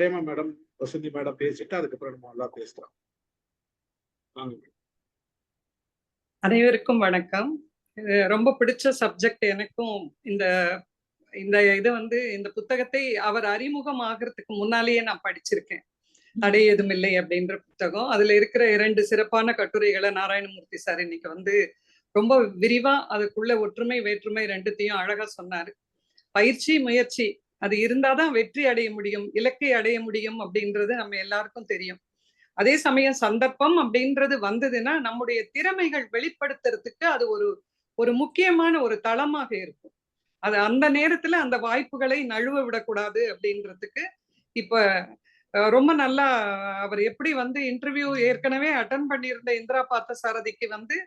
Prema madam, Vasanthi madam பேசிட்டு அதுக்கப்புறம் நம்ம நல்லா பேசலாம். அனைவருக்கும் வணக்கம். ரொம்ப பிடிச்ச சப்ஜெக்ட் எனக்கும். இந்த இந்த இது வந்து இந்த புத்தகத்தை அவர் அறிமுகம் ஆகிறதுக்கு முன்னாலேயே நான் படிச்சிருக்கேன். தடை ஏதும் இல்லை அப்படின்ற புத்தகம். அதுல இருக்கிற 2 சிறப்பான கட்டுரைகளை நாராயணமூர்த்தி சார் இன்னைக்கு வந்து ரொம்ப விரிவா அதுக்குள்ள ஒற்றுமை வேற்றுமை 2த்தையும் அழகா சொன்னாரு. பயிற்சி முயற்சி அது இருந்தாதான் வெற்றி அடைய முடியும், இலக்கை அடைய முடியும் அப்படின்றது நம்ம எல்லாருக்கும் தெரியும். அதே சமயம் சந்தர்ப்பம் அப்படின்றது வந்ததுன்னா நம்முடைய திறமைகள் வெளிப்படுத்துறதுக்கு அது ஒரு முக்கியமான ஒரு தளமாக இருக்கும். அது அந்த நேரத்துல அந்த வாய்ப்புகளை நழுவ விடக்கூடாது அப்படின்றதுக்கு இப்ப ரொம்ப நல்லா அவர் எப்படி வந்து இன்டர்வியூ ஏற்கனவே அட்டன் பண்ணியிருந்த இந்திரா பார்த்தசாரதிக்கு வந்து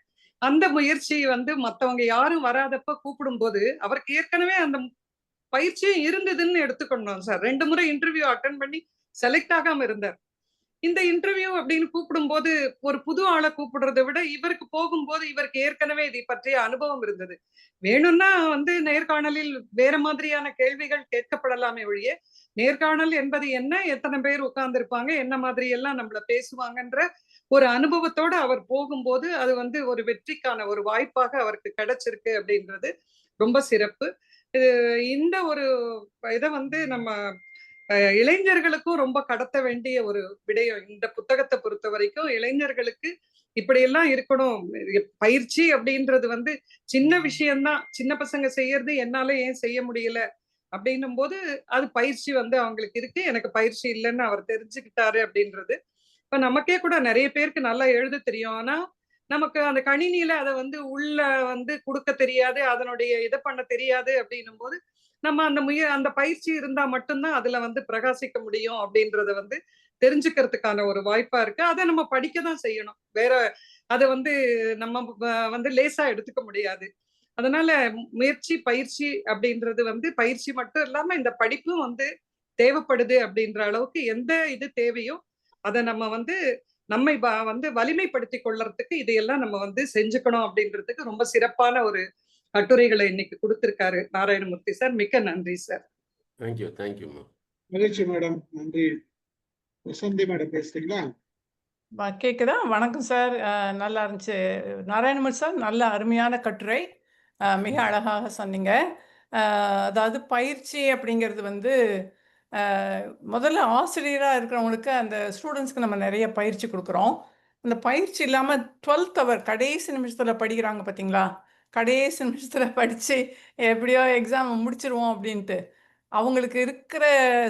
அந்த முயற்சி வந்து மத்தவங்க யாரும் வராதப்ப கூப்பிடும் போது அவருக்கு ஏற்கனவே அந்த பயிற்சியும் இருந்ததுன்னு எடுத்துக்கணும் சார். 2 முறை இன்டர்வியூ அட்டன் பண்ணி செலக்ட் ஆகாம இருந்தார். இந்த இன்டர்வியூ அப்படின்னு கூப்பிடும்போது ஒரு புது ஆளை கூப்பிடுறதை விட இவருக்கு போகும்போது இவருக்கு ஏற்கனவே இதை பற்றிய அனுபவம் இருந்தது. வேணும்னா வந்து நேர்காணலில் வேற மாதிரியான கேள்விகள் கேட்கப்படலாமே ஒழிய, நேர்காணல் என்பது என்ன, எத்தனை பேர் உட்கார்ந்து இருப்பாங்க, என்ன மாதிரி எல்லாம் நம்மள பேசுவாங்கன்ற ஒரு அனுபவத்தோட அவர் போகும்போது அது வந்து ஒரு வெற்றிக்கான ஒரு வாய்ப்பாக அவருக்கு கிடைச்சிருக்கு அப்படின்றது ரொம்ப சிறப்பு. இந்த ஒரு இதை வந்து நம்ம இளைஞர்களுக்கும் ரொம்ப கடத்த வேண்டிய ஒரு விடயம். இந்த புத்தகத்தை பொறுத்த வரைக்கும் இளைஞர்களுக்கு இப்படியெல்லாம் இருக்கணும். பயிற்சி அப்படின்றது வந்து சின்ன விஷயம்தான், சின்ன பசங்க செய்யறது என்னால ஏன் செய்ய முடியல அப்படின்னும் போது அது பயிற்சி வந்து அவங்களுக்கு இருக்கு, எனக்கு பயிற்சி இல்லைன்னு அவர் தெரிஞ்சுக்கிட்டாரு அப்படின்றது. இப்ப நமக்கே கூட நிறைய பேருக்கு நல்லா எழுத தெரியும், ஆனா நமக்கு அந்த கணினியில அதை வந்து உள்ள வந்து கொடுக்க தெரியாது, அதனுடைய இதை பண்ண தெரியாது அப்படின்னும் போது நம்ம அந்த பயிற்சி இருந்தா மட்டும்தான் அதுல வந்து பிரகாசிக்க முடியும் அப்படின்றத வந்து தெரிஞ்சுக்கிறதுக்கான ஒரு வாய்ப்பா இருக்கு. அதை நம்ம படிக்க தான் செய்யணும். வேற அதை வந்து நம்ம வந்து லேசா எடுத்துக்க முடியாது. அதனால முயற்சி பயிற்சி அப்படின்றது வந்து பயிற்சி மட்டும் இல்லாம இந்த படிப்பும் வந்து தேவைப்படுது அப்படின்ற அளவுக்கு எந்த இது தேவையோ அதை நம்ம வந்து நம்மை வந்து வலிமைப்படுத்தி கொள்றதுக்கு இதையெல்லாம் நம்ம வந்து செஞ்சுக்கணும் அப்படின்றதுக்கு ரொம்ப சிறப்பான ஒரு கட்டுரைகளை இன்னைக்கு கொடுத்திருக்காரு நாராயணமூர்த்தி சார். மிக்க நன்றி சார். Thank you thank you. மகிழ்ச்சி மேடம், நன்றி. வசந்தி மேடம் பேசுறீங்களா? கேக்குதா? வணக்கம் சார். நல்லா இருந்துச்சு. நாராயணமூர்த்தி சார் நல்ல அருமையான கட்டுரை. மிக அழகாக சொன்னீங்க. அதாவது பயிற்சி அப்படிங்கிறது வந்து முதல்ல ஆசிரியராக இருக்கிறவங்களுக்கு அந்த ஸ்டூடெண்ட்ஸ்க்கு நம்ம நிறைய பயிற்சி கொடுக்குறோம். அந்த பயிற்சி இல்லாமல் 12th அவர் கடைசி நிமிஷத்தில் படிக்கிறாங்க பார்த்தீங்களா? கடைசி நிமிஷத்தில் படித்து எப்படியோ எக்ஸாம் முடிச்சிருவோம் அப்படின்ட்டு அவங்களுக்கு இருக்கிற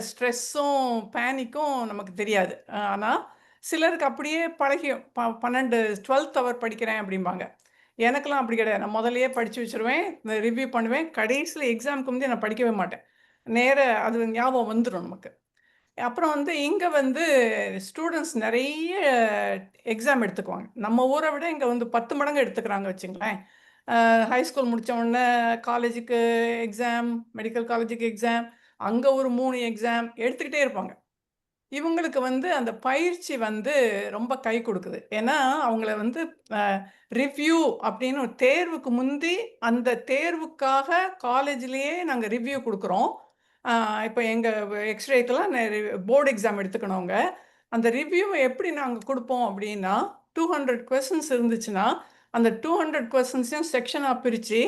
ஸ்ட்ரெஸ்ஸும் பேனிக்கும் நமக்கு தெரியாது. ஆனால் சிலருக்கு அப்படியே பழகியும் 12th அவர் படிக்கிறேன் அப்படிம்பாங்க. எனக்கெல்லாம் அப்படி கிடையாது. நான் முதலையே படித்து வச்சுருவேன், ரிவ்யூ பண்ணுவேன், கடைசியில் எக்ஸாமுக்கு முந்தைய நான் படிக்கவே மாட்டேன். அது ஞாபகம் வந்துடும் நமக்கு. அப்புறம் வந்து இங்கே வந்து ஸ்டூடெண்ட்ஸ் நிறைய எக்ஸாம் எடுத்துக்குவாங்க. நம்ம ஊரை விட இங்கே வந்து 10 மடங்கு எடுத்துக்கிறாங்க வச்சுங்களேன். ஹை ஸ்கூல் முடித்த உடனே காலேஜுக்கு எக்ஸாம், மெடிக்கல் காலேஜுக்கு எக்ஸாம், அங்கே ஒரு 3 எக்ஸாம் எடுத்துக்கிட்டே இருப்பாங்க. இவங்களுக்கு வந்து அந்த பயிற்சி வந்து ரொம்ப கை கொடுக்குது. ஏன்னா அவங்கள வந்து ரிவ்யூ அப்படின்னு ஒரு தேர்வுக்கு முந்தி அந்த தேர்வுக்காக காலேஜ்லேயே நாங்கள் ரிவ்யூ கொடுக்குறோம். இப்போ எங்கள் எக்ஸ்ரேக்கெல்லாம் போர்டு எக்ஸாம் எடுத்துக்கணுங்க. அந்த ரிவ்யூவை எப்படி நாங்கள் கொடுப்போம் அப்படின்னா 200 கொஸ்டின்ஸ் இருந்துச்சுன்னா அந்த 200 கொஸ்டின்ஸையும் செக்ஷனாக பிரித்து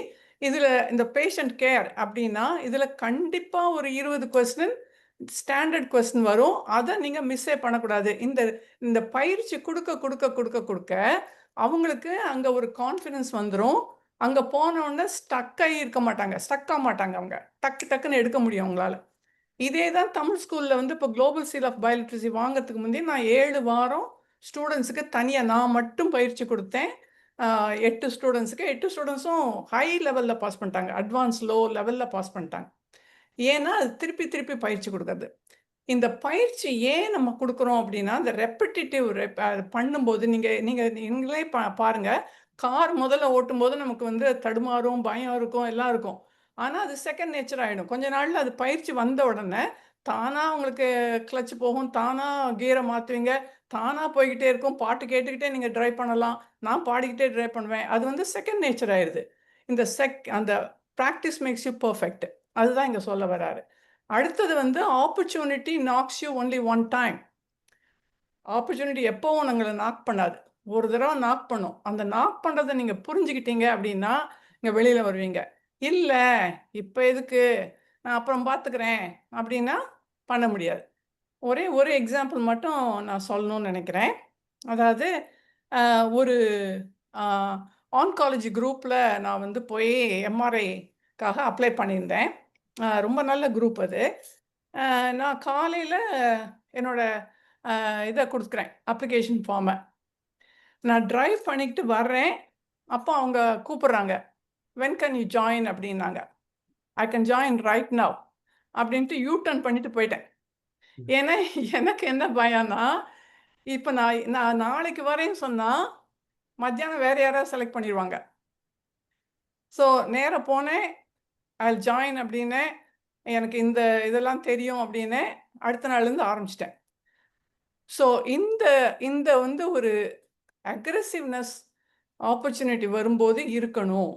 இதில் இந்த பேஷண்ட் கேர் அப்படின்னா இதில் கண்டிப்பாக ஒரு 20 கொஸ்டின் ஸ்டாண்டர்ட் கொஸ்டின் வரும். அதை நீங்கள் மிஸ்ஸே பண்ணக்கூடாது. இந்த பயிற்சி கொடுக்க அவங்களுக்கு அங்கே ஒரு கான்ஃபிடன்ஸ் வந்துடும். அங்கே போனோடனே ஸ்டக் ஆக மாட்டாங்க. அவங்க டக்குன்னு எடுக்க முடியும் அவங்களால. இதே தான் தமிழ் ஸ்கூலில் வந்து இப்போ குளோபல் சீல் ஆஃப் பயோலிட்ரசி வாங்கிறதுக்கு முந்தைய நான் 7 வாரம் ஸ்டூடெண்ட்ஸுக்கு தனியாக நான் மட்டும் பயிற்சி கொடுத்தேன். 8 ஸ்டூடெண்ட்ஸும் ஹை லெவலில் பாஸ் பண்ணிட்டாங்க, அட்வான்ஸ் லோ லெவலில் பாஸ் பண்ணிட்டாங்க. ஏன்னா அது திருப்பி பயிற்சி கொடுக்குறது. இந்த பயிற்சி ஏன் நம்ம கொடுக்குறோம் அப்படின்னா அந்த ரெப்பிட்டேட்டிவ் பண்ணும்போது நீங்களே பாருங்கள். கார் முதல்ல ஓட்டும்போது நமக்கு வந்து தடுமாறும், பயம் இருக்கும், எல்லாம் இருக்கும். ஆனால் அது செகண்ட் நேச்சர் ஆகிடும். கொஞ்ச நாளில் அது பயிற்சி வந்த உடனே தானாக உங்களுக்கு கிளச் போகும், தானாக கியரை மாற்றுவீங்க, தானாக போய்கிட்டே இருக்கும். பாட்டு கேட்டுக்கிட்டே நீங்கள் ட்ரைவ் பண்ணலாம், நான் பாடிக்கிட்டே ட்ரைவ் பண்ணுவேன். அது வந்து செகண்ட் நேச்சர் ஆயிடுது. அந்த ப்ராக்டிஸ் மேக்ஸ் யூ பர்ஃபெக்ட். அதுதான் இங்கே சொல்ல வராரு. அடுத்தது வந்து opportunity knocks you only one time. Opportunity எப்போவும் உங்களை நாக் பண்ணாது, ஒரு தடவை நாக் பண்ணும். அந்த நாக் பண்ணுறதை நீங்கள் புரிஞ்சுக்கிட்டீங்க அப்படின்னா நீங்கள் வெளியில் வருவீங்க. இல்லை இப்போ எதுக்கு, நான் அப்புறம் பார்த்துக்கிறேன் அப்படின்னா பண்ண முடியாது. ஒரே ஒரு எக்ஸாம்பிள் மட்டும் நான் சொல்லணும்னு நினைக்கிறேன். அதாவது ஒரு ஆன்காலஜி குரூப்பில் நான் வந்து போய் எம்ஆர்ஐக்காக அப்ளை பண்ணியிருந்தேன். ரொம்ப நல்ல குரூப் அது. நான் காலையில் என்னோட இதை கொடுக்குறேன், அப்ளிகேஷன் ஃபார்மை. நான் ட்ரைவ் பண்ணிக்கிட்டு வர்றேன், அப்போ அவங்க கூப்பிட்றாங்க, வென் கேன் யூ ஜாயின் அப்படின்னாங்க. I can join right now அப்படின்ட்டு யூ டர்ன் பண்ணிட்டு போயிட்டேன். ஏன்னா எனக்கு என்ன பயம்னா, இப்போ நான் நாளைக்கு வரேன்னு சொன்னால் மத்தியானம் வேறு யாராவது செலக்ட் பண்ணிடுவாங்க. ஸோ நேராக போனேன், ஐ ஜாயின் அப்படின்னேன், எனக்கு இந்த இதெல்லாம் தெரியும் அப்படின்னு அடுத்த நாள்லேருந்து ஆரம்பிச்சிட்டேன். ஸோ இந்த வந்து ஒரு அக்ரெசிவ்னஸ் ஆப்பர்ச்சுனிட்டி வரும்போது இருக்கணும்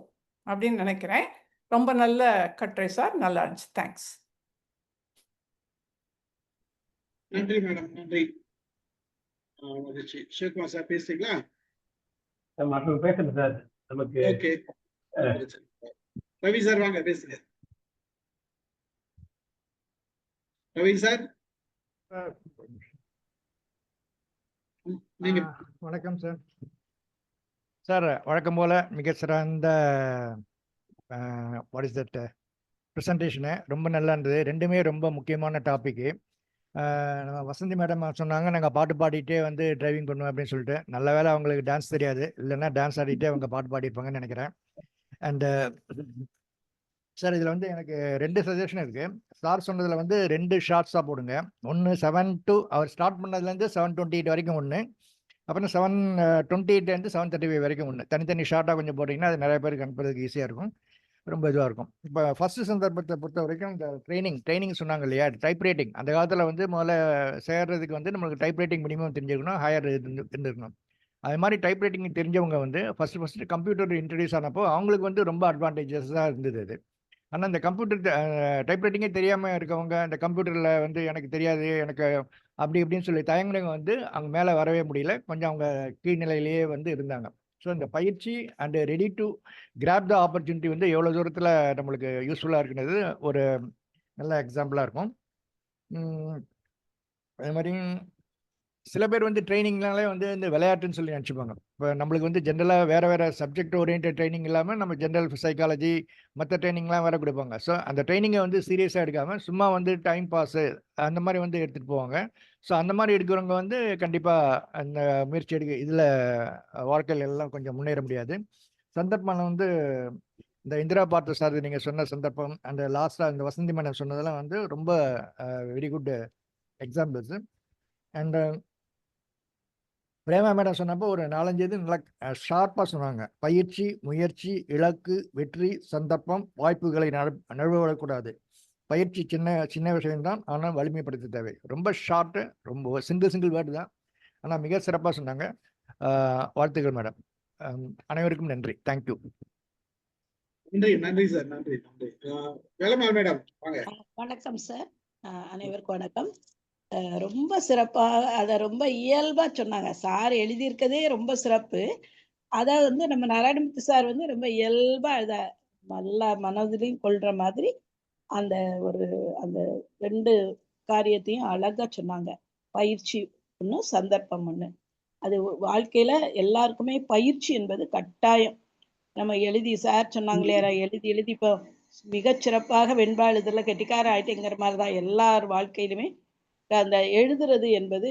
அப்படின்னு நினைக்கிறேன். ரொம்ப நல்ல கட்டுரை சார், நல்லா இருந்துச்சு. தேங்க்ஸ். நன்றி மேடம், நன்றி. மகிழ்ச்சி. சிவகுமார் சார் பேசுறீங்களா? பேசுறேன் சார். நமக்கு ஓகே, ரவி சார் வாங்க பேசுங்க. ரவி சார் நீங்க. வணக்கம் சார். சார் வழக்கம் போல மிக சிறந்த வாட் இஸ் தட் ப்ரெசன்டேஷனு ரொம்ப நல்லா இருந்தது. ரெண்டுமே ரொம்ப முக்கியமான டாப்பிக்கு. நம்ம வசந்தி மேடம் சொன்னாங்க, நாங்கள் பாட்டு பாடிட்டே வந்து டிரைவிங் பண்ணுவோம் அப்படின்னு சொல்லிட்டு. நல்ல வேளை அவங்களுக்கு டான்ஸ் தெரியாது, இல்லைன்னா டான்ஸ் ஆடிட்டே அவங்க பாட்டு பாடிப்பாங்கன்னு நினைக்கிறேன். அண்டு சார் இதில் வந்து எனக்கு 2 சஜஷன் இருக்குது. சார் சொன்னதில் வந்து 2 ஷார்ட்ஸாக போடுங்க. ஒன்று 7 to அவர் ஸ்டார்ட் பண்ணதுலேருந்து 7:28 வரைக்கும் ஒன்று, அப்புறம் 7:28 7:35 வரைக்கும் ஒன்று. தனித்தனி ஷார்ட்டாக கொஞ்சம் போட்டிங்கன்னா அது நிறைய பேருக்கு அனுப்புறதுக்கு ஈஸியாக இருக்கும், ரொம்ப இதுவாக இருக்கும். இப்போ ஃபஸ்ட்டு சந்தர்ப்பத்தை பொறுத்த வரைக்கும் இந்த ட்ரைனிங் சொன்னாங்க இல்லையா, டைப் ரைட்டிங். அந்த காலத்தில் வந்து முதல்ல சேர்றதுக்கு வந்து நம்மளுக்கு டைப் ரைட்டிங் மினிமம் தெரிஞ்சுக்கணும், ஹையர் இருந்துருக்கணும். அது மாதிரி டைப் ரைட்டிங் தெரிஞ்சவங்க வந்து ஃபஸ்ட்டு கம்ப்யூட்டர் இன்ட்ரடியூஸ் ஆனப்போ அவங்களுக்கு வந்து ரொம்ப அட்வான்டேஜஸாக இருந்தது அது. ஆனால் இந்த கம்ப்யூட்டர் டைப் ரைட்டிங்கே தெரியாமல் இருக்கவங்க, இந்த கம்ப்யூட்டரில் வந்து எனக்கு தெரியாது, எனக்கு அப்படி இப்படின்னு சொல்லி தயங்குனவங்க வந்து அவங்க மேலே வரவே முடியல, கொஞ்சம் அவங்க கீழ்நிலையிலேயே வந்து இருந்தாங்க. ஸோ இந்த பயிற்சி and ready to grab the opportunity வந்து எவ்வளோ தூரத்தில் நம்மளுக்கு யூஸ்ஃபுல்லாக இருக்குன்றது ஒரு நல்ல எக்ஸாம்பிளாக இருக்கும். அதே மாதிரி சில பேர் வந்து ட்ரைனிங்னாலே வந்து இந்த விளையாட்டுன்னு சொல்லி நினச்சிப்பாங்க. இப்போ நம்மளுக்கு வந்து ஜென்ரலாக வேறு சப்ஜெக்ட் ஓரியன்ட் ட்ரைனிங் இல்லாமல் நம்ம ஜென்ரல் சைக்காலஜி மற்ற ட்ரைனிங்லாம் வேறு கொடுப்பாங்க. ஸோ அந்த ட்ரைனிங்கை வந்து சீரியஸாக எடுக்காமல் சும்மா வந்து டைம் பாஸு அந்த மாதிரி வந்து எடுத்துகிட்டு போவாங்க. ஸோ அந்த மாதிரி எடுக்கிறவங்க வந்து கண்டிப்பாக அந்த முயற்சி இதில் வாழ்க்கையில் எல்லாம் கொஞ்சம் முன்னேற முடியாது. சந்தர்ப்பம் வந்து இந்த இந்திரா பார்த்த சார் நீங்கள் சொன்ன சந்தர்ப்பம், அந்த லாஸ்ட்டாக இந்த வசந்தி மேடம் சொன்னதெல்லாம் வந்து ரொம்ப very good examples. And Prema madam சொன்னப்போ ஒரு 4-5 இது நல்லா ஷார்ப்பாக சொன்னாங்க. பயிற்சி, முயற்சி, இலக்கு, வெற்றி, சந்தர்ப்பம், வாய்ப்புகளை நழுவக்கூடாது. பயிற்சி சின்ன விஷயம்தான், ஆனால் வலிமைப்படுத்த தேவை. ரொம்ப ஷார்ட்டு, ரொம்ப சிங்கிள் வேர்டு தான், ஆனால் மிக சிறப்பாக சொன்னாங்க. வாழ்த்துக்கள் மேடம். அனைவருக்கும் நன்றி. தேங்க்யூ. நன்றி சார், நன்றி. வேலம்மாள் மேடம் வாங்க. வணக்கம் சார், அனைவருக்கும் வணக்கம். ரொம்ப சிறப்பாக அதை ரொம்ப இயல்பா சொன்னாங்க. சார் எழுதியிருக்கதே ரொம்ப சிறப்பு. அதை வந்து நம்ம நாராயணமூர்த்தி சார் வந்து ரொம்ப இயல்பா அதை நல்லா மனதிலையும் கொள்ற மாதிரி அந்த அந்த 2 காரியத்தையும் அழகா சொன்னாங்க. பயிற்சி ஒன்று, சந்தர்ப்பம் ஒன்று. அது வாழ்க்கையில எல்லாருக்குமே பயிற்சி என்பது கட்டாயம். நம்ம எழுதி சார் சொன்னாங்க இல்லையா, எழுதி இப்போ மிகச்சிறப்பாக வெண்பா எழுதுல கெட்டிக்கார ஆயிட்டுங்கிற மாதிரிதான் எல்லார் வாழ்க்கையிலுமே அந்த எழுதுறது என்பது.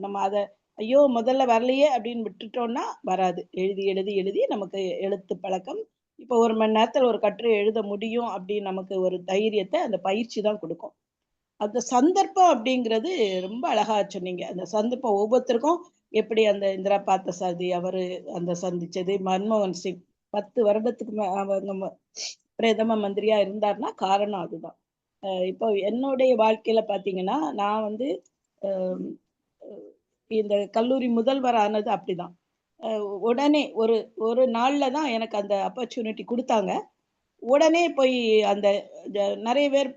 நம்ம அதை ஐயோ முதல்ல வரலையே அப்படின்னு விட்டுட்டோம்னா வராது. எழுதி நமக்கு எழுத்து பழக்கம். இப்போ 1 மணி நேரத்தில் ஒரு கட்டுரை எழுத முடியும் அப்படின்னு நமக்கு ஒரு தைரியத்தை அந்த பயிற்சி தான் கொடுக்கும். அந்த சந்தர்ப்பம் அப்படிங்கிறது ரொம்ப அழகா சொன்னீங்க. அந்த சந்தர்ப்பம் ஒவ்வொருத்தருக்கும் எப்படி அந்த இந்திரா பார்த்த சாரதி அவரு அந்த சந்திச்சது, மன்மோகன் சிங் 10 வருடத்துக்கு அவங்க பிரதம மந்திரியா இருந்தாருன்னா காரணம் அதுதான். இப்போ என்னுடைய வாழ்க்கையில பாத்தீங்கன்னா, நான் வந்து இந்த கல்லூரி முதல்வர் ஆனது அப்படிதான். உடனே ஒரு நாள்ல தான் எனக்கு அந்த ஆப்பர்ச்சுனிட்டி கொடுத்தாங்க. உடனே போய் அந்த நிறைய பேர்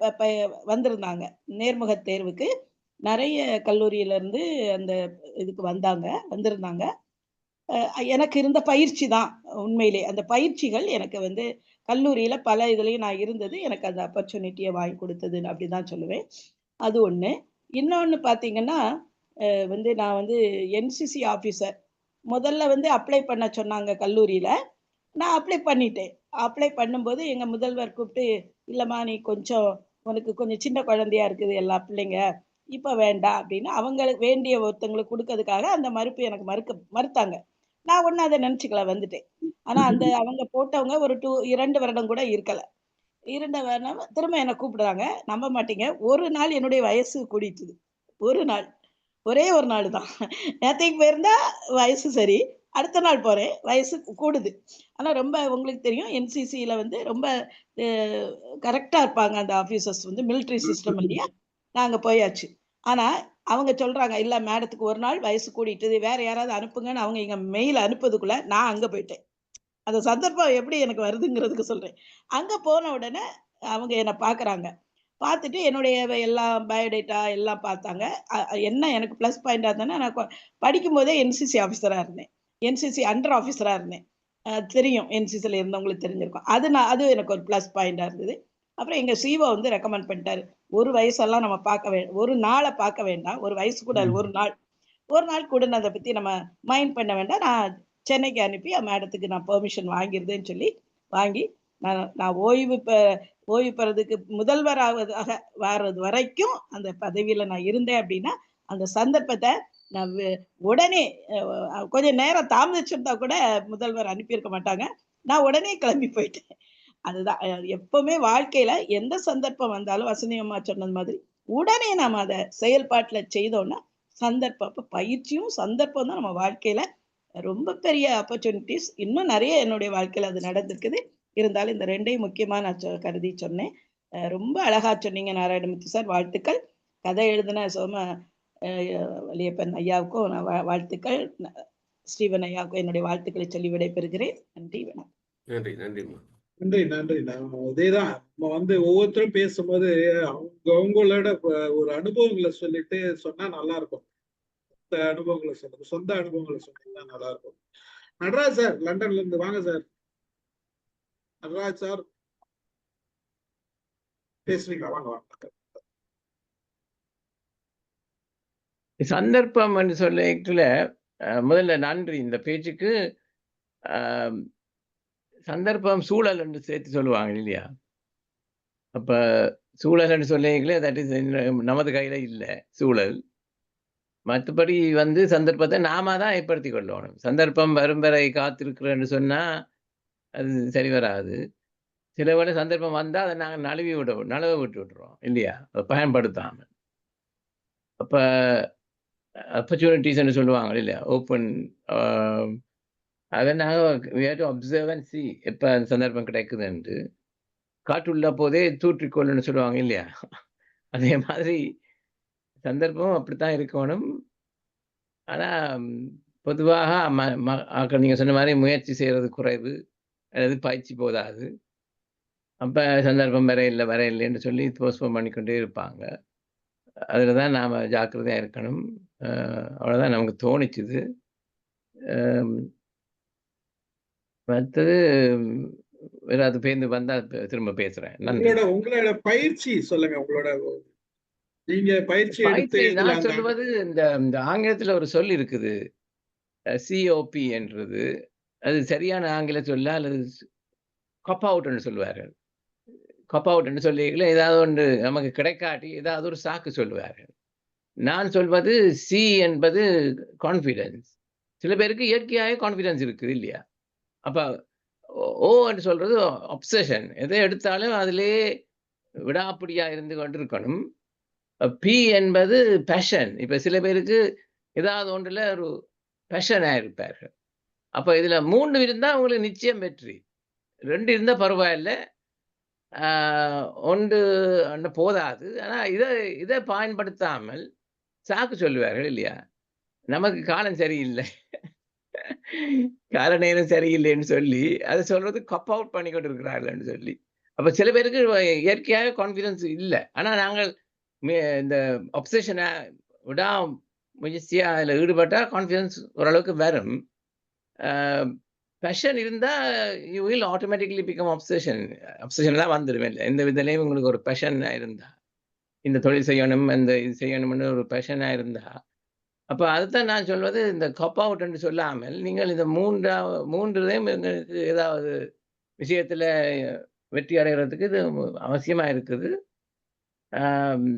வந்திருந்தாங்க நேர்முக தேர்வுக்கு. நிறைய கல்லூரியில இருந்து அந்த இதுக்கு வந்திருந்தாங்க. எனக்கு இருந்த பயிற்சி தான் உண்மையிலே. அந்த பயிற்சிகள் எனக்கு வந்து கல்லூரியில பல இதுலயும் நான் இருந்தது. எனக்கு அந்த ஆப்பர்ச்சுனிட்டிய வாங்கி கொடுத்ததுன்னு அப்படிதான் சொல்லுவேன். அது ஒண்ணு. இன்னொன்னு பார்த்தீங்கன்னா, வந்து நான் வந்து என்சிசி ஆஃபீசர். முதல்ல வந்து அப்ளை பண்ண சொன்னாங்க கல்லூரியில. நான் அப்ளை பண்ணிட்டேன். அப்ளை பண்ணும்போது எங்க முதல்வர் கூப்பிட்டு, "இல்லம்மா நீ கொஞ்சம் உனக்கு கொஞ்சம் சின்ன குழந்தையா இருக்குது எல்லா பிள்ளைங்க. இப்ப வேண்டாம்." அப்படின்னு அவங்களுக்கு வேண்டிய ஒருத்தவங்களுக்கு குடுக்கறதுக்காக அந்த மறுப்பு எனக்கு மறுத்தாங்க. நான் ஒண்ணும் அத நினைச்சுக்கல வந்துட்டேன். ஆனா அந்த அவங்க போட்டவங்க ஒரு 2 வருடம் கூட இருக்கல. 2 வருடம் திரும்ப என்ன கூப்பிடுறாங்க. நம்ப மாட்டீங்க. ஒரு நாள் என்னுடைய வயசு கூடிட்டுது. ஒரு நாள். ஒரே ஒரு நாள் தான். நேத்தைக்கு போயிருந்தா வயசு சரி. அடுத்த நாள் போறேன். வயசு கூடுது. ஆனா ரொம்ப உங்களுக்கு தெரியும் என்சிசில வந்து ரொம்ப அ கரெக்ட்டா இருப்பாங்க அந்த ஆபீசர்ஸ் வந்து மிலிட்டரி சிஸ்டம் இல்லையா? நாங்க போயாச்சு. ஆனா அவங்க சொல்றாங்க, "இல்ல மேடத்துக்கு ஒரு நாள் வயசு கூடிட்டுது. வேற யாராவது அனுப்புங்கன்னு" அவங்க எங்க மெயில் அனுப்புறதுக்குள்ள நான் அங்க போயிட்டேன். அந்த சந்தர்ப்பம் எப்படி எனக்கு வருதுங்கிறதுக்கு சொல்றேன். அங்க போன உடனே அவங்க என்ன பார்க்குறாங்க. பார்த்துட்டு என்னுடைய எல்லாம் பயோடேட்டா எல்லாம் பார்த்தாங்க. என்ன எனக்கு ப்ளஸ் பாயிண்டா இருந்ததுன்னா, நான் படிக்கும்போதே என்சிசி ஆஃபீஸரா இருந்தேன். என்சிசி அண்டர் ஆஃபீஸரா இருந்தேன். தெரியும் என்சிசில இருந்தவங்களுக்கு தெரிஞ்சிருக்கும். அது எனக்கு ஒரு ப்ளஸ் பாயிண்டா இருந்தது. அப்புறம் எங்க சிஓ வந்து ரெக்கமெண்ட் பண்ணிட்டாரு. ஒரு வயசெல்லாம் நம்ம ஒரு நாள பார்க்க வேண்டாம். ஒரு வயசு கூட இல்ல. ஒரு நாள். ஒரு நாள் கூடுனத பத்தி நம்ம மைண்ட் பண்ண வேண்டாம். நான் சென்னைக்கு அனுப்பி மேடத்துக்கு நான் பெர்மிஷன் வாங்கிருதேன்னு சொல்லி வாங்கி, நான் ஓய்வு பெறதுக்கு முதல்வர் வர்றது வரைக்கும் அந்த பதவியில நான் இருந்தேன் அப்படின்னா, அந்த சந்தர்ப்பத்த நான் உடனே கொஞ்சம் நேரம் தாமதிச்சிருந்தா கூட முதல்வர் அனுப்பியிருக்க மாட்டாங்க. நான் உடனே கிளம்பி போயிட்டேன். அதுதான் எப்பவுமே வாழ்க்கையில எந்த சந்தர்ப்பம் வந்தாலும் வசந்தி அம்மா சொன்னது மாதிரி, உடனே நாம அத செயல்பாட்டுல செய்தோம்னா, சந்தர்ப்பம் அப்ப பயிற்சியும் சந்தர்ப்பம் தான் நம்ம வாழ்க்கையில ரொம்ப பெரிய ஆப்பர்ச்சுனிட்டீஸ். இன்னும் நெறைய என்னுடைய வாழ்க்கையில அது நடந்திருக்குது. இருந்தாலும் இந்த 2யும் முக்கியமா நான் கருதி சொன்னேன். ரொம்ப அழகா சொன்னீங்க நாராயணமூர்த்தி சார். வாழ்த்துக்கள். கதை எழுதின அ வலியப்பன் ஐயாவுக்கும் நான் வாழ்த்துக்கள். ஸ்டீவன் ஐயாவுக்கும் என்னுடைய வாழ்த்துக்களை சொல்லி விடைபெறுகிறேன். நன்றி, வணக்கம். நன்றி, நன்றிம்மா. நன்றி, நன்றி. இதேதான் நம்ம வந்து ஒவ்வொருத்தரும் பேசும்போது அவங்களோட ஒரு அனுபவங்களை சொல்லிட்டு சொன்னா நல்லா இருக்கும். அனுபவங்களை சொல்லுங்க, சொந்த அனுபவங்களை சொன்னீங்கன்னா நல்லா இருக்கும். நடராஜ் சார் லண்டன்ல இருந்து வாங்க சார். நடராஜ் சார் பேசுறீங்களா? வாங்க வாங்க. சந்தர்ப்பம் என்று சொல்ல முதல்ல நன்றி இந்த பேச்சுக்கு. சந்தர்ப்பம் சூழல் என்று சேர்த்து சொல்லுவாங்க இல்லையா? அப்ப சூழல் என்று சொல்லிங்களே தட் இஸ் நமது கையில இல்லை சூழல். மற்றபடி வந்து சந்தர்ப்பத்தை நாம தான் ஏற்படுத்தி கொள்ளணும். சந்தர்ப்பம் வரும் வரை காத்திருக்கிறேன்னு சொன்னா அது சரி வராது. சில வேளை சந்தர்ப்பம் வந்தா அதை நாங்கள் நழுவ விட்டு விட்டுறோம் இல்லையா? அதை பயன்படுத்தாம. அப்ப ஆப்பர்ச்சுனிட்டிஸ்ன்னு சொல்லுவாங்க இல்லையா? ஓப்பன் அதை நாங்கள் அப்சர்வ் அண்ட் சி எப்போ அந்த சந்தர்ப்பம் கிடைக்குதுன்ட்டு. காற்றுள்ள போதே தூற்றிக்கொள்ளுன்னு சொல்லுவாங்க இல்லையா? அதே மாதிரி சந்தர்ப்பம் அப்படித்தான் இருக்கணும். ஆனா பொதுவாக நீங்க சொன்ன மாதிரி முயற்சி செய்யறது குறைவு அல்லது பயிற்சி போதாது. அப்ப சந்தர்ப்பம் வர இல்லைன்னு சொல்லி போஸ்ட்போன் பண்ணிக்கொண்டே இருப்பாங்க. அதுல தான் நாம ஜாக்கிரதையா இருக்கணும். அவ்வளவுதான் நமக்கு தோணிச்சுது. மற்றது வேற அது பேருந்து வந்தா திரும்ப பேசுறேன். நன்றி. உங்களோட பயிற்சி சொல்லுங்க. நீங்க பயிற்சி எடுத்து நான் சொல்லுவது இந்த ஆங்கிலத்துல ஒரு சொல் இருக்குது. சிஓபி என்றது. அது சரியான ஆங்கில சொல்ல அல்லது கப் அவுட்ன்னு சொல்லுவார்கள். கப் அவுட்ன்னு சொல்லிக்கல ஏதாவது ஒன்று நமக்கு கிடைக்காட்டி ஏதாவது ஒரு சாக்கு சொல்லுவார்கள். நான் சொல்வது சி என்பது கான்ஃபிடன்ஸ். சில பேருக்கு இயற்கையாகவே கான்ஃபிடன்ஸ் இருக்குது இல்லையா? அப்ப ஓ என்று சொல்றது அப்சஷன். எதை எடுத்தாலும் அதிலேயே விடாப்பிடியா இருந்து கொண்டிருக்கணும். பி என்பது பேஷன். இப்ப சில பேருக்கு ஏதாவது ஒன்றுல ஒரு பேஷனா இருப்பார்கள். அப்ப இதுல 3 இருந்தா உங்களுக்கு நிச்சயம் வெற்றி. 2 இருந்தா பரவாயில்ல. 1 போதாது. ஆனா இதை பயன்படுத்தாமல் சாக்கு சொல்லுவார்கள் இல்லையா? நமக்கு காலம் சரியில்லை. கால நேரம் சரியில்லைன்னு சொல்லி அதை சொல்றது கப் அவுட் பண்ணி கொண்டு இருக்கிறார்கள்னு சொல்லி அப்ப சில பேருக்கு இயற்கையாவே கான்ஃபிடன்ஸ் இல்ல. ஆனா நாங்கள் இந்த அப்சஷன விடா முயற்சியா அதுல ஈடுபட்டா கான்ஃபிடன்ஸ் ஓரளவுக்கு வரும். பேஷன் இருந்தா you will automatically become obsession. அப்சஷன்லாம் வந்துரும் இல்ல. எந்த விதத்திலயும் உங்களுக்கு ஒரு பேஷனா இருந்தா, இந்த தொழில் செய்யணும், இந்த இது செய்யணும்னு ஒரு பேஷனா இருந்தா, அப்ப அதுதான் நான் சொல்வது, இந்த காப் அவுட்ன்னு சொல்லாமல், நீங்கள் இந்த 3லையும் எங்களுக்கு ஏதாவது விஷயத்துல வெற்றி அடையறதுக்கு இது அவசியமா இருக்குது. ஆம்,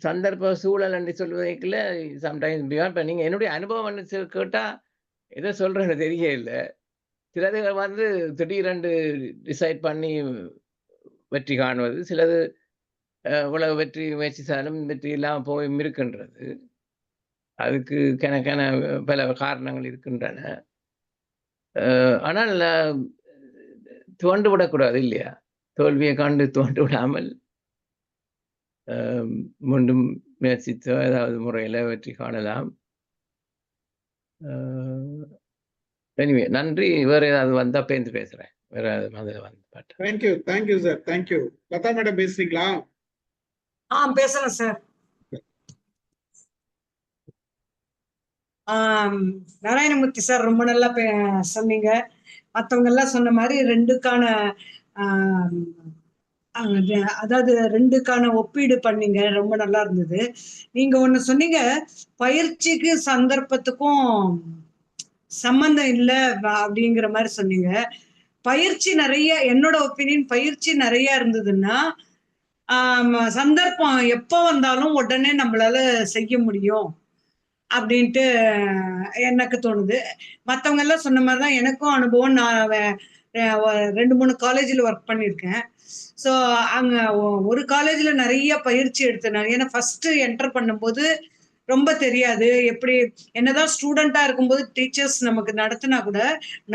சந்தர்ப்ப சூழல் என்று சொல்வதற்குள்ள சம்டைம்ஸ் பியாண்ட். இப்ப நீங்க என்னுடைய அனுபவம் கேட்டா எதை சொல்றேன்னு தெரியல. சிலது வந்து திடீரென்று டிசைட் பண்ணி வெற்றி காணுவது, சிலது இவ்வளவு வெற்றி முயற்சித்தாலும் வெற்றி இல்லாம போயும் இருக்கின்றது. அதுக்கு கணக்கான பல காரணங்கள் இருக்கின்றன. ஆனால் துவண்டு விடக்கூடாது இல்லையா? தோல்வியை கண்டு துவண்டு விடாமல் மீண்டும் முயற்சித்தோ ஏதாவது முறையில வெற்றி காணலாம். எனிவே நன்றி. வேற ஏதாவது வந்தா பேருந்து பேசுறேன். வேற ஏதாவது வந்து பாட்டு. Thank you sir. Thank you. Latha madam பேசுறீங்களா? பேசுறேன் சார். நாராயணமூர்த்தி சார் ரொம்ப நல்லா சொன்னீங்க. மற்றவங்க எல்லாம் சொன்ன மாதிரி 2க்கான அதாவது 2க்கான ஒப்பீடு பண்ணீங்க. ரொம்ப நல்லா இருந்தது. நீங்க ஒண்ணு சொன்னீங்க, பயிற்சிக்கு சந்தர்ப்பத்துக்கும் சம்பந்தம் இல்லை அப்படிங்கிற மாதிரி சொன்னீங்க. பயிற்சி நிறைய, என்னோட ஒப்பீனியன், பயிற்சி நிறைய இருந்ததுன்னா சந்தர்ப்பம் எப்போ வந்தாலும் உடனே நம்மளால செய்ய முடியும் அப்படின்ட்டு எனக்கு தோணுது. மற்றவங்க எல்லாம் சொன்ன மாதிரிதான் எனக்கும் அனுபவம். நான் 2-3 காலேஜில் ஒர்க் பண்ணியிருக்கேன். ஸோ அங்க ஒரு காலேஜ்ல நிறைய பயிற்சி எடுத்தேன். ஏன்னா ஃபர்ஸ்ட் என்டர் பண்ணும்போது ரொம்ப தெரியாது. எப்படி என்னதான் ஸ்டூடெண்டா இருக்கும்போது டீச்சர்ஸ் நமக்கு நடத்தினா கூட,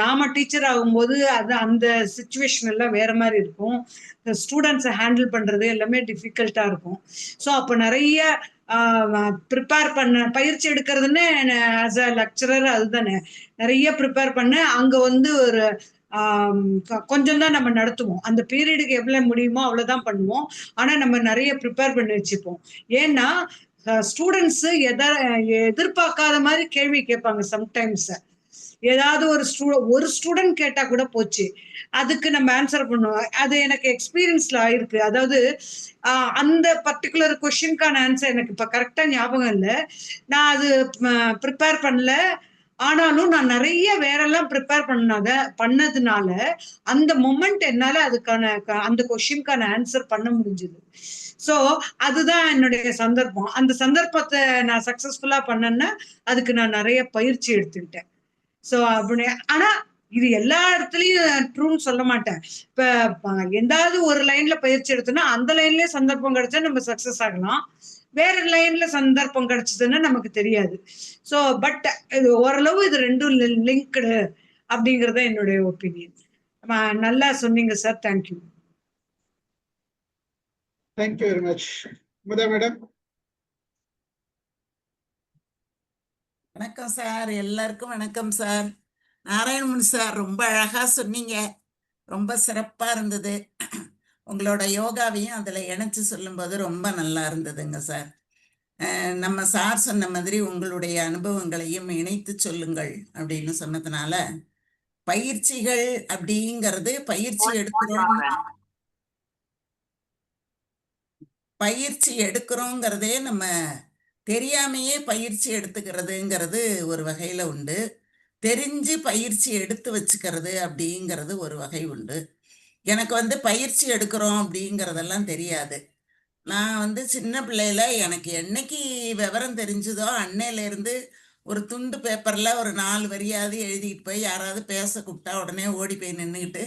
நாம டீச்சர் ஆகும்போது அது அந்த சிச்சுவேஷன் எல்லாம் வேற மாதிரி இருக்கும். ஸ்டூடெண்ட்ஸை ஹேண்டில் பண்றது எல்லாமே டிஃபிகல்ட்டா இருக்கும். ஸோ அப்போ நிறைய ப்ரிப்பேர் பண்ண, பயிற்சி எடுக்கிறதுன்னு ஆஸ் அ லெக்சரர் அதுதானே நிறைய ப்ரிப்பேர் பண்ண. அங்க வந்து ஒரு கொஞ்சம் தான் நம்ம நடத்துவோம். அந்த பீரியடுக்கு எவ்வளவு முடியுமோ அவ்வளவுதான் பண்ணுவோம். ஆனா நம்ம நிறைய ப்ரிப்பேர் பண்ணி வச்சுப்போம். ஏன்னா ஸ்டூடெண்ட்ஸ் எதிர்பார்க்காத மாதிரி கேள்வி கேட்பாங்க. சம்டைம்ஸ் ஏதாவது ஒரு ஸ்டூடெண்ட் கேட்டா கூட போச்சு, அதுக்கு நம்ம ஆன்சர் பண்ணுவோம். அது எனக்கு எக்ஸ்பீரியன்ஸ்ல ஆயிருக்கு. அதாவது அந்த பர்டிகுலர் கொஸ்டினுக்கான ஆன்சர் எனக்கு இப்ப கரெக்டா ஞாபகம் இல்லை. நான் அது ப்ரிப்பேர் பண்ணல. ஆனாலும் நான் நிறைய வேறெல்லாம் ப்ரிப்பேர் பண்ணதுனால அந்த மொமெண்ட் என்னால அதுக்கான அந்த கொஸ்டினுக்கான ஆன்சர் பண்ண முடிஞ்சது. ஸோ அதுதான் என்னுடைய சந்தர்ப்பம். அந்த சந்தர்ப்பத்தை நான் சக்சஸ்ஃபுல்லா பண்ணேன்னா அதுக்கு நான் நிறைய பயிற்சி எடுத்துக்கிட்டேன். ஸோ அப்படி. ஆனா இது எல்லா இடத்துலயும் ட்ரூன்னு சொல்ல மாட்டேன். இப்ப எந்தாவது ஒரு லைன்ல பயிற்சி எடுத்தோம்னா அந்த லைன்லயே சந்தர்ப்பம் கிடைச்சா நம்ம சக்சஸ் ஆகலாம். வேற லைன்ல சந்தர்ப்பம் கிடைச்சதுன்னா நமக்கு தெரியாது. ஸோ பட் இது ஓரளவு இது 2 லிங்க்டு அப்படிங்கறத என்னுடைய ஒப்பீனியன். நல்லா சொன்னீங்க sir. Thank you. Thank you very much. Madam. வணக்கம் சார். எல்லாருக்கும் வணக்கம் சார். நாராயணமூர்த்தி சார் ரொம்ப அழகா சொன்னீங்க. ரொம்ப சிறப்பா இருந்தது. உங்களோட யோகாவையும் அதுல இணைச்சு சொல்லும்போது ரொம்ப நல்லா இருந்ததுங்க சார். நம்ம சார் சொன்ன மாதிரி உங்களுடைய அனுபவங்களையும் இணைத்து சொல்லுங்கள் அப்படின்னு சொன்னதுனால, பயிற்சிகள் அப்படிங்கிறது பயிற்சி எடுக்கிறோங்கிறதே நம்ம தெரியாமையே பயிற்சி எடுத்துக்கிறதுங்கிறது ஒரு வகையில உண்டு. தெரிஞ்சு பயிற்சி எடுத்து வச்சுக்கிறது அப்படிங்கிறது ஒரு வகை உண்டு. எனக்கு வந்து பயிற்சி எடுக்கிறோம் அப்படிங்கிறதெல்லாம் தெரியாது. நான் சின்ன பிள்ளையில எனக்கு என்னைக்கு விவரம் தெரிஞ்சுதோ அன்னையிலேருந்து ஒரு துண்டு பேப்பர்ல ஒரு 4 வரியாவது எழுதிட்டு போய் யாராவது பேச கூப்பிட்டா உடனே ஓடி போய் நின்றுக்கிட்டு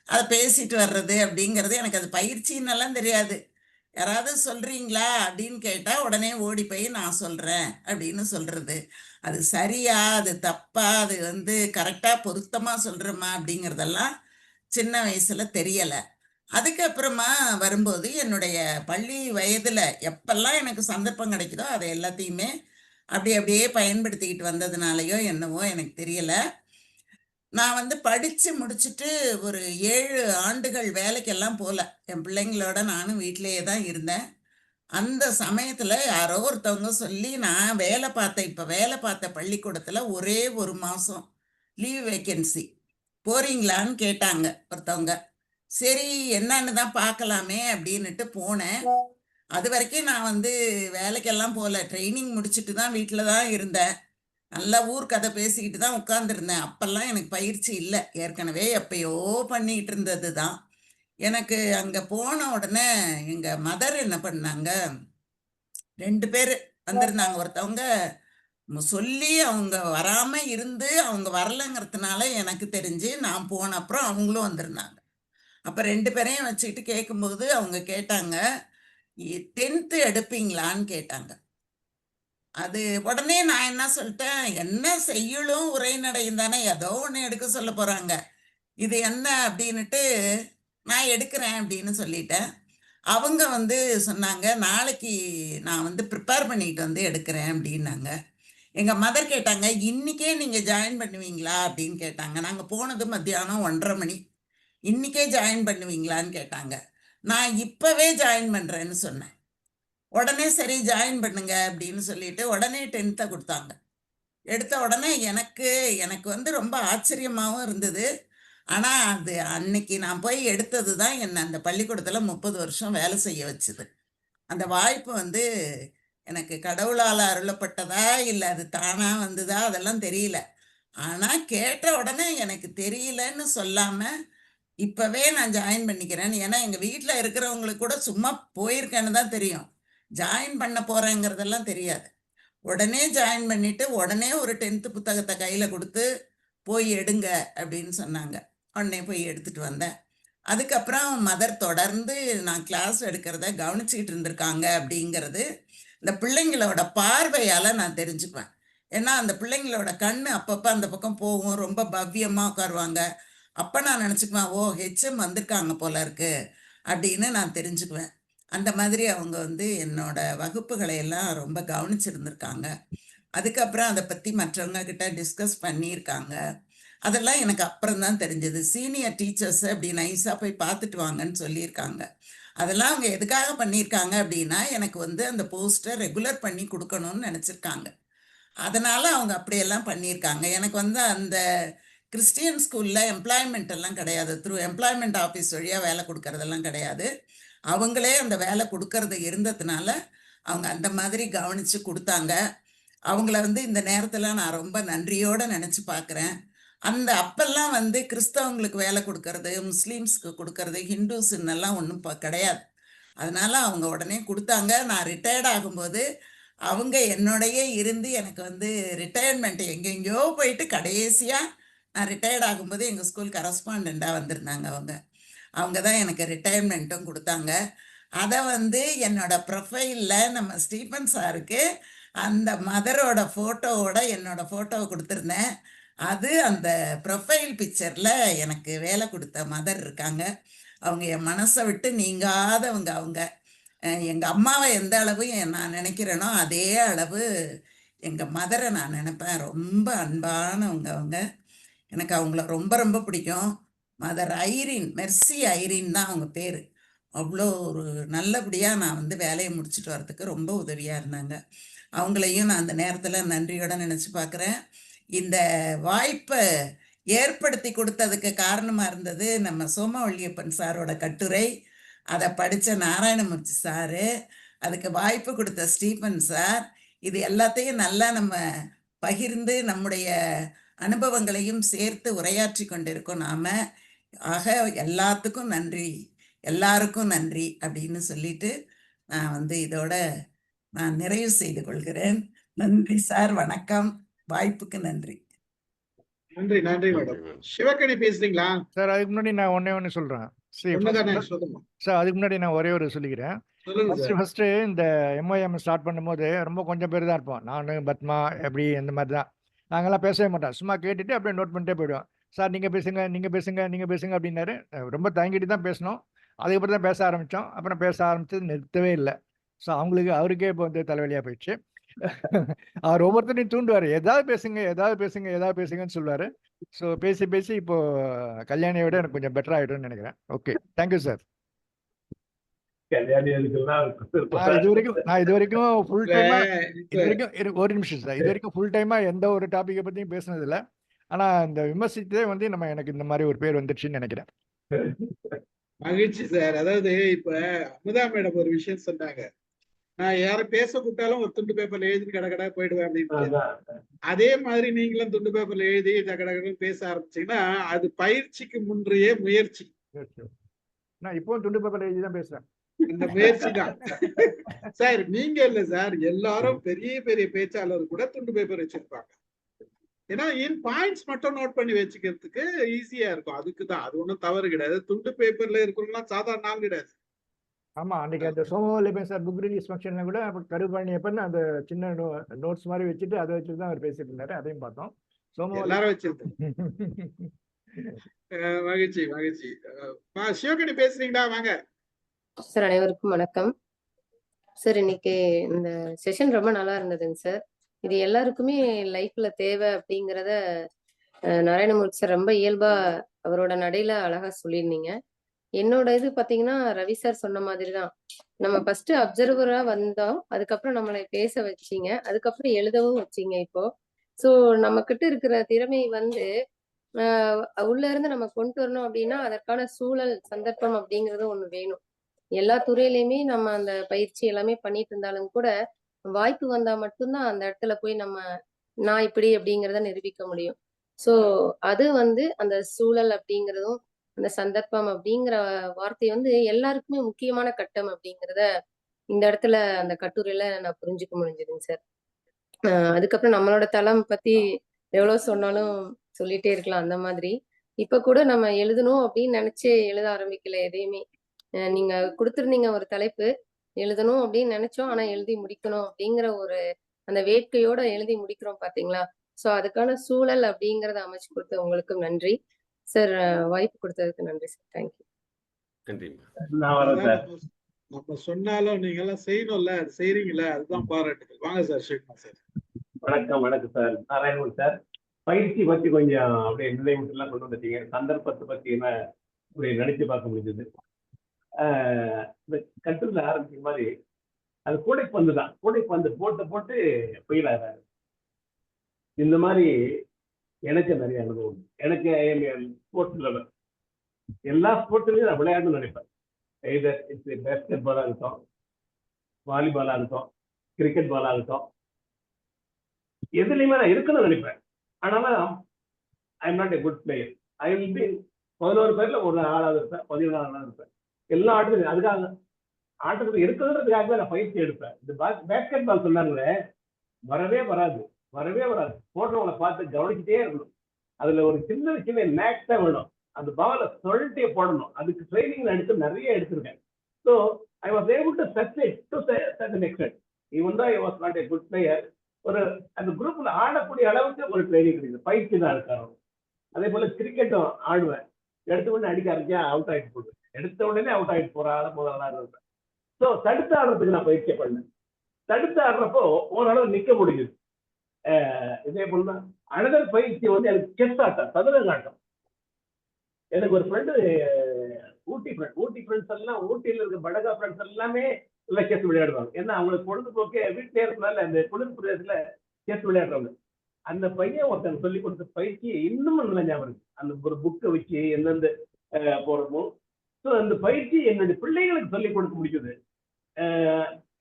அதை பேசிட்டு வர்றது அப்படிங்கிறது எனக்கு அது பயிற்சின்னெல்லாம் தெரியாது. யாராவது சொல்றீங்களா அப்படின்னு கேட்டா உடனே ஓடி போய் நான் சொல்றேன் அப்படின்னு சொல்றது. அது சரியா, அது தப்பா, அது கரெக்டா பொருத்தமா சொல்றோமா அப்படிங்கிறதெல்லாம் சின்ன வயசுல தெரியல. அதுக்கப்புறமா வரும்போது என்னுடைய பள்ளி வயதுல எப்பெல்லாம் எனக்கு சந்தர்ப்பம் கிடைக்குதோ அதை எல்லாத்தையுமே அப்படியே பயன்படுத்திக்கிட்டு வந்ததுனாலயோ என்னவோ எனக்கு தெரியல, நான் வந்து படிச்சு முடிச்சுட்டு ஒரு 7 ஆண்டுகள் வேலைக்கெல்லாம் போல. என் பிள்ளைங்களோட நானும் வீட்டிலேயே தான் இருந்தேன். அந்த சமயத்துல யாரோ ஒருத்தவங்க சொல்லி நான் இப்ப வேலை பார்த்த பள்ளிக்கூடத்துல ஒரே 1 மாசம் லீவ் வேக்கன்சி. போறீங்களான்னு கேட்டாங்க ஒருத்தவங்க. சரி என்னன்னு தான் பார்க்கலாமே அப்படின்னுட்டு போனேன். அதுவரைக்கும் நான் வந்து வேலைக்கெல்லாம் போல. ட்ரெய்னிங் முடிச்சுட்டு தான் வீட்ல தான் இருந்தேன். நல்லா ஊர் கதை பேசிக்கிட்டு தான் உட்கார்ந்திருந்தேன். அப்பல்லாம் எனக்கு பயிற்சி இல்ல. ஏற்கனவே எப்பயோ பண்ணிட்டு இருந்தது தான். எனக்கு அங்க போன உடனே எங்க மதர் என்ன பண்ணாங்க, 2 பேரு வந்திருந்தாங்க. ஒருத்தவங்க சொல்லி அவங்க வராம இருந்து, அவங்க வரலங்கிறதுனால எனக்கு தெரிஞ்சு, நான் போன அப்புறம் அவங்களும் வந்திருந்தாங்க. அப்ப 2 பேரையும் வச்சுக்கிட்டு கேட்கும்போது, அவங்க கேட்டாங்க, 10th எடுப்பீங்களான்னு கேட்டாங்க. அது உடனே நான் என்ன சொல்லிட்டேன், என்ன செய்யுளும் உரைநடையும் தானே, ஏதோ ஒண்ணு எடுக்க சொல்ல போறாங்க. இது என்ன அப்படின்னுட்டு, நான் எடுக்கிறேன் அப்படின்னு சொல்லிட்டேன். அவங்க வந்து சொன்னாங்க, நாளைக்கு நான் வந்து ப்ரிப்பேர் பண்ணிட்டு வந்து எடுக்கிறேன் அப்படின்னாங்க. எங்க மதர் கேட்டாங்க, இன்னைக்கே நீங்க ஜாயின் பண்ணுவீங்களா அப்படின்னு கேட்டாங்க. நாங்க போனது மத்தியானம் 1:30 மணி. இன்னைக்கே ஜாயின் பண்ணுவீங்களான்னு கேட்டாங்க. நான் இப்பவே ஜாயின் பண்றேன்னு சொன்னேன். உடனே சரி ஜாயின் பண்ணுங்க அப்படின்னு சொல்லிட்டு உடனே 10th கொடுத்தாங்க. எடுத்த உடனே எனக்கு வந்து ரொம்ப ஆச்சரியமாவும் இருந்தது. ஆனா அது அன்னைக்கு நான் போய் எடுத்தது தான் என்ன அந்த பள்ளிக்கூடத்துல 30 வருஷம் வேலை செய்ய வச்சது. அந்த வாய்ப்பு வந்து எனக்கு கடவுளால அருளப்பட்டதா, இல்ல அது தானா வந்ததா அதெல்லாம் தெரியல. ஆனா கேட்ட உடனே எனக்கு தெரியலன்னு சொல்லாம, இப்பவே நான் ஜாயின் பண்ணிக்கிறேன்னு. ஏன்னா எங்க வீட்ல இருக்கிறவங்களுக்கு கூட சும்மா போயிருக்கேன்னு தான் தெரியும். ஜாயின் பண்ண போறேங்கிறதெல்லாம் தெரியாது. உடனே ஜாயின் பண்ணிட்டு, உடனே ஒரு 10th புத்தகத்த கையில குடுத்து, "போய் எடுங்க" அப்படின்னு சொன்னாங்க. உடனே போய் எடுத்துட்டு வந்தேன். அதுக்கப்புறம் மதர் தொடர்ந்து நான் கிளாஸ் எடுக்கிறத கவனிச்சுக்கிட்டு இருந்திருக்காங்க அப்படிங்கிறது, இந்த பிள்ளைங்களோட பார்வையால நான் தெரிஞ்சுக்குவேன். ஏன்னா, அந்த பிள்ளைங்களோட கண்ணு அப்பப்ப அந்த பக்கம் போகும். ரொம்ப பவ்யமா உட்காருவாங்க. அப்ப நான் நினச்சுக்குவேன், "ஓ! ஹெச்எம் வந்திருக்காங்க போல இருக்கு" அப்படின்னு நான் தெரிஞ்சுக்குவேன். அந்த மாதிரி அவங்க வந்து என்னோட வகுப்புகளை எல்லாம் ரொம்ப கவனிச்சிருந்திருக்காங்க. அதுக்கப்புறம் அத பத்தி மற்றவங்க கிட்ட டிஸ்கஸ் பண்ணியிருக்காங்க. அதெல்லாம் எனக்கு அப்புறம் தான் தெரிஞ்சது. சீனியர் டீச்சர்ஸ் அப்படி நைஸா போய் பார்த்துட்டு வாங்கன்னு சொல்லியிருக்காங்க. அதெல்லாம் அவங்க எதுக்காக பண்ணியிருக்காங்க அப்படின்னா, எனக்கு வந்து அந்த போஸ்ட்ட ரெகுலர் பண்ணி குடுக்கணும்னு நெனச்சிருக்காங்க. அதனால அவங்க அப்படியெல்லாம் பண்ணியிருக்காங்க. எனக்கு வந்து அந்த கிறிஸ்டியன் ஸ்கூல்ல எம்ப்ளாய்மென்ட் எல்லாம் கிடையாது. எம்ப்ளாய்மென்ட் ஆஃபீஸ் வழியா வேலை குடுக்கறதெல்லாம் கிடையாது. அவங்களே அந்த வேலை குடுக்கறது இருந்ததுனால, அவங்க அந்த மாதிரி கவனிச்சு குடுத்தாங்க. அவங்கள வந்து இந்த நேரத்துல நான் ரொம்ப நன்றியோட நெனச்சு பார்க்குறேன். அப்பல்லாம் வந்து கிறிஸ்தவங்களுக்கு வேலை குடுக்கறது, முஸ்லிம்ஸ்க்கு குடுக்கறது, ஹிந்துஸ்ன்னெல்லாம் ஒண்ணும் கிடையாது. அதனால அவங்க உடனே குடுத்தாங்க. நான் ரிட்டயர்ட் ஆகும்போது, அவங்க என்னோடயே இருந்து எனக்கு வந்து ரிட்டயர்மென்ட் எங்கெங்கேயோ போயிட்டு கடைசியா நான் ரிட்டயர்ட் ஆகும்போது எங்க ஸ்கூல் கரஸ்பாண்டன்ட்டா வந்திருந்தாங்க அவங்க. அவங்க தான் எனக்கு ரிட்டயர்மென்ட்டும் குடுத்தாங்க. அத வந்து என்னோட ப்ரொஃபைல்ல நம்ம ஸ்டீஃபன் சாருக்கு அந்த மதரோட ஃபோட்டோவோட என்னோட ஃபோட்டோவ குடுத்திருந்தேன். அது அந்த ப்ரொஃபைல் பிக்சர்ல எனக்கு வேலை குடுத்த மதர் இருக்காங்க. அவங்க என் மனச விட்டு நீங்காதவங்க அவங்க. எங்க அம்மாவ எந்த அளவு நான் நினைக்கிறேனோ, அதே அளவு எங்க மதர நான் நினைப்பேன். ரொம்ப அன்பானவங்க அவங்க. எனக்கு அவங்கள ரொம்ப ரொம்ப பிடிக்கும். மதர் ஐரின், மெர்சி ஐரின் தான் அவங்க பேரு. அவ்ளோ ஒரு நல்லபடியா நான் வந்து வேலைய முடிச்சுட்டு வரதுக்கு ரொம்ப உதவியா இருந்தாங்க. அவங்களையும் நான் அந்த நேரத்துல நன்றியோட நினைச்சு பார்க்குறேன். இந்த வாய்ப்ப ஏற்படுத்தி குடுத்ததுக்கு காரணமா இருந்தது நம்ம சோமவல்லியப்பன் சாரோட கட்டுரை. அத படிச்ச நாராயணமூர்த்தி சாரு, அதுக்கு வாய்ப்பு குடுத்த ஸ்டீபன் சார், இது எல்லாத்தையும் நல்லா நம்ம பகிர்ந்து நம்முடைய அனுபவங்களையும் சேர்த்து உரையாற்றிக் கொண்டிருக்கோம் நாம. ஆக எல்லாத்துக்கும் நன்றி. எல்லாருக்கும் நன்றி அப்படின்னு சொல்லிட்டு, நான் வந்து இதோட நான் நிறைவு செய்து கொள்கிறேன். நன்றி சார். வணக்கம். வாய்ப்புக்கு நன்றி. நன்றி மேடம். சிவகணி பேசுறீங்களா? சார் அதுக்கு முன்னாடி நான் ஒண்ணே ஒண்ணு சொல்றேன். ஒண்ணுதானே சொல்லுங்க. சார் அதுக்கு முன்னாடி நான் ஒரே ஒரு சொல்லிக்கிறேன். சொல்லுங்க சார். ஃபர்ஸ்ட் இந்த எம்ஐஎம் ஸ்டார்ட் பண்ணும்போது ரொம்ப கொஞ்சம் பேர் தான் இருப்போம். நானு, பத்மா எப்படி இந்த மாதிரி தான். நாங்கெல்லாம் பேசவே மாட்டோம். சும்மா கேட்டுட்டு அப்படியே நோட் பண்ணிட்டே போயிடுவோம். சார் நீங்க பேசுங்க, நீங்க பேசுங்க, நீங்க பேசுங்க அப்படின்னாரு. ரொம்ப தயங்கிட்டு தான் பேசணும். அதுக்கப்புறம் தான் பேச ஆரம்பிச்சோம். அப்புறம் பேச ஆரம்பிச்சது நிறுத்தவே இல்ல. ஸோ அவருக்கே இப்போ வந்து தலைவலியா போயிடுச்சு. அவர் ஒவ்வொருத்தரையும் தூண்டுவார், ஏதாவது பேசுங்க ஏதாவது பேசுங்க ஏதாவது பேசுங்கன்னு சொல்லுவாரு. ஸோ பேசி பேசி இப்போ கல்யாணியை விட எனக்கு கொஞ்சம் பெட்டர் ஆகிடும்னு நினைக்கிறேன். Okay, thank you sir. நான் இது வரைக்கும் ஃபுல் டைமா ஒரு நிமிஷம் சார், இது வரைக்கும் ஃபுல் டைமா எந்த ஒரு டாபிக்கை பத்தியும் பேசுனது இல்லை. ஆனா இந்த விமர்சித்தே வந்து நம்ம எனக்கு இந்த மாதிரி ஒரு பேர் வந்துடுச்சுன்னு நினைக்கிறேன். மகிழ்ச்சி சார். அதாவது இப்ப அமுதா மேடம் ஒரு விஷயம் சொன்னாங்க, நான் யாரும் பேச கூட்டாலும் ஒரு துண்டு பேப்பர்ல எழுதி கடை போயிடுவேன் அப்படின்னு. அதே மாதிரி நீங்களும் துண்டு பேப்பர்ல எழுதி கடை பேச ஆரம்பிச்சீங்கன்னா அது பயிற்சிக்கு முன்றைய முயற்சி. நான் இப்போ துண்டு பேப்பர்ல எழுதி தான் பேசுறேன். அந்த முயற்சி தான் சார். நீங்க இல்ல சார், எல்லாரும் பெரிய பெரிய பேச்சாளர் கூட துண்டு பேப்பர் வச்சிருப்பாங்க. ஏன்னா பாயிண்ட்ஸ் மட்டும் நோட் பண்ணி வச்சுக்கிறதுக்கு ஈஸியா இருக்கும். அதுக்குதான், அது ஒன்றும் தவறு கிடையாது. துண்டு பேப்பர்ல இருக்கிறவங்களாம் சாதாரண ஆள் கிடையாது. ஆமா, அன்னைக்கு அந்த சோமவல்லபன் சார் புக் ரிலீஸ் ஃபங்க்ஷன்ல கூட கருப்பழனியப்பன் அந்த சின்ன நோட்ஸ் மாதிரி வச்சுட்டு அதை வச்சுட்டு தான் அவர் பேசிட்டு இருந்தாரு. அதையும் பார்த்தோம். எல்லாரும் வச்சிருந்தோம். மகிழ்ச்சி மகிழ்ச்சி. சிவகணி பேசுறீங்களா? வாங்க சார். அனைவருக்கும் வணக்கம் சார். இன்னைக்கு இந்த செஷன் ரொம்ப நல்லா இருந்ததுங்க சார். இது எல்லாருக்குமே லைஃப்ல தேவை அப்படிங்கிறத நாராயணமூர்த்தி சார் ரொம்ப இயல்பா அவரோட நடையில அழகா சொல்லியிருந்தீங்க. என்னோட இது பாத்தீங்கன்னா ரவி சார் சொன்ன மாதிரிதான், நம்ம ஃபர்ஸ்ட் அப்சர்வரா வந்தோம், அதுக்கப்புறம் நம்மளை பேச வச்சீங்க, அதுக்கப்புறம் எழுதவும் வச்சீங்க. இப்போ ஸோ நம்ம கிட்ட இருக்கிற திறமை வந்து உள்ள இருந்து நம்ம கொண்டு வரணும் அப்படின்னா அதற்கான சூழல் சந்தர்ப்பம் அப்படிங்கிறது ஒண்ணு வேணும். எல்லா துறையிலையுமே நம்ம அந்த பயிற்சி எல்லாமே பண்ணிட்டு இருந்தாலும் கூட வாய்ப்பு வந்தா மட்டும்தான் அந்த இடத்துல போய் நான் இப்படி அப்படிங்கிறத நிரூபிக்க முடியும். ஸோ அது வந்து அந்த சூழல் அப்படிங்கிறதும் அந்த சந்தர்ப்பம் அப்படிங்கிற வார்த்தை வந்து எல்லாருக்குமே முக்கியமான கட்டம் அப்படிங்கிறத இந்த இடத்துல அந்த கட்டுரையில நான் புரிஞ்சுக்க முடிஞ்சதுங்க சார். அதுக்கப்புறம் நம்மளோட தளம் பத்தி எவ்வளவு சொன்னாலும் சொல்லிட்டே இருக்கலாம். அந்த மாதிரி இப்ப கூட நம்ம எழுதணும் அப்படின்னு நினைச்சே எழுத ஆரம்பிக்கல எதையுமே. நீங்க கொடுத்திருந்தீங்க ஒரு தலைப்பு, எழுதணும் அப்படின்னு நினைச்சோம், ஆனா எழுதி முடிக்கணும் அப்படிங்கிற ஒரு அந்த வேட்கையோட எழுதி முடிக்கிறோம் பாத்தீங்களா. சோ அதுக்கான சூழல் அப்படிங்கறத அமைச்சு கொடுத்த உங்களுக்கு நன்றி சார். வாய்ப்பு கொடுத்ததுக்கு நன்றி சார். தேங்க்யூ. நம்ம சொன்னாலும் நீங்க எல்லாம் செய்யணும்ல, அது செய்றீங்களா, அதுதான் பாராட்டுகள். வாங்க சார். சிவகுமார் சார். வணக்கம். வணக்கம் சார். நாராயணன் சார். பயிற்சி பத்தி கொஞ்சம் அப்படியே நினைவுலாம் கொண்டு வந்துட்டீங்க. சந்தர்ப்பத்தை பத்தி என்ன அப்படியே நினைச்சு பார்க்க முடிஞ்சது. இந்த கட்டுரையில ஆரம்பிச்ச மாதிரி அது கூடைப்பந்து தான். கூடைப்பந்து போட்டு ஃபெயில் ஆகிறாரு. இந்த மாதிரி எனக்கு நிறைய அனுபவம். எனக்கு ஸ்போர்ட்ஸ் லெவல் எல்லா ஸ்போர்ட்ஸ்லையும் நான் விளையாடணும்னு நினைப்பேன். எய்தர் இட்ஸ் பேஸ்கெட் பாலா இருக்கும், வாலிபாலா இருக்கும், கிரிக்கெட் பாலா இருக்கும், எதுலையுமே நான் இருக்கணும்னு நினைப்பேன். ஆனாலும் I am not a good player. I will be 11 பேர்ல ஒரு ஆளாக இருப்பேன், 14 இருப்பேன். எல்லா ஆட்டத்துக்கும் அதுக்காக ஆட்டத்துக்கு இருக்கிறதுக்காகவே நான் பயிற்சி எடுப்பேன். இந்த பேஸ்கெட் பால் சொன்னாங்களே, வரவே வராது. போடுறவங்களை பார்த்து கவனிச்சுட்டே இருக்கணும். அதுல ஒரு சின்ன நேக் தான் வேணும். அந்த பாலை சொல்லிட்டே போடணும். அதுக்கு ட்ரைனிங் நிறைய எடுத்திருக்கேன். So I was able to succeed to certain extent. Even though I was not a good player. ஒரு அந்த குரூப்ல ஆடக்கூடிய அளவுக்கு ஒரு ட்ரைனிங் கிடைக்குது. பயிற்சி தான் இருக்காரு. அதே போல கிரிக்கெட்டும் ஆடுவேன். எடுத்த உடனே அடிக்க ஆரம்பிச்சா அவுட் ஆகிட்டு போடுவேன். எடுத்த உடனே அவுட் ஆகிட்டு போறாத முதலாக இருப்பேன். ஸோ தடுத்து ஆடுறதுக்கு நான் பயிற்சி பண்ணேன். தடுத்து ஆடுறப்போ ஓரளவு நிக்க முடியுது. இதே போல அனதர் பயிற்சி வந்து எனக்கு செஸ் ஆட்டம், சதுரங்காட்டம். எனக்கு ஒரு ஃப்ரெண்டு ஊட்டி ஃப்ரெண்ட்ஸ் எல்லாம், ஊட்டியில் இருக்க படகா ஃப்ரெண்ட்ஸ் எல்லாமே செஸ் விளையாடுவாங்க. ஏன்னா அவங்களுக்கு பொழுதுபோக்கே வீட்டிலே இருக்கனால அந்த குளிர் பிரதேசத்துல செஸ் விளையாடுறவங்க. அந்த பையன் ஒருத்தங்க சொல்லி கொடுத்த பயிற்சி இன்னும் நல்ல ஞாபகம் இருக்கு. அந்த ஒரு புக்கை வச்சு எந்தெந்த போறமோ. ஸோ அந்த பயிற்சி என்னுடைய பிள்ளைகளுக்கு சொல்லி கொடுக்க முடியுது.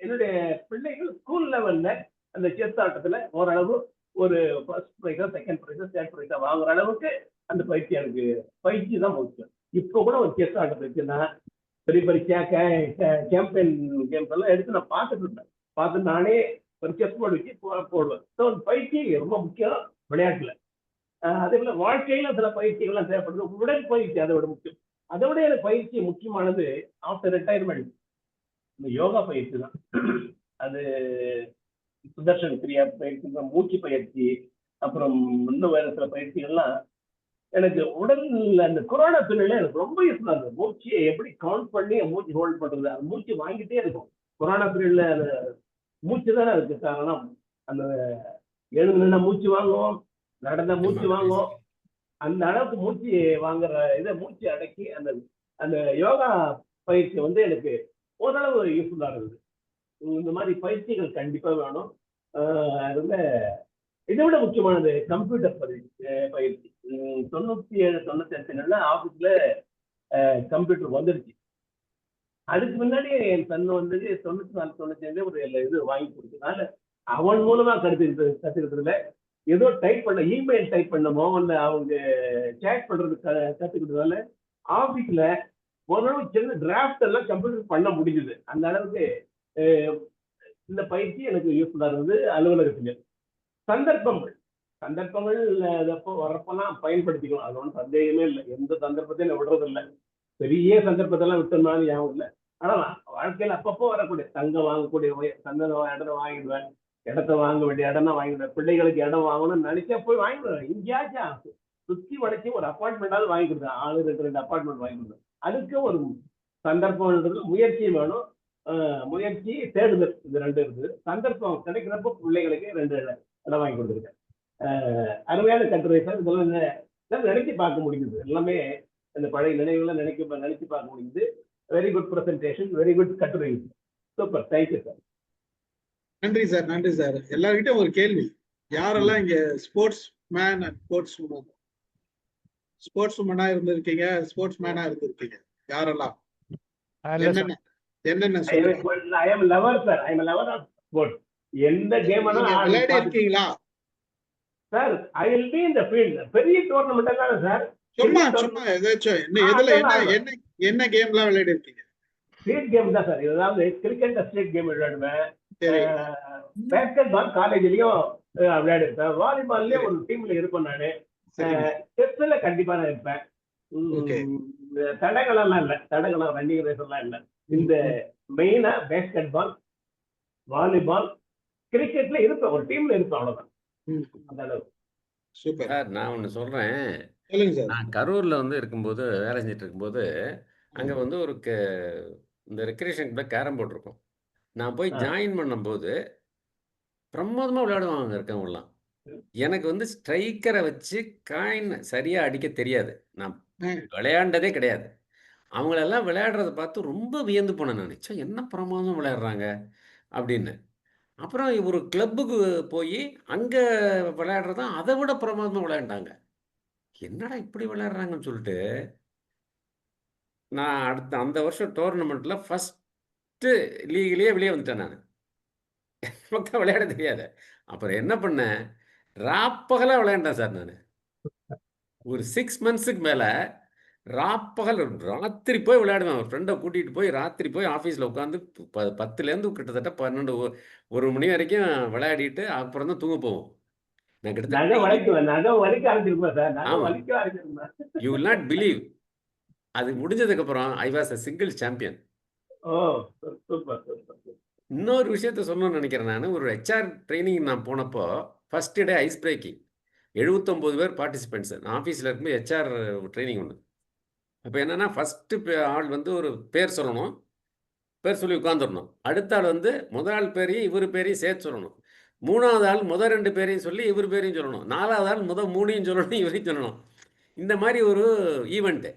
என்னுடைய பிள்ளைகள் ஸ்கூல் லெவல்ல அந்த செஸ் ஆட்டத்துல ஓரளவு ஒரு ஃபர்ஸ்ட் ப்ரைஸா, செகண்ட் ப்ரைஸா, தேர்ட் ப்ரைஸா வாங்குற அளவுக்கு அந்த பயிற்சி தான் முக்கியம். இப்போ கூட ஒரு செஸ் ஆட்டம் இருக்குன்னா பெரிய கேம்பெயின் கேம்ஸ் எல்லாம் எடுத்து நான் பார்த்துட்டு இருப்பேன். பார்த்து நானே ஒரு செஸ் போர்டு வச்சு போடுவேன். ஸோ அந்த பயிற்சி ரொம்ப முக்கியம் விளையாட்டுல. அதே போல வாழ்க்கையில சில பயிற்சிகள்லாம் தேவைப்படுது. உடற்பயிற்சி அதை விட முக்கியம். அதை விட எனக்கு பயிற்சி முக்கியமானது ஆஃப்டர் ரிட்டையர்மெண்ட் இந்த யோகா பயிற்சி தான். அது சுதர்ஷன் கிரியா பயிற்சி, மூச்சு பயிற்சி, அப்புறம் இன்னும் வேற சில பயிற்சிகள்லாம் எனக்கு உடல்ல அந்த கொரோனா பின்னணியில எனக்கு ரொம்ப யூஸ்ஃபுல்லா இருந்தது. மூச்சியை எப்படி கவுண்ட் பண்ணி மூச்சு ஹோல்ட் பண்றது, அந்த மூச்சு வாங்கிட்டே இருக்கும். கொரோனா பீரியட்ல அந்த மூச்சு தானே அதுக்கு காரணம். அந்த எழுதுனா மூச்சு வாங்குவோம், நடந்த மூச்சு வாங்குவோம். அந்த அளவுக்கு மூச்சு வாங்குற இதை மூச்சு அடக்கி அந்த அந்த யோகா பயிற்சி வந்து எனக்கு ஓரளவு யூஸ்ஃபுல்லா இருந்தது. இந்த மாதிரி பயிற்சிகள் கண்டிப்பா வேணும். அதுல இதை விட முக்கியமானது கம்ப்யூட்டர் பயிற்சி. 97, 98 ஆபீஸ்ல கம்ப்யூட்டர் வந்துருச்சு. அதுக்கு முன்னாடி என் சன் வந்து 94, 95 ஒரு இது வாங்கி கொடுத்ததுனால அவன் மூலமா கத்துக்கிட்டதுல ஏதோ டைப் பண்ண இமெயில் டைப் பண்ணமோ இல்ல அவங்க சேட் பண்றது கத்துக்கிட்டதால ஆபீஸ்ல ஓரளவு சின்ன டிராஃப்ட் எல்லாம் கம்ப்யூட்டர் பண்ண முடிஞ்சது. அந்த அளவுக்கு இந்த பயிற்சி எனக்கு யூஸ்ஃபுல்லா இருந்தது. அலுவலகத்துல சந்தர்ப்பங்கள் அப்போ வர்றப்பெல்லாம் பயன்படுத்திக்கணும். அது ஒன்றும் சந்தேகமே இல்லை. எந்த சந்தர்ப்பத்தையும் நான் விடுறது இல்லை. பெரிய சந்தர்ப்பத்தெல்லாம் விட்டோம்னாலும் ஞாபகம் இல்லை. ஆனா வாழ்க்கையில அப்பப்போ வரக்கூடிய தங்கம் வாங்கக்கூடிய இடத்த வாங்கிடுவேன், இடத்த வாங்க வேண்டிய இடம்னா வாங்கிடுவேன், பிள்ளைகளுக்கு இடம் வாங்கணும்னு நினைச்சா போய் வாங்கிடுவேன். எங்கேயாச்சும் சுத்தி வளைச்சி ஒரு அப்பார்ட்மெண்டாவது வாங்கி கொடுத்தேன். 2 அப்பார்ட்மெண்ட் வாங்கி கொடுத்தேன். அதுக்கு ஒரு சந்தர்ப்பம்ன்றது முயற்சியும் வேணும். முயற்சி தேடுதல் இது 2 இருக்குது. சந்தர்ப்பம் கிடைக்கிறப்போ பிள்ளைகளுக்கு 2 இடம் வாங்கி கொடுத்துருக்கேன். அருமையான கட்டுரை சார். இதெல்லாம் நினைச்சு பார்க்க முடியுது. எல்லாமே இந்த பழைய நினைவுகளை நினைச்சு பார்க்க முடியுது. Very good presentation, very good கட்டுரை. Super, thank you sir. நன்றி சார், நன்றி சார். எல்லார்கிட்டையும் ஒரு கேள்வி. யாரெல்லாம் இங்க ஸ்போர்ட்ஸ் மேன் அண்ட் ஸ்போர்ட்ஸ் உமனா இருந்திருக்கீங்க, ஸ்போர்ட்ஸ் மேனா இருந்திருக்கீங்க? யாரெல்லாம்? என்னென்ன சொல்லுங்க. I am a lover sir. I am a lover of sports. எந்த கேம் விளையாடி இருக்கீங்களா sir? I will be in the field. பெரிய டோர்னமெண்ட் எல்லாம் சார். சும்மா ஏதாச்சும் என்ன கேம்லாம் விளையாடி இருக்கீங்க? ஸ்டேட் கேம் தான் சார். அதாவது கிரிக்கெட் ஸ்டேட் கேம் விளையாடுவேன். பேஸ்கெட் பால் காலேஜ்லயும் விளையாடுவேன். வாலிபால்லயும் ஒரு டீம்ல இருப்பேன் நானு. செஸ்ல கண்டிப்பா நான் இருப்பேன். தடகளம் இல்ல, தடகளம் ரன்னிங் ரேஸ் எல்லாம் இல்ல. இந்த மெயினா பேஸ்கெட் பால், வாலிபால், கிரிக்கெட்ல இருப்பேன். ஒரு டீம்ல இருப்பேன், அவ்வளவுதான். அந்த அளவு. Super sir. நான் ஒன்று சொல்றேன். சொல்லுங்க சார். நான் கரூர்ல வந்து இருக்கும்போது, வேலை செஞ்சுட்டு இருக்கும்போது, அங்க வந்து ஒரு இந்த ரெக்ரியேஷன் கிளப்ல கேரம் போர்டு இருக்கும். நான் போய் ஜாயின் பண்ணும்போது பிரமாதமா விளையாடுவாங்க இருக்கவங்கலாம். எனக்கு வந்து ஸ்ட்ரைக்கரை வச்சு காயின் சரியா அடிக்க தெரியாது. நான் விளையாண்டதே கிடையாது. அவங்களெல்லாம் விளையாடுறத பார்த்து ரொம்ப வியந்து போனேன் நான். ச்சே, என்ன பிரமாதம் விளையாடுறாங்க அப்படின்னு. அப்புறம் ஒரு கிளப்புக்கு போய் அங்க விளையாடுறத அதை விட பிரமாதமா விளையாண்டாங்க. என்னடா இப்படி விளையாடுறாங்கன்னு சொல்லிட்டு நான் அந்த வருஷம் டோர்னமெண்ட்ல ஃபர்ஸ்ட் லீக்லயே வெளியே வந்துட்டேன் நான். மக்கள் விளையாட தெரியாது. அப்புறம் என்ன பண்ணேன், ராப்பகலா விளையாண்டேன் சார் நான். ஒரு 6 மந்த்ஸுக்கு மேல ராப்பகல் ராத்திரி போய் விளையாடுவேன். ஒரு ஃப்ரெண்டை கூட்டிகிட்டு போய் ராத்திரி போய் ஆஃபீஸில் உட்காந்து 10லேருந்து கிட்டத்தட்ட 12, 1 மணி வரைக்கும் விளையாடிட்டு அப்புறம் தான் தூங்க போவோம். நான் யூ வில் நாட் பிலீவ், அது முடிஞ்சதுக்கப்புறம் I was a single champion. இன்னொரு விஷயத்த சொல்லணும்னு நினைக்கிறேன். நான் ஒரு ஹெச்ஆர் ட்ரைனிங் நான் போனப்போ ஃபர்ஸ்ட் டே ஐஸ் பிரேக்கிங் 79 பேர் பார்ட்டிசிபென்ட்ஸ். நான் ஆஃபீஸில் இருக்கும்போது ஹெச்ஆர் ட்ரைனிங் ஒன்று. அப்போ என்னென்னா ஃபஸ்ட்டு ஆள் வந்து ஒரு பேர் சொல்லணும், பேர் சொல்லி உட்காந்துடணும். அடுத்த ஆள் வந்து முதல் ஆள் பேரையும் இவர் பேரையும் சேர்த்து சொல்லணும். 3வது ஆள் முதல் 2 பேரையும் சொல்லி இவர் பேரையும் சொல்லணும். 4வது ஆள் முதல் 3ஐயும் சொல்லணும், இவரையும் சொல்லணும். இந்த மாதிரி ஒரு ஈவெண்ட்டு.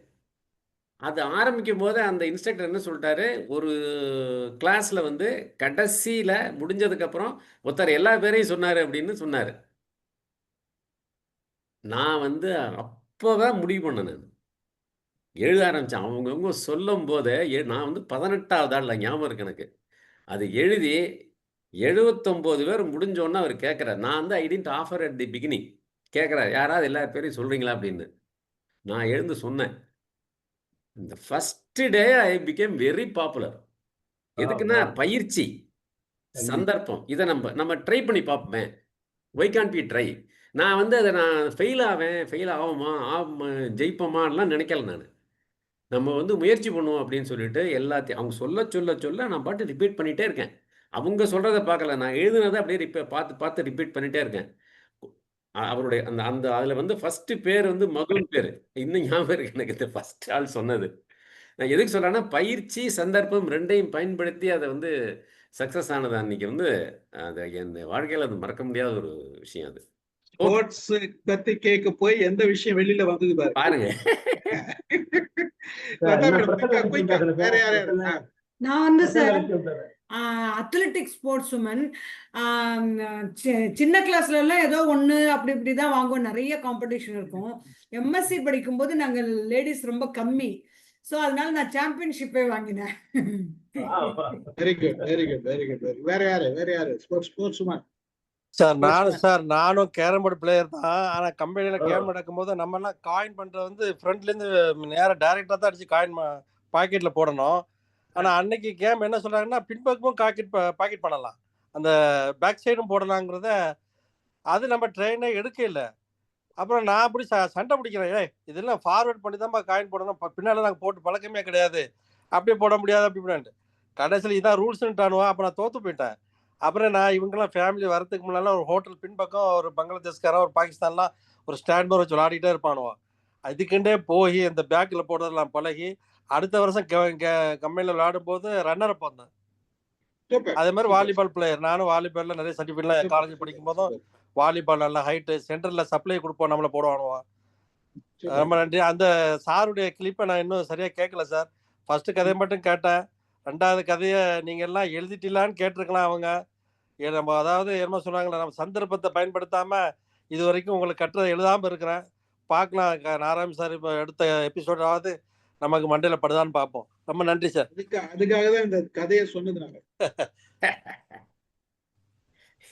அது ஆரம்பிக்கும் போது அந்த இன்ஸ்ட்ரக்டர் என்ன சொல்லிட்டாரு, ஒரு கிளாஸில் வந்து கடைசியில் முடிஞ்சதுக்கப்புறம் ஒருத்தர் எல்லா பேரையும் சொன்னார் அப்படின்னு சொன்னார். நான் வந்து அப்போதான் முடிவு பண்ணேன். நான் எழுத ஆரம்பித்தேன். அவங்கவுங்க சொல்லும் போதே நான் வந்து 18வது ஆள் ஞாபகம் இருக்கு எனக்கு. அது எழுதி 79 பேர் முடிஞ்சோன்னா அவர் கேட்குறார். நான் வந்து I didn't offer at the beginning. கேட்குறாரு, யாராவது எல்லா பேரையும் சொல்கிறீங்களா அப்படின்னு. நான் எழுந்து சொன்னேன். இந்த first day I became very popular. எதுக்குன்னா பயிற்சி, சந்தர்ப்பம். இதை நம்ம ட்ரை பண்ணி பார்ப்போமே. Why can't be try. நான் வந்து அதை நான் ஃபெயில் ஆகுமா ஜெயிப்போமான்லாம் நினைக்கல. நம்ம வந்து முயற்சி பண்ணுவோம் அப்படின்னு சொல்லிட்டு எல்லாத்தையும் அவங்க சொல்ல நான் பாட்டு ரிப்பீட் பண்ணிகிட்டே இருக்கேன். அவங்க சொல்கிறத பார்க்கல, நான் எழுதுனதை அப்படியே பார்த்து ரிப்பீட் பண்ணிகிட்டே இருக்கேன். அவருடைய அந்த அதில் வந்து ஃபஸ்ட்டு பேர் வந்து மதுன் பேர் இன்னும் ஞாபகம் இருக்கு எனக்கு. இந்த ஃபஸ்ட் ஆள் சொன்னது நான் எதுக்கு சொல்கிறேன்னா, பயிற்சி சந்தர்ப்பம் 2ஐயும் பயன்படுத்தி அதை வந்து சக்ஸஸ் ஆனது அன்னைக்கு வந்து அது என் வாழ்க்கையில அது மறக்க முடியாத ஒரு விஷயம் அது. ஸ்போர்ட்ஸ் பத்தி கேட்க போய் எந்த விஷயம் வெளியில வந்தது பாரு. பாருங்க. வேற யாரு? நான் வந்து சார் அத்லெட்டிக் ஸ்போர்ட்ஸ் உமன். சின்ன கிளாஸ்ல எல்லாம் ஏதோ ஒண்ணு அப்படி இப்படிதான் வாங்குவோம். நிறைய காம்படிஷன் இருக்கும். எம்எஸ்சி படிக்கும்போது நாங்க லேடிஸ் ரொம்ப கம்மி. சோ அதனால நான் சாம்பியன்ஷிப்பே வாங்கினேன். Very good very good very good. வேற யாரு ஸ்போர்ட்ஸ் உமன்? நானும் கேரம் போர்டு பிளேயர் தான். ஆனா கம்பெனில கேம் நடக்கும்போது நம்ம எல்லாம் காயின் பண்றது வந்து ஃப்ரண்ட்ல இருந்து நேரா டைரக்டா தான் அடிச்சு காயின் பாக்கெட்ல போடணும். ஆனா அன்னைக்கு கேம் என்ன சொல்றாங்கன்னா பின்பக்கமும் பாக்கெட் பண்ணலாம், அந்த பேக் சைடும் போடலாங்கிறத அது நம்ம ட்ரெயினே எடுக்க இல்லை. அப்புறம் நான் அப்படி சண்டை பிடிக்கிறேன், இதெல்லாம் ஃபார்வர்ட் பண்ணி தான் காயின் போடணும், பின்னால நாங்கள் போட்டு பழக்கமே கிடையாது, அப்படியே போட முடியாது அப்படி இப்படின்ட்டு கடைசியில் இதான் ரூல்ஸ்ன்ட்டானுவா. அப்போ நான் தோற்று போயிட்டேன். அப்புறம் நான் இவங்கெல்லாம் ஃபேமிலி வரதுக்கு முன்னால ஒரு ஹோட்டல் பின்பக்கம் ஒரு பங்களாதேஷ்காரன் ஒரு பாகிஸ்தான்லாம் ஒரு ஸ்டாண்ட் பார் வச்சு விளையாடிட்டே இருப்பானுவா. அதுக்குண்டே போய் இந்த பேக்கில் போடுறதெல்லாம் பழகி அடுத்த வருஷம் கம்பெனியில் விளையாடும் போது ரன்னர் அப் வந்தேன். அதே மாதிரி வாலிபால் பிளேயர், நானும் வாலிபால்ல நிறைய சர்டிஃபிகேட்லாம் காலேஜ் படிக்கும் போதும் வாலிபால் நல்லா ஹைட்டு சென்டரில் சப்ளை கொடுப்போம், நம்மளை போடுவானுவா. ரொம்ப நன்றி. அந்த சாருடைய கிளிப்பை நான் இன்னும் சரியாக கேட்கல சார். ஃபர்ஸ்ட் கதையை மட்டும் கேட்டேன், ரெண்டாவது கதையை நீங்கள் எல்லாம் எழுதிட்டீங்களான்னு கேட்டிருக்கலாம் அவங்க. நம்ம அதாவது என்ன சொன்னாங்களே, நம்ம சந்தர்ப்பத்தை பயன்படுத்தாமல் இது வரைக்கும் உங்களுக்கு கட்டுரை எழுதாமல் இருக்கிறேன். பார்க்கலாம் நாராயண் சார் இப்போ எடுத்த எபிசோடாவது நமக்கு மண்டையில் படுதான்னு பார்ப்போம். ரொம்ப நன்றி சார். அதுக்காக தான் இந்த கதையை சொன்னது நாங்கள்.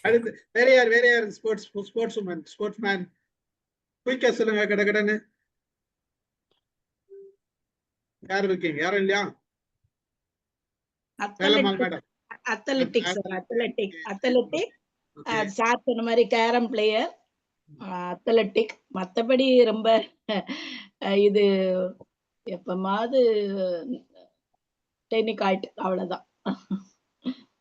அடுத்து வேற யார் ஸ்போர்ட்ஸ் உமன் ஸ்போர்ட்ஸ் மேன் குயிக்கா சொல்லுங்க கடகடன்னு. யார் இருக்கீங்க? யாரும் இல்லையா? அத்லெட்டிக் சார் சொன்ன மாதிரி கேரம் பிளேயர், அத்லெட்டிக். மத்தபடி ரொம்ப இது எப்பமாவது டென்னிகாய்ட், அவ்வளவுதான்.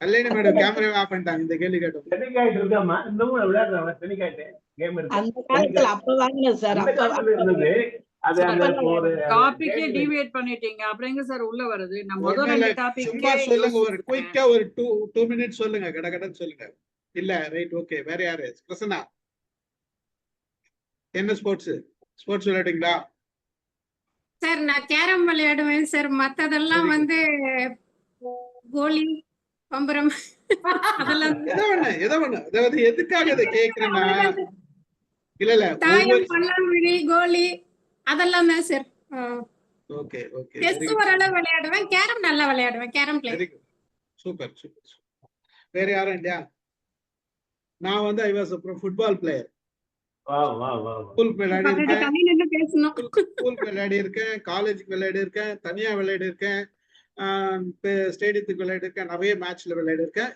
கல்யாணி மேடம் கேமரா ஆஃப் பண்ணிட்டாங்க இந்த கேள்வி கேட்டோம். டென்னிகாய்ட் இருக்காமா? இன்னமும் விளையாடுறாங்க டென்னிகாய்ட் கேம் இருக்கு. அந்த காலத்துல அப்ப வாங்கினது சார். அது அந்த ஒரு டாபிக்கே டிவியேட் பண்ணிட்டீங்க. அப்புறம் எங்க சார் உள்ள வருது? நம்ம முதல்ல டாபிக் சும்மா சொல்லுங்க, ஒரு குயிக்கா ஒரு 2 மினிட்ஸ் சொல்லுங்க, கடகடன்னு சொல்லுங்க. இல்ல ரைட் ஓகே. வேற யாரு? பிரசன்னா, என்ன ஸ்போர்ட்ஸ் விளையாடுங்களா? சார் நான் கேரம் விளையாடுவேன் சார். மத்ததெல்லாம் வந்து கோலி பம்பரம் அதெல்லாம் ஏதோ ஒண்ணு. அதாவது எதுக்காக இதை கேக்குறேன்னா, இல்ல தாயம் பல்லாங்குழி கோலி அதெல்லாம் தான் சார். Okay okay. செஸ் ஓரளவு விளையாடுவேன், கேரம் நல்லா விளையாடுவேன், கேரம் பிளேயர். Super super. வேற யாரும் இல்லையா? நான் வந்து I was a football player. School விளையாடி இருக்கேன், காலேஜுக்கு விளையாடி இருக்கேன், தனியா விளையாடி இருக்கேன், ஸ்டேடியத்துக்கு விளையாடி இருக்கேன், நிறைய மேட்ச்ல விளையாடி இருக்கேன்.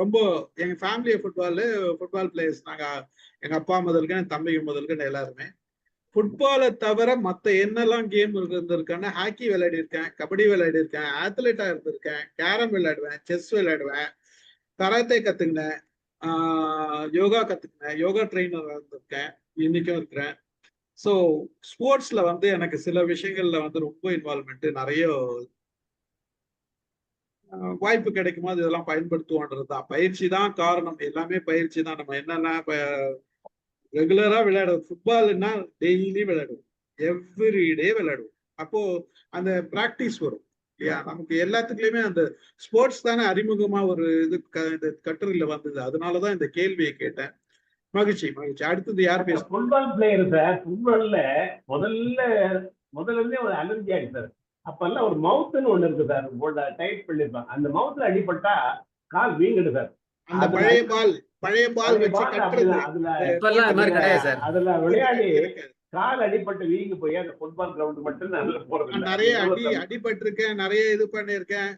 ரொம்ப எங்க ஃபேமிலி ஃபுட்பால் பிளேயர்ஸ். நாங்க எங்க அப்பா முதல்க என் தம்பிக்கு முதல்க எல்லாருமே ஃபுட்பாலை தவிர மற்ற என்னெல்லாம் கேம் இருந்திருக்கேன்னா, ஹாக்கி விளையாடி இருக்கேன், கபடி விளையாடி இருக்கேன், ஆத்லெட்டா இருந்திருக்கேன், கேரம் விளையாடுவேன், செஸ் விளையாடுவேன், கராத்தே கத்துக்கினேன், யோகா கத்துக்கினேன், யோகா ட்ரெயினர் இருந்திருக்கேன், இன்னைக்கும் இருக்கிறேன். ஸோ ஸ்போர்ட்ஸ்ல வந்து எனக்கு சில விஷயங்கள்ல வந்து ரொம்ப இன்வால்மெண்ட், நிறைய வாய்ப்பு கிடைக்கும் போது இதெல்லாம் பயன்படுத்துவோன்றது தான். பயிற்சி தான் காரணம், எல்லாமே பயிற்சி தான். நம்ம என்னன்னா ரெகுலரா விளையாடுவோம். ஃபுட்பால்னா டெய்லி விளையாடுவோம், எவ்ரிடே விளையாடுவோம். அப்போ அந்த பிராக்டிஸ் வரும் இல்லையா? நமக்கு எல்லாத்துக்குலயுமே அந்த ஸ்போர்ட்ஸ் தானே அறிமுகமா ஒரு இது கட்டுரையில வந்தது. அதனாலதான் இந்த கேள்வியை கேட்டேன். மகிழ்ச்சி மகிழ்ச்சி. அடுத்தது யார் பேச? Football player sir. ஃபுட்பால்ல முதல்ல இருந்தே ஒரு அலர்ஜி ஆயிடுச்சு சார். அப்பெல்லாம் ஒரு மவுத்னு ஒண்ணு இருக்கு சார், டைட் பண்ணிருப்பாங்க. அந்த மவுத்ல அடிபட்டா கால் வீங்கிடு சார். அந்த பழைய பால் வச்சு கட்டுறது, அதுல விளையாடி கால் அடிபட்டு வீங்கி போய் அந்த ஃபுட்பால் கிரவுண்ட் மட்டும் நல்ல போறது. நிறைய அடிபட்டு இருக்கேன், நிறைய இது பண்ணிருக்கேன்.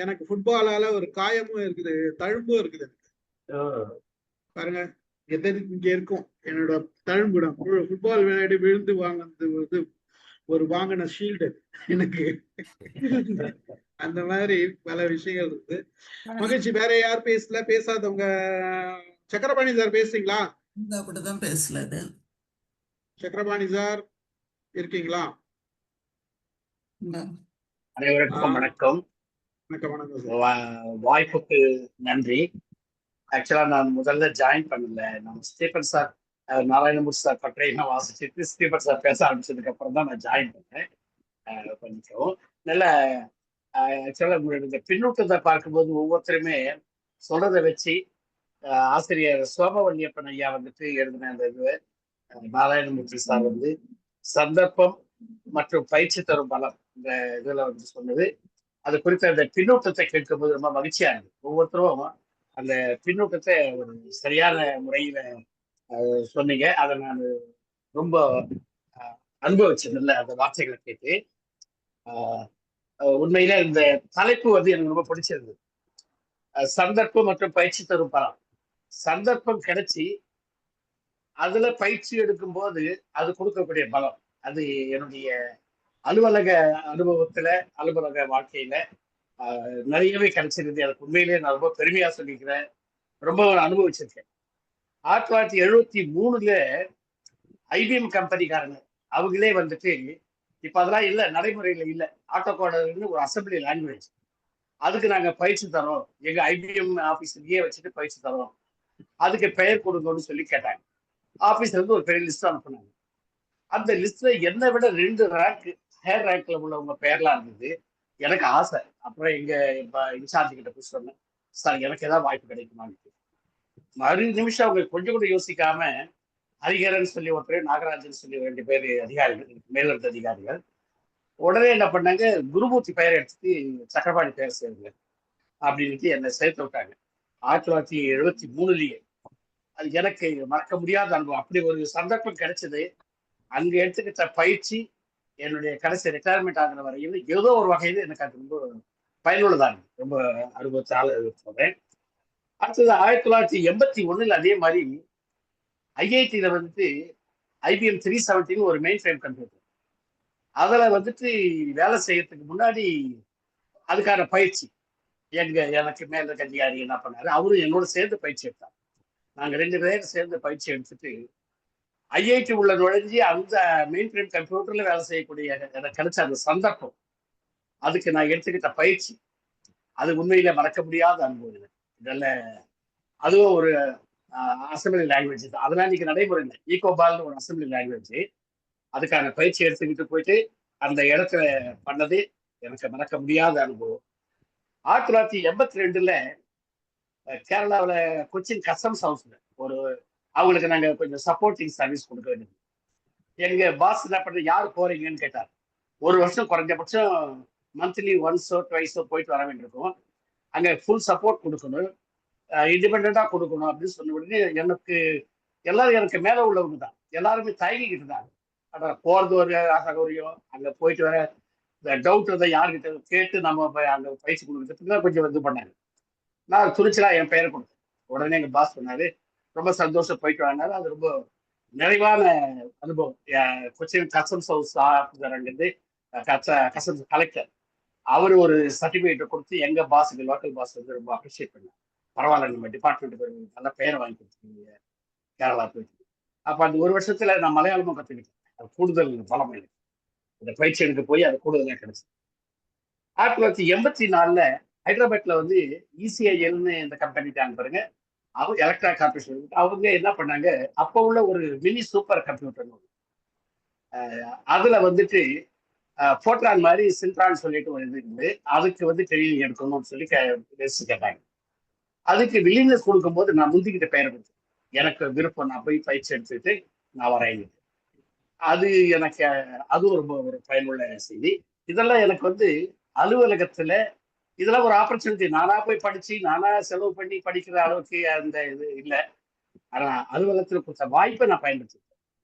எனக்கு ஃபுட்பாலால ஒரு காயமும் இருக்குது, தழும்பும் இருக்குது எனக்கு. பாருங்க இங்க இருக்கும் என்னோட தழும்புடம். ஃபுட்பால் விளையாடி விழுந்து வாங்கினது ஒரு வாங்கின ஷீல்டு எனக்கு. அந்த மாதிரி பல விஷயங்கள் இருக்கு. மகிழ்ச்சி. வேற யார் பேசாதவங்க? சக்கரபாணி சார் பேசுறீங்களா? அப்படிதான் பேசல. சக்கரபாணி சார் இருக்கீங்களா? அனைவருக்கும் வணக்கம். வணக்கம் வணக்கம் சார். வாய்ப்புக்கு நன்றி. ஆக்சுவலா நான் முதல்ல ஜாயின் பண்ணல. நம்ம ஸ்டீபன் சார் நாராயணமூர்த்தி சார் பற்றி நான் வாசிச்சுட்டு ஸ்டீபன் சார் பேச ஆரம்பிச்சதுக்கு அப்புறம் தான் நான் ஜாயின் பண்ணேன். பண்ணிக்கவும் நல்ல ஆக்சுவலா உங்களுடைய இந்த பின்னூட்டத்தை பார்க்கும்போது ஒவ்வொருத்தருமே சொல்றதை வச்சு ஆசிரியர் சோமவல்லியப்பன் ஐயா வந்துட்டு எழுதின அந்த இது நாராயணமூர்த்தி சார் வந்து சந்தர்ப்பம் மற்றும் பயிற்சி தரும் பலம் இந்த இதுல வந்து சொன்னது. அது குறித்த அந்த பின்னூட்டத்தை கேட்கும்போது ரொம்ப மகிழ்ச்சியா இருந்தது. ஒவ்வொருத்தரும் அந்த பின்னூட்டத்தை ஒரு சரியான முறையில சொன்னீங்க. அதை நான் ரொம்ப அனுபவிச்சதில்லை அந்த வார்த்தைகளை கேட்டு. உண்மையில இந்த தலைப்பு வந்து எனக்கு ரொம்ப பிடிச்சிருந்தது. சந்தர்ப்பம் மற்றும் பயிற்சி தரும் பலம். சந்தர்ப்பம் கிடைச்சி அதுல பயிற்சி எடுக்கும் போது அது கொடுக்கக்கூடிய பலம், அது என்னுடைய அலுவலக அனுபவத்துல அலுவலக வாழ்க்கையில நிறையவே கிடைச்சிருது. எனக்கு உண்மையிலேயே நான் ரொம்ப பெருமையா சொல்லிக்கிறேன். ரொம்ப அனுபவிச்சிருக்கேன். 1973 ஐபிஎம் கம்பெனிக்காரங்க அவங்களே வந்துட்டு இப்ப அதெல்லாம் இல்லை, நடைமுறையில இல்லை. ஆட்டோ கோடர்னு ஒரு அசம்பிளி லாங்குவேஜ், அதுக்கு நாங்க பயிற்சி தரோம், எங்க ஐபிஎம் ஆபீஸ்லயே வச்சுட்டு பயிற்சி தரோம், அதுக்கு பெயர் கொடுங்கன்னு சொல்லி கேட்டாங்க. ஆபீஸ்ல இருந்து ஒரு பெரிய லிஸ்ட் அனுப்புனாங்க. அந்த லிஸ்ட்ல என்னை விட 2 ரேங்க் ஹேர் ரேங்க்ல உள்ளவங்க பெயர்லாம் இருந்தது. எனக்கு ஆசை. அப்புறம் எங்க இன்சார்ஜ் கிட்ட போய் சொன்னேன், சார் எனக்கு ஏதாவது வாய்ப்பு கிடைக்குமான்னு. மறு நிமிஷம் அவங்க கொஞ்சம் கூட யோசிக்காம ஹரிகரன் சொல்லி ஒருத்தர், நாகராஜன் சொல்லி 2 பேர் அதிகாரிகள், மேலிருந்த அதிகாரிகள், உடனே என்ன பண்ணாங்க, குருமூர்த்தி பெயரை எடுத்துட்டு சக்கரபாணி பெயர் சேருங்க அப்படின்ட்டு என்னை சேர்த்து விட்டாங்க. 1973 அது எனக்கு மறக்க முடியாத அனுபவம். அப்படி ஒரு சந்தர்ப்பம் கிடைச்சது. அங்க எடுத்துக்கிட்ட பயிற்சி என்னுடைய கடைசி ரிட்டையர்மெண்ட் ஆகிற வரையில் ஏதோ ஒரு வகையில் எனக்கு அது ரொம்ப பயனுள்ளதாக ரொம்ப அனுபவத்தால் சொல்றேன். அடுத்தது 1981 அதே மாதிரி ஐஐடியில வந்துட்டு IBM 370 ஒரு மெயின் ஃப்ரேம் கம்ப்யூட்டர், அதுல வந்துட்டு வேலை செய்யறதுக்கு முன்னாடி அதுக்கான பயிற்சி எனக்கு மேல இருக்க அதிகாரி என்ன பண்ணாரு, அவரும் என்னோட சேர்ந்து பயிற்சி எடுத்தார். நாங்க 2 பேரும் சேர்ந்து பயிற்சி எடுத்துட்டு ஐஐடி உள்ள நுழைஞ்சி அந்த மெயின் ஃப்ரேம் கம்ப்யூட்டர்ல வேலை செய்யக்கூடிய எனக்கு கிடைச்ச அந்த சந்தர்ப்பம், அதுக்கு நான் எடுத்துக்கிட்ட பயிற்சி, அது உண்மையில மறக்க முடியாத அனுபவம். இதெல்லாம் அதுவும் ஒரு அசம்பிளி லாங்குவேஜ் தான். அதெல்லாம் இன்னைக்கு நடைமுறை இல்லை. ஈகோபால்னு ஒரு அசம்பிளி லாங்குவேஜ், அதுக்கான பயிற்சி எடுத்துக்கிட்டு போயிட்டு அந்த இடத்துல பண்ணது எனக்கு மறக்க முடியாத அனுபவம். 1982 கேரளாவில் கொச்சின் கஸ்டம்ஸ் ஹவுஸ்ல ஒரு அவங்களுக்கு நாங்க கொஞ்சம் சப்போர்ட்டிங் சர்வீஸ் கொடுக்க வேண்டியது. எங்க பாஸ் என்ன பண்றது, யார் போறீங்கன்னு கேட்டார். ஒரு வருஷம் குறைஞ்சபட்சம் மந்த்லி ஒன்ஸோ ட்வைஸோ போயிட்டு வர வேண்டியிருக்கும். அங்க ஃபுல் சப்போர்ட் கொடுக்கணும், இண்டிபெண்டா கொடுக்கணும் அப்படின்னு சொன்ன உடனே எனக்கு எல்லாரும் எனக்கு மேல உள்ளவங்க தான், எல்லாருமே தயங்கிக்கிட்டு இருந்தாங்க. அதான் போறது ஒரு அசௌகரியம், அங்க போயிட்டு வர இந்த டவுட் வந்து யாருக்கிட்ட கேட்டு நம்ம அங்க பயிற்சி கொடுக்கறதுக்கு தான் கொஞ்சம் இது பண்ணாங்க. நான் துணிச்சலா என் பெயரை கொடுத்தேன். உடனே எங்க பாஸ் சொன்னாரு, ரொம்ப சந்தோஷம் போயிட்டு வாங்கினாரு. அது ரொம்ப நிறைவான அனுபவம். கொச்சின் கஸ்டம்ஸ் ஹவுஸ் ஆஃபீஸர் அங்கிருந்து கஸ்டம்ஸ் கலெக்டர் அவரு ஒரு சர்டிபிகேட் கொடுத்து எங்க பாஸுக்கு லோக்கல் பாஸ் வந்து ரொம்ப அப்ரிஷியேட் பண்ணார். பரவாயில்ல, நம்ம டிபார்ட்மெண்ட் நல்ல பெயரை வாங்கி கொடுத்துருக்கீங்க கேரளா போயிட்டு. அப்ப அந்த ஒரு வருஷத்துல நான் மலையாளமும் கத்துக்கிட்டேன். அது கூடுதல் பலம் எனக்கு இந்த பயிற்சி எடுக்க போய் அது கூடுதலாக கிடைச்சு. 1984 ஹைதராபாத்ல வந்து ECILன்னு இந்த கம்பெனி தான் பாருங்க, அவங்க எலக்ட்ரா கார்பரேஷன், அவங்க என்ன பண்ணாங்க, அப்போ உள்ள ஒரு மினி சூப்பர் கம்ப்யூட்டர் அதுல வந்துட்டு போட்ரான் மாதிரி சின்ட்ரான் சொல்லிட்டு ஒரு இது இருந்து அதுக்கு வந்து ட்ரெயினிங் எடுக்கணும்னு சொல்லி கேட்டாங்க. அதுக்கு வில்லிங்னஸ் கொடுக்கும்போது நான் முந்திக்கிட்ட பெயரை கொடுத்தேன். எனக்கு விருப்பம், நான் போய் பயிற்சி எடுத்துட்டு நான் வரேன். அது எனக்கு அதுவும் ரொம்ப ஒரு பயனுள்ள செய்தி. இதெல்லாம் எனக்கு வந்து அலுவலகத்துல இதெல்லாம் ஒரு ஆப்பர்ச்சுனிட்டி. நானா போய் படிச்சு நானா செலவு பண்ணி படிக்கிற அளவுக்கு அந்த இது இல்லை. ஆனா அலுவலகத்துல கொடுத்த வாய்ப்பை நான் பயன்படுத்திக்கிட்டேன்,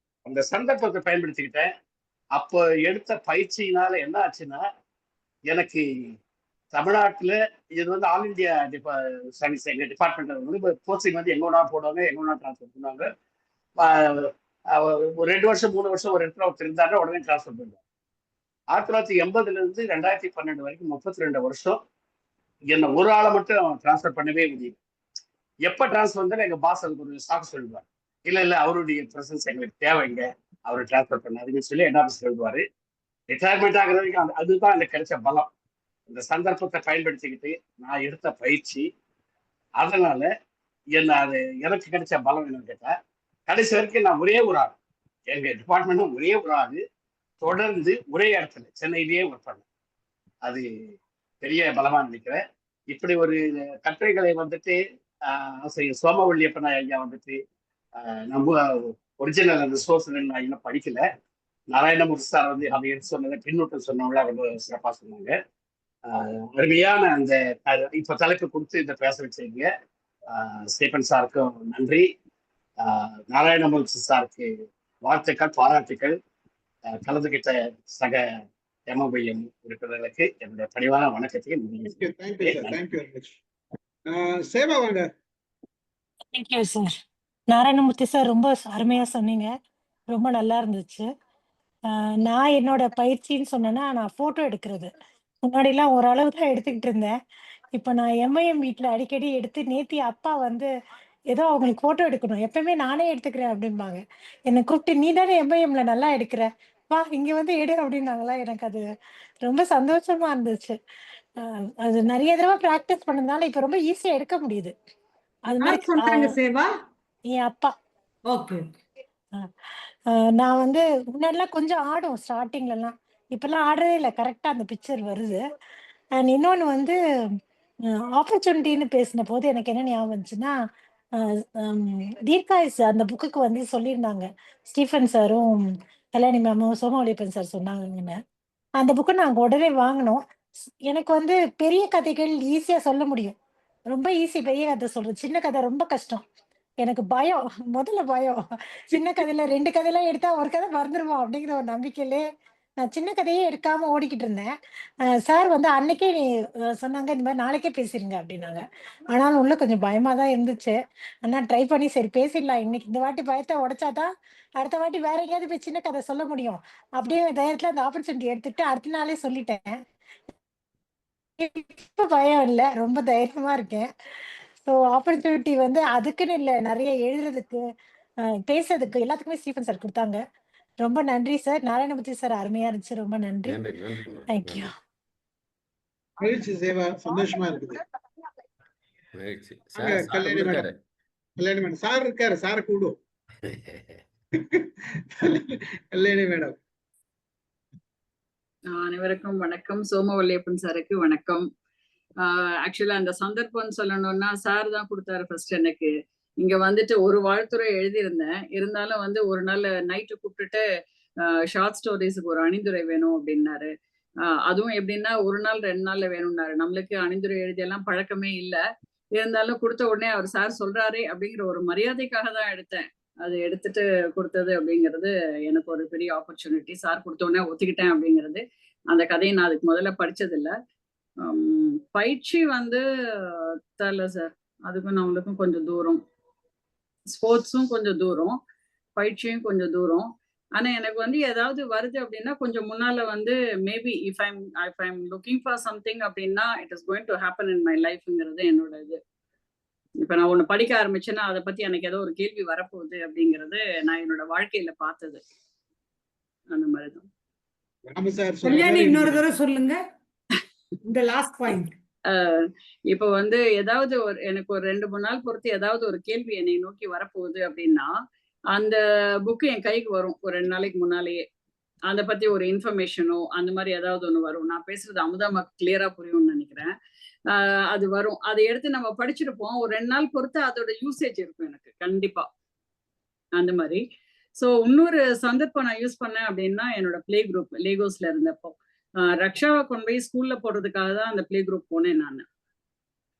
அந்த சந்தர்ப்பத்தை பயன்படுத்திக்கிட்டேன். அப்போ எடுத்த பயிற்சியினால என்ன ஆச்சுன்னா, எனக்கு தமிழ்நாட்டுல இது வந்து ஆல் இண்டியா சர்வீஸ் எங்க டிபார்ட்மெண்ட் வந்து போஸ்டிங் வந்து எங்க ஒன்றா போடுவாங்க, எங்க ஒன்றா டிரான்ஸ்ஃபர் பண்ணுவாங்க. ஒரு 2 வருஷம் 3 வருஷம் ஒரு இடத்துல ஒருத்தர் இருந்தாருன்னா உடனே டிரான்ஸ்ஃபர் பண்ணுவாங்க. 1980 இருந்து 2012 வரைக்கும் 32 வருஷம் என்ன ஒரு ஆளை மட்டும் டிரான்ஸ்ஃபர் பண்ணவே முடியும். எப்ப டிரான்ஸ்ஃபர் வந்தாலும் எங்க பாஸ் அதுக்கு ஒரு சாக்கு சொல்லுவார், இல்ல அவருடைய பிரசன்ஸ் எங்களுக்கு தேவைங்க, அவரை டிரான்ஸ்ஃபர் பண்ணாதுன்னு சொல்லி என்ன சொல்லுவாரு. ரிட்டையர்மெண்ட் ஆகிற வரைக்கும் அதுதான் எனக்கு கிடைச்ச பலம். இந்த சந்தர்ப்பத்தை பயன்படுத்திக்கிட்டு நான் எடுத்த பயிற்சி, அதனால அது எனக்கு கிடைச்ச பலம் என்னன்னு கேட்டா, கடைசி வரைக்கும் நான் ஒரே ஒரு ஆள், எங்க டிபார்ட்மெண்ட்டும் ஒரே ஒரு ஆள் தொடர்ந்து ஒரே இடத்துல சென்னையிலேயே ஒர்க் பண்ணேன். அது பெரிய பலமா நினைக்கிறேன். இப்படி ஒரு கட்டுரைகளை வந்துட்டு ஆசிரியர் சோமவல்லியப்பன் ஐயா வந்துட்டு நம்ம ஒரிஜினல் அந்த சோர்ஸ் நான் இன்னும் படிக்கல. நாராயணமூர்த்தி சார் வந்து அதை எடுத்து சொன்னதை பின்னூட்டம் சொன்னவங்கள ரொம்ப சிறப்பாக சொன்னாங்க. அருமையான அந்த இப்ப தலைப்பு கொடுத்து இந்த பேச வச்சீங்க. ஸ்டீபன் சாருக்கும் நன்றி. நாராயணமூர்த்தி சாருக்கு வாழ்த்துக்கள், பாராட்டுக்கள். கலந்துகிட்ட சக எம்ஓபிஎம் உறுப்பினர்களுக்கு என்னுடைய பணிவான வணக்கத்தையும் சேவா வாங்க. Thank you sir. நாராயணமூர்த்தி சார் ரொம்ப அருமையா சொன்னீங்க, ரொம்ப நல்லா இருந்துச்சு. நான் என்னோட பயிற்சின்னு சொன்னேன்னா, நான் போட்டோ எடுக்கிறது முன்னாடிலாம் ஓரளவு தான் எடுத்துக்கிட்டு இருந்தேன். இப்போ நான் எம்ஐஎம் வீட்டில் அடிக்கடி எடுத்து, நேத்தி அப்பா வந்து ஏதோ அவங்களுக்கு போட்டோ எடுக்கணும், எப்பயுமே நானே எடுத்துக்கிறேன் அப்படிம்பாங்க. என்னை கூப்பிட்டு நீ தானே எம்ஐஎம்ல நல்லா எடுக்கிற, வா இங்க வந்து எடு அப்படின்னாங்களா. எனக்கு அது ரொம்ப சந்தோஷமா இருந்துச்சு. அது நிறைய தடவை ப்ராக்டிஸ் பண்ணதுனால இப்போ ரொம்ப ஈஸியா எடுக்க முடியுது. அது மாதிரி சொன்னாங்க சேவா? என் அப்பா. ஓகே. நான் வந்து முன்னாடிலாம் கொஞ்சம் ஆடும் ஸ்டார்டிங்லலாம், இப்பெல்லாம் ஆடுறதே இல்லை, கரெக்டா அந்த பிக்சர் வருது. அண்ட் இன்னொன்று வந்து ஆப்பர்ச்சுனிட்டின்னு பேசின போது எனக்கு என்ன ஞாபகம் வந்துச்சுன்னா, தீர்காயுஸ் அந்த புக்குக்கு வந்து சொல்லியிருந்தாங்க, ஸ்டீஃபன் சாரும் கல்யாணி மேமும் சோமவல்லியப்பன் சார் சொன்னாங்கன்னு. அந்த புக்கை நாங்கள் உடனே வாங்கினோம். எனக்கு வந்து பெரிய கதைகள் ஈஸியா சொல்ல முடியும், ரொம்ப ஈஸி பெரிய கதை சொல்றது. சின்ன கதை ரொம்ப கஷ்டம். எனக்கு பயம், முதல்ல பயம். சின்ன கதையில 2 கதையெல்லாம் எடுத்தா ஒரு கதை மறந்துருவோம் அப்படிங்கிற ஒரு நம்பிக்கையிலே நான் சின்ன கதையே எடுக்காம ஓடிக்கிட்டு இருந்தேன். சார் வந்து அன்னைக்கே சொன்னாங்க, இந்த மாதிரி நாளைக்கே பேசிருங்க அப்படின்னாங்க. ஆனாலும் உள்ள கொஞ்சம் பயமா தான் இருந்துச்சு. ஆனா ட்ரை பண்ணி சரி பேசிடலாம், இன்னைக்கு இந்த வாட்டி பயத்தை உடைச்சாதான் அடுத்த வாட்டி வேற எங்கேயாவது போய் சின்ன கதை சொல்ல முடியும் அப்படியே தைரியத்துல அந்த ஆப்பர்ச்சுனிட்டி எடுத்துட்டு அடுத்த நாளே சொல்லிட்டேன். இப்ப பயம் இல்ல, ரொம்ப தைரியமா இருக்கேன். ஸோ ஆப்பர்ச்சுனிட்டி வந்து அதுக்குன்னு இல்லை, நிறைய எழுதுறதுக்கு பேசுறதுக்கு எல்லாத்துக்குமே ஸ்டீஃபன் சார் கொடுத்தாங்க. ரொம்ப நன்றி சார். நாராயணமூர்த்தி சார் அருமையா இருந்துச்சு, ரொம்ப நன்றி. தேங்க்யூ. மகிழ்ச்சி சேவா, சந்தோஷமா இருக்குது. கல்யாணி மேடம் சார் இருக்காரு, சார் கூடும். கல்யாணி மேடம். அனைவருக்கும் வணக்கம். சோமவல்லியப்பன் சாருக்கு வணக்கம். ஆக்சுவலா அந்த சந்தர்ப்பம் சொல்லணும்னா சார் தான் கொடுத்தாரு ஃபர்ஸ்ட். எனக்கு இங்க வந்துட்டு ஒரு வாழ்த்துறை எழுதியிருந்தேன், இருந்தாலும் வந்து ஒரு நாள் நைட்டு கூப்பிட்டுட்டு ஷார்ட் ஸ்டோரிஸுக்கு ஒரு அணிந்துரை வேணும் அப்படின்னாரு. அதுவும் எப்படின்னா 1 நாள் 2 நாள்ல வேணும்னாரு. நம்மளுக்கு அணிந்துரை எழுதியெல்லாம் பழக்கமே இல்லை, இருந்தாலும் கொடுத்த உடனே அவர் சார் சொல்றாரு அப்படிங்கிற ஒரு மரியாதைக்காக தான் எடுத்தேன். அது எடுத்துட்டு கொடுத்தது அப்படிங்கிறது எனக்கு ஒரு பெரிய ஆப்பர்ச்சுனிட்டி. சார் கொடுத்த உடனே ஒத்துக்கிட்டேன் அப்படிங்கிறது. அந்த கதையை நான் அதுக்கு முதல்ல படிச்சதில்லை. பயிற்சி வந்து தெரியல சார், அதுக்கும் நம்மளுக்கும் கொஞ்சம் தூரம். ஸ்போர்ட்ஸும் கொஞ்சம் தூரம், பயிற்சியும் கொஞ்சம் தூரம். ஆனா எனக்கு வந்து ஏதாவது வருது அப்படின்னா கொஞ்சம் முன்னால வந்து maybe if I'm looking for something அப்படின்னா it is going to happen in my லைஃப்ங்கிறது என்னோட இது. இப்ப நான் ஒண்ணு படிக்க ஆரம்பிச்சேன்னா அதை பத்தி எனக்கு ஏதோ ஒரு கேள்வி வரப்போகுது அப்படிங்கிறது நான் என்னோட வாழ்க்கையில பார்த்தது. அந்த மாதிரிதான். கல்யாணி இன்னொரு தடவை சொல்லுங்க இந்த லாஸ்ட் பாயிண்ட். இப்ப வந்து ஏதாவது எனக்கு ஒரு 2-3 நாள் பொறுத்து ஏதாவது ஒரு கேள்வி என்னை நோக்கி வரப்போகுது அப்படின்னா அந்த புக்கு என் கைக்கு வரும் ஒரு 2 நாளைக்கு முன்னாலேயே. அதை பத்தி ஒரு இன்ஃபர்மேஷனோ அந்த மாதிரி ஏதாவது ஒண்ணு வரும். நான் பேசுறது அமுதாமாக்கு கிளியரா புரியும்னு நினைக்கிறேன். அது வரும், அதை எடுத்து நம்ம படிச்சிருப்போம். ஒரு 2 நாள் பொறுத்து அதோட யூசேஜ் இருக்கும் எனக்கு கண்டிப்பா. அந்த மாதிரி. ஸோ இன்னொரு சந்தர்ப்பம் நான் யூஸ் பண்ணேன் அப்படின்னா என்னோட பிளே குரூப் லேகோஸ்ல இருந்தப்போ ரக்ஷாவை கொண்டு போய் ஸ்கூல்ல போடுறதுக்காக தான் அந்த பிளே குரூப் போனேன் நான்.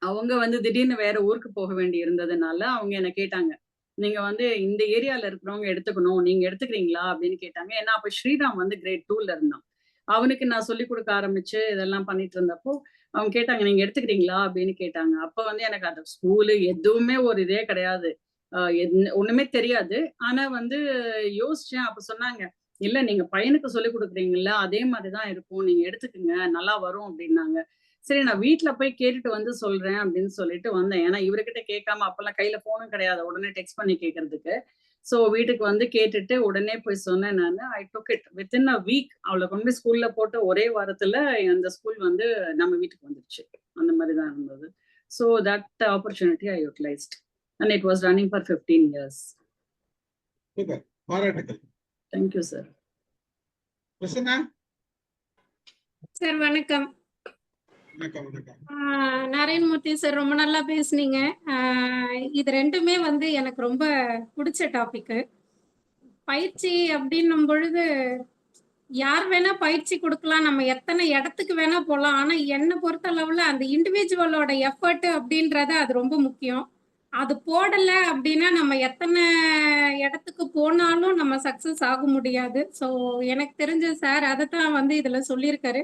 அவங்க வந்து திடீர்னு வேற ஊருக்கு போக வேண்டி இருந்ததுனால அவங்க என்ன கேட்டாங்க, நீங்க வந்து இந்த ஏரியால இருக்கிறவங்க எடுத்துக்கணும், நீங்க எடுத்துக்கிறீங்களா அப்படின்னு கேட்டாங்க. ஏன்னா அப்ப ஸ்ரீராம் வந்து கிரேட் 2ல இருந்தான். அவனுக்கு நான் சொல்லி கொடுக்க ஆரம்பிச்சு இதெல்லாம் பண்ணிட்டு இருந்தப்போ அவங்க கேட்டாங்க, நீங்க எடுத்துக்கிறீங்களா அப்படின்னு கேட்டாங்க. அப்ப வந்து எனக்கு அந்த ஸ்கூலு எதுவுமே ஒரு இதே கிடையாது, ஒண்ணுமே தெரியாது. ஆனா வந்து யோசிச்சேன். அப்ப சொன்னாங்க, இல்ல நீங்க பையனுக்கு சொல்லி கொடுக்குறீங்கல்ல அதே மாதிரிதான் இருக்கும், நீங்க எடுத்துக்குங்க நல்லா வரும் அப்படின்னாங்க. சரி நான் வீட்டுல போய் கேட்டுட்டு வந்து சொல்றேன் அப்படின்னு சொல்லிட்டு வந்தேன். ஏன்னா இவர்கிட்ட கேட்காம அப்பெல்லாம் கையில போனும் கிடையாது, உடனே டெக்ஸ்ட் பண்ணி கேட்கறதுக்கு. ஸோ வீட்டுக்கு வந்து கேட்டுட்டு உடனே போய் சொன்னேன் நான். I took it within a week. அவளை கொண்டு போய் ஸ்கூல்ல போட்ட ஒரே வாரத்துல அந்த ஸ்கூல் வந்து நம்ம வீட்டுக்கு வந்துருச்சு. அந்த மாதிரி தான் இருந்தது. So that opportunity I utilised and it was running for 15 years. Super, பாராட்டுகள். Thank you sir. பிரசன்னா. சார் வணக்கம். வணக்கம் வணக்கம். நாராயணமூர்த்தி சார் ரொம்ப நல்லா பேசுனீங்க. இது ரெண்டுமே வந்து எனக்கு ரொம்ப பிடிச்ச டாபிக்கு. பயிற்சி அப்படின்னும் பொழுது யார் வேணா பயிற்சி கொடுக்கலாம், நம்ம எத்தனை இடத்துக்கு வேணா போகலாம். ஆனா என்னை பொறுத்த அளவுல அந்த இண்டிவிஜுவலோட எஃபர்ட் அப்படின்றது அது ரொம்ப முக்கியம். அது போடல அப்படின்னா நம்ம எத்தனை இடத்துக்கு போனாலும் நம்ம சக்சஸ் ஆக முடியாது. ஸோ எனக்கு தெரிஞ்ச சார் அதைத்தான் வந்து இதுல சொல்லியிருக்காரு,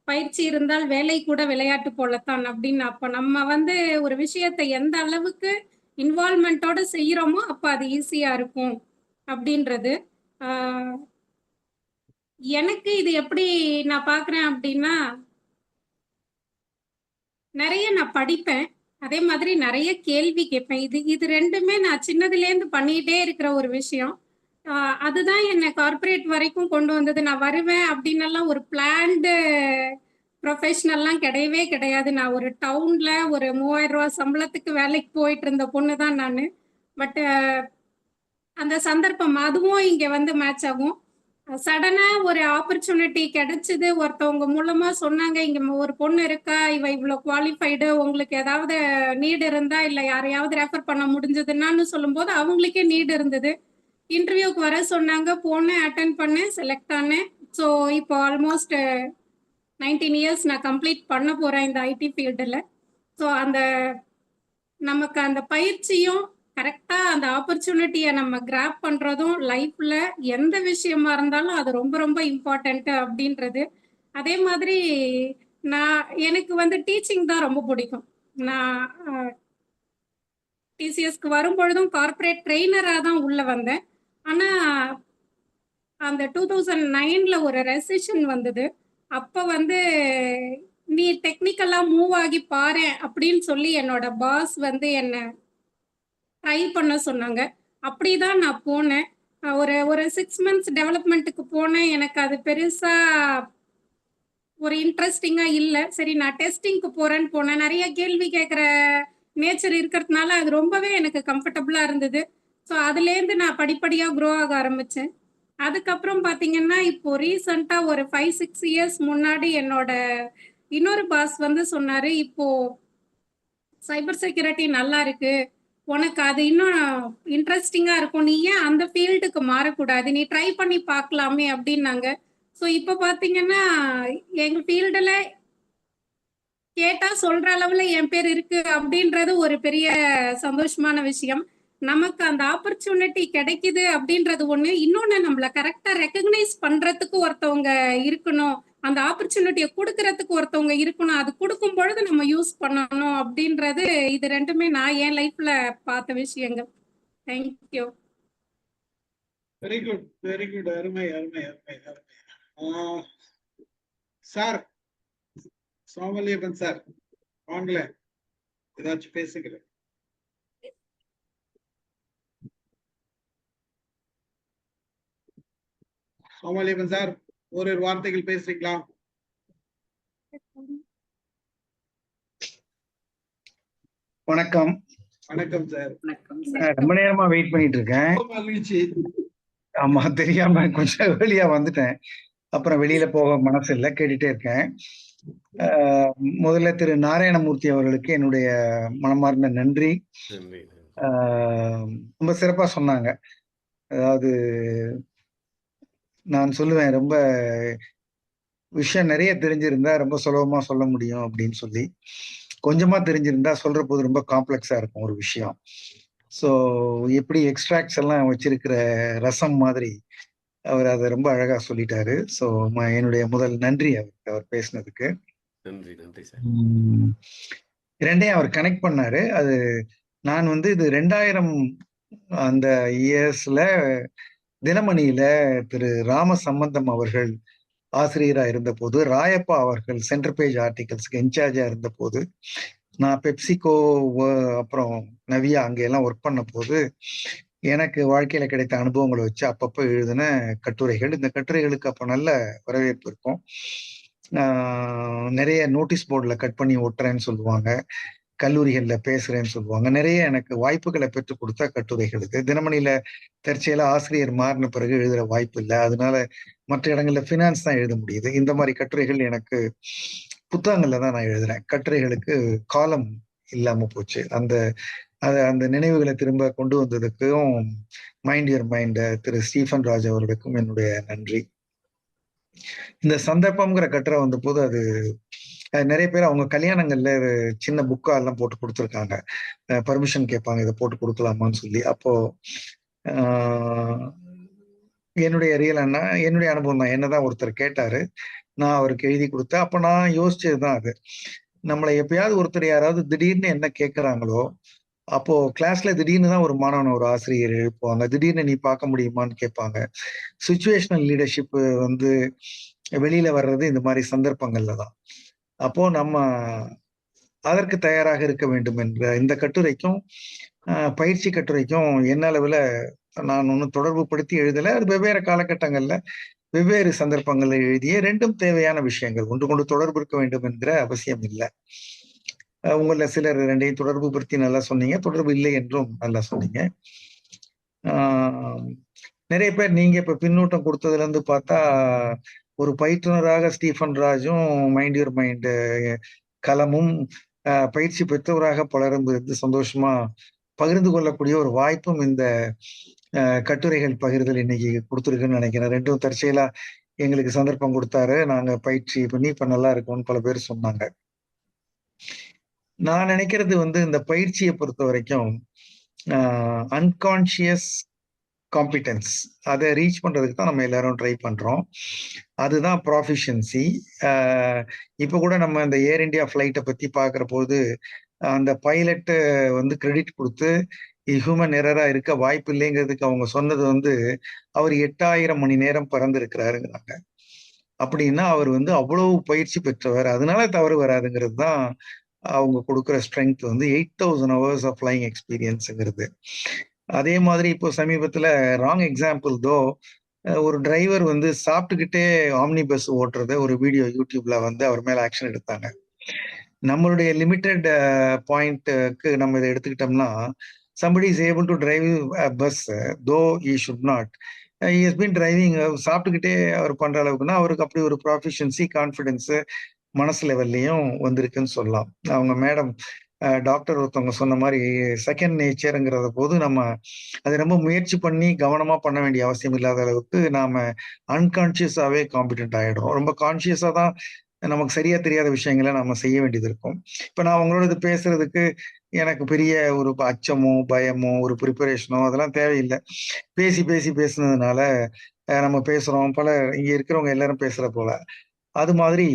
பயிற்சி இருந்தால் வேலை கூட விளையாட்டு போலத்தான் அப்படின்னு. அப்ப நம்ம வந்து ஒரு விஷயத்தை எந்த அளவுக்கு இன்வால்மெண்டோட செய்யறோமோ அப்ப அது ஈஸியா இருக்கும் அப்படின்றது. எனக்கு இது எப்படி நான் பாக்குறேன் அப்படின்னா, நிறைய நான் படிப்பேன், அதே மாதிரி நிறைய கேள்வி கேட்பேன். இது ரெண்டுமே நான் சின்னதுல இருந்து பண்ணிட்டே இருக்கிற ஒரு விஷயம். அதுதான் என்னை கார்ப்பரேட் வரைக்கும் கொண்டு வந்தது. நான் வருவேன் அப்படின்னு எல்லாம் ஒரு பிளான்டு ப்ரொஃபஷனல்லாம் கிடையவே கிடையாது. நான் ஒரு டவுன்ல ஒரு 3000 ரூபாய் சம்பளத்துக்கு வேலைக்கு போயிட்டு இருந்த பொண்ணு தான் நான். பட் அந்த சந்தர்ப்பம் அதுவும் இங்க வந்து மேட்ச் ஆகும். சடனா ஒரு ஆப்பர்ச்சுனிட்டி கிடைச்சது, ஒருத்தவங்க மூலமா சொன்னாங்க, இங்க ஒரு பொண்ணு இருக்கா, இவ இவ்வளவு குவாலிஃபைடு, உங்களுக்கு ஏதாவது நீட் இருந்தா இல்ல யாரையாவது ரெஃபர் பண்ண முடிஞ்சதுன்னு சொல்லும்போது அவங்களுக்கே நீட் இருந்தது. இன்டர்வியூக்கு வர சொன்னாங்க, போனேன், அட்டன் பண்ணேன், செலக்ட் ஆனேன். ஸோ இப்போ ஆல்மோஸ்ட் 19 years நான் கம்ப்ளீட் பண்ண போறேன் இந்த ஐடி ஃபீல்டில். ஸோ அந்த நமக்கு அந்த பயிற்சியும் கரெக்டா அந்த ஆப்பர்ச்சுனிட்டியை நம்ம கிராப் பண்றதும் லைஃப்ல எந்த விஷயமா இருந்தாலும் அது ரொம்ப ரொம்ப இம்பார்ட்டன்ட் அப்படின்றது. அதே மாதிரி எனக்கு வந்து டீச்சிங் தான் ரொம்ப பிடிக்கும். நான் டிசிஎஸ்க்கு வரும்பொழுதும் கார்ப்பரேட் ட்ரெயினரா தான் உள்ள வந்தேன். ஆனா அந்த 2009ல ஒரு ரெசிஷன் வந்தது. அப்ப வந்து நீ டெக்னிக்கலா மூவ் ஆகி பாரு அப்படின்னு சொல்லி என்னோட பாஸ் வந்து என்ன ட்ரை பண்ண சொன்னாங்க. அப்படிதான் நான் போனேன். ஒரு 6 months டெவலப்மெண்ட்டுக்கு போனேன். எனக்கு அது பெருசா ஒரு இன்ட்ரெஸ்டிங்கா இல்லை. சரி நான் டெஸ்டிங்க்கு போறேன்னு போனேன். நிறைய கேள்வி கேட்குற நேச்சர் இருக்கிறதுனால அது ரொம்பவே எனக்கு கம்ஃபர்டபுளா இருந்தது. ஸோ அதுலேருந்து நான் படிப்படியா க்ரோ ஆக ஆரம்பிச்சேன். அதுக்கப்புறம் பார்த்தீங்கன்னா இப்போ ரீசெண்டா ஒரு 5-6 years முன்னாடி என்னோட இன்னொரு பாஸ் வந்து சொன்னாரு, இப்போ சைபர் செக்யூரிட்டி நல்லா இருக்கு, உனக்கு அது இன்னும் இன்ட்ரெஸ்டிங்கா இருக்கும், நீ ஏன் அந்த ஃபீல்டுக்கு மாறக்கூடாது, நீ ட்ரை பண்ணி பார்க்கலாமே அப்படின்னாங்க. ஸோ இப்போ பார்த்தீங்கன்னா எங்க ஃபீல்டில் கேட்டா சொல்ற அளவுல என் பேர் இருக்கு அப்படின்றது ஒரு பெரிய சந்தோஷமான விஷயம். நமக்கு அந்த ஆப்பர்ச்சுனிட்டி கிடைக்குது அப்படின்றது ஒண்ணு. இன்னொன்னு நம்மள கரெக்டா ரெக்கக்னைஸ் பண்றதுக்கு ஒருத்தவங்க இருக்கணும், அந்த ஆப்பர்ச்சுனிட்டியை கொடுக்கறதுக்கு ஒருத்தவங்க இருக்கணும். அது கொடுக்கும் பொழுது நம்ம யூஸ் பண்ணணும் அப்படின்றது. இது ரெண்டுமே நான் என் லைஃப்ல பார்த்த விஷயங்கள். Thank you. Very good, very good. அருமை அருமை அருமை அருமை. சார் சோமலியப்பன் சார் வாங்கல, ஏதாச்சும் பேசுகிறேன். சோமலியப்பன் சார் ஒரு வார்த்தைகள் பேசுறீங்களா? வணக்கம். வணக்கம் சார். ரொம்ப நேரமா வெயிட் பண்ணிட்டு இருக்கேன். மகிழ்ச்சி. ஆமா, தெரியாம கொஞ்சம் வெளியா வந்துட்டேன். அப்புறம் வெளியில போக மனசு இல்லை, கேட்டுட்டே இருக்கேன். முதல்ல திரு நாராயணமூர்த்தி அவர்களுக்கு என்னுடைய மனமார்ந்த நன்றி. ரொம்ப சிறப்பா சொன்னாங்க. அதாவது நான் சொல்லுவேன், ரொம்ப விஷயம் நிறைய தெரிஞ்சிருந்தா ரொம்ப சுலபமா சொல்ல முடியும் அப்படின்னு சொல்லி, கொஞ்சமா தெரிஞ்சிருந்தா சொல்ற போது ரொம்ப காம்ப்ளெக்ஸா இருக்கும் ஒரு விஷயம். ஸோ எப்படி எக்ஸ்ட்ராக்ட்ஸ் எல்லாம் வச்சிருக்கிற ரசம் மாதிரி அவர் அதை ரொம்ப அழகா சொல்லிட்டாரு. ஸோ என்னுடைய முதல் நன்றி அவருக்கு, அவர் பேசினதுக்கு. நன்றி நன்றி சார். ரெண்டையும் அவர் கனெக்ட் பண்ணாரு. அது நான் வந்து இது 2000 அந்த இயர்ஸ்ல தினமணியில திரு ராம சம்பந்தம் அவர்கள் ஆசிரியராக இருந்த போது, ராயப்பா அவர்கள் சென்டர் பேஜ் ஆர்டிகல்ஸ்க்கு இன்சார்ஜா இருந்த போது, நான் பெப்சிகோ அப்புறம் நவியா அங்கெல்லாம் ஒர்க் பண்ண போது எனக்கு வாழ்க்கையில கிடைத்த அனுபவங்களை வச்சு அப்பப்போ எழுதின கட்டுரைகள். இந்த கட்டுரைகளுக்கு அப்போ நல்ல வரவேற்பு இருக்கும். நிறைய நோட்டீஸ் போர்டில் கட் பண்ணி ஒட்டுறேன்னு சொல்லுவாங்க, கல்லூரிகளில் பேசுறேன்னு சொல்லுவாங்க. நிறைய எனக்கு வாய்ப்புகளை பெற்றுக் கொடுத்த கட்டுரைகள் இது. தினமணியில தற்செயலா ஆசிரியர் மாறின பிறகு எழுதுற வாய்ப்பு இல்லை, அதனால மற்ற இடங்கள்ல ஃபினான்ஸ் தான் எழுத முடியுது. இந்த மாதிரி கட்டுரைகள் எனக்கு புத்தகங்கள்ல தான் நான் எழுதுறேன். கட்டுரைகளுக்கு காலம் இல்லாம போச்சு. அந்த நினைவுகளை திரும்ப கொண்டு வந்ததுக்கும் மைண்ட் யுவர் மைண்ட் திரு ஸ்டீஃபன் ராஜ் அவர்களுக்கும் என்னுடைய நன்றி. இந்த சந்தர்ப்பம்ங்கிற கட்டுரை வந்த போது அது நிறைய பேர் அவங்க கல்யாணங்கள்ல சின்ன புக்கா எல்லாம் போட்டு கொடுத்துருக்காங்க. பர்மிஷன் கேட்பாங்க, இதை போட்டு கொடுக்கலாமான்னு சொல்லி. அப்போ என்னுடைய என்னுடைய அனுபவம் தான். என்னதான் ஒருத்தர் கேட்டாரு, நான் அவருக்கு எழுதி கொடுத்தேன். அப்ப நான் யோசிச்சதுதான் அது. நம்மளை எப்பயாவது ஒருத்தர் யாராவது திடீர்னு என்ன கேட்கறாங்களோ, அப்போ கிளாஸ்ல திடீர்னு தான் ஒரு மாணவன் ஒரு ஆசிரியர் எழுப்புவாங்க, திடீர்னு நீ பார்க்க முடியுமான்னு கேட்பாங்க. சுச்சுவேஷனல் லீடர்ஷிப் வெளியில வர்றது இந்த மாதிரி சந்தர்ப்பங்கள்ல தான். அப்போ நம்ம அதற்கு தயாராக இருக்க வேண்டும் என்ற இந்த கட்டுரைக்கும் பயிற்சி கட்டுரைக்கும் என்ன அளவுல நான் ஒன்றும் தொடர்பு படுத்தி எழுதலை. அது வெவ்வேறு காலகட்டங்கள்ல வெவ்வேறு சந்தர்ப்பங்கள்ல எழுதிய ரெண்டும் தேவையான விஷயங்கள். ஒன்று கொண்டு தொடர்பு இருக்க வேண்டும் என்கிற அவசியம் இல்லை. உங்கள சிலர் ரெண்டையும் தொடர்பு படுத்தி நல்லா சொன்னீங்க, தொடர்பு இல்லை என்றும் நல்லா சொன்னீங்க. நிறைய பேர் நீங்க இப்ப பின்னூட்டம் கொடுத்ததுல இருந்து பார்த்தா ஒரு பயிற்றுனராக ஸ்டீஃபன் ராஜும் மைண்ட் யுவர் மைண்ட் களமும் பயிற்சி பெற்றவராக பலரும் இருந்து சந்தோஷமா பகிர்ந்து கொள்ளக்கூடிய ஒரு வாய்ப்பும் இந்த கட்டுரைகள் பகிர்தல் இன்னைக்கு கொடுத்துருக்குன்னு நினைக்கிறேன். ரெண்டும் தற்செயலா எங்களுக்கு சந்தர்ப்பம் கொடுத்தாரு, நாங்க பயிற்சி பண்ணி இப்ப நல்லா இருக்கும்னு பல பேர் சொன்னாங்க. நான் நினைக்கிறது இந்த பயிற்சியை பொறுத்த வரைக்கும் அன்கான்சியஸ் காம்பிடன்ஸ் அதை ரீச் பண்றதுக்கு தான் நம்ம எல்லாரும் ட்ரை பண்றோம். அதுதான் ப்ராஃபிஷியன்சி. இப்போ கூட நம்ம இந்த ஏர் இந்தியா ஃப்ளைட்டை பத்தி பார்க்குற போது அந்த பைலட்டு கிரெடிட் கொடுத்து ஹியூமன் எரரா இருக்க வாய்ப்பு இல்லைங்கிறதுக்கு அவங்க சொன்னது அவர் 8000 மணி நேரம் பறந்துருக்கிறாருங்கிறாங்க. அப்படின்னா அவர் அவ்வளவு பயிற்சி பெற்றவர், அதனால தவறு வராதுங்கிறது தான் அவங்க கொடுக்குற ஸ்ட்ரென்த் 8000 hours ஆஃப் ஃப்ளைங் எக்ஸ்பீரியன்ஸுங்கிறது. அதே மாதிரி இப்போ சமீபத்துல ராங் எக்ஸாம்பிள் ஒரு டிரைவர் சாப்பிட்டுக்கிட்டே ஆம்னி பஸ் ஓட்டுறத ஒரு வீடியோ யூடியூப்ல அவர் மேல ஆக்ஷன் எடுத்தாங்க. நம்மளுடைய லிமிட்டட் பாயிண்ட்க்கு நம்ம இதை எடுத்துக்கிட்டோம்னா somebody is able to drive a bus though he should not. He has been driving, சாப்பிட்டுக்கிட்டே அவர் பண்ற அளவுக்குன்னா அவருக்கு அப்படி ஒரு ப்ராஃபிஷியன்சி கான்ஃபிடென்ஸ் மனசு லெவல்லையும் வந்திருக்குன்னு சொல்லலாம். அவங்க மேடம் டாக்டர் ஒருத்தவங்க சொன்ன மாதிரி செகண்ட் நேச்சருங்கிறத போது நம்ம அதை ரொம்ப முயற்சி பண்ணி கவனமா பண்ண வேண்டிய அவசியம் இல்லாத அளவுக்கு நாம அன்கான்சியஸாவே காம்பிடென்ட் ஆயிடுறோம். ரொம்ப கான்சியஸா தான் நமக்கு சரியா தெரியாத விஷயங்களை நம்ம செய்ய வேண்டியது இருக்கும். இப்ப நான் உங்களோட இது பேசுறதுக்கு எனக்கு பெரிய ஒரு அச்சமோ பயமோ ஒரு ப்ரிப்பரேஷனோ அதெல்லாம் தேவையில்லை. பேசினதுனால நம்ம பேசுறோம், பல இங்க இருக்கிறவங்க எல்லாரும் பேசுற போல. அது மாதிரி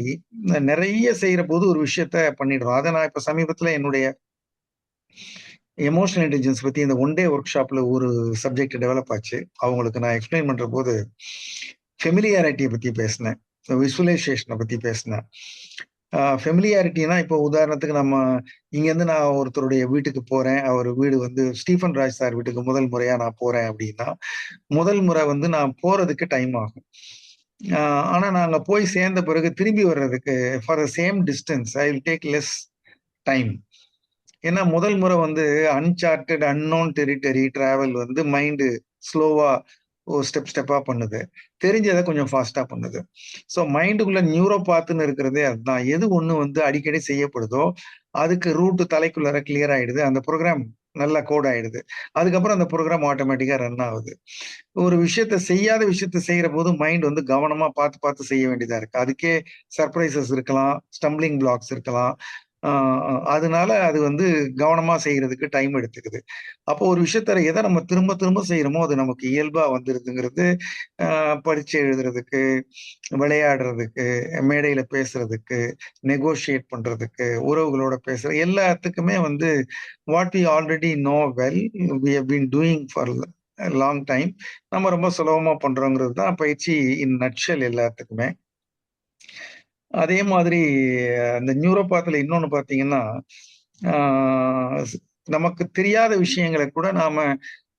நிறைய செய்யற போது ஒரு விஷயத்த பண்ணிடுறோம். அதை நான் இப்ப சமீபத்துல என்னுடைய எமோஷனல் இன்டெலிஜென்ஸ் பத்தி இந்த ஒன் டே ஒர்க் ஷாப்ல ஒரு சப்ஜெக்ட் டெவலப் ஆச்சு. அவங்களுக்கு நான் எக்ஸ்பிளைன் பண்ற போது ஃபெமிலியாரிட்டியை பத்தி பேசினேன், விசுவலைசேஷனை பத்தி பேசினேன். ஃபெமிலியாரிட்டினா இப்போ உதாரணத்துக்கு நம்ம இங்கேருந்து நான் ஒருத்தருடைய வீட்டுக்கு போறேன், அவர் வீடு ஸ்டீஃபன் ராஜ் சார் வீட்டுக்கு முதல் முறையா நான் போறேன் அப்படின்னா முதல் முறை நான் போறதுக்கு டைம் ஆகும். ஆனா நாங்க போய் சேர்ந்த பிறகு திரும்பி வர்றதுக்கு for the same distance I will take less time. ஏன்னா முதல் முறை unsorted unknown territory travel mind ஸ்லோவா ஒரு ஸ்டெப்பா பண்ணுது, தெரிஞ்சதை கொஞ்சம் ஃபாஸ்டா பண்ணுது. ஸோ மைண்டுக்குள்ள நியூரோபாத்துன்னு இருக்கிறதே அதுதான். எது ஒண்ணு அடிக்கடி செய்யப்படுதோ அதுக்கு ரூட் தலைக்குள்ளார கிளியர் ஆயிடுது, அந்த ப்ரோக்ராம் நல்லா கோட் ஆயிடுது. அதுக்கப்புறம் அந்த ப்ரோக்ராம் ஆட்டோமேட்டிக்கா ரன் ஆகுது. ஒரு செய்யாத விஷயத்த செய்யற போது மைண்ட் கவனமா பார்த்து செய்ய வேண்டியதா இருக்கு. அதுக்கே சர்ப்ரைசஸ் இருக்கலாம், ஸ்டம்பிளிங் பிளாக்ஸ் இருக்கலாம். அதனால அது கவனமா செய்யறதுக்கு டைம் எடுத்துக்குது. அப்போ ஒரு விஷயத்த எதை நம்ம திரும்ப திரும்ப செய்யறோமோ அது நமக்கு இயல்பா வந்துருதுங்கிறது பரீட்சை எழுதுறதுக்கு, விளையாடுறதுக்கு, மேடையில பேசுறதுக்கு, நெகோஷியேட் பண்றதுக்கு, உறவுகளோட பேசுற எல்லாத்துக்குமே what we already know well we have been doing for long time நம்ம ரொம்ப சுலபமா பண்றோங்கிறது தான் பயிற்சி இன் நட்ஷல் எல்லாத்துக்குமே. அதே மாதிரி அந்த நியூரோபாத்துல இன்னொன்னு பாத்தீங்கன்னா நமக்கு தெரியாத விஷயங்களை கூட நாம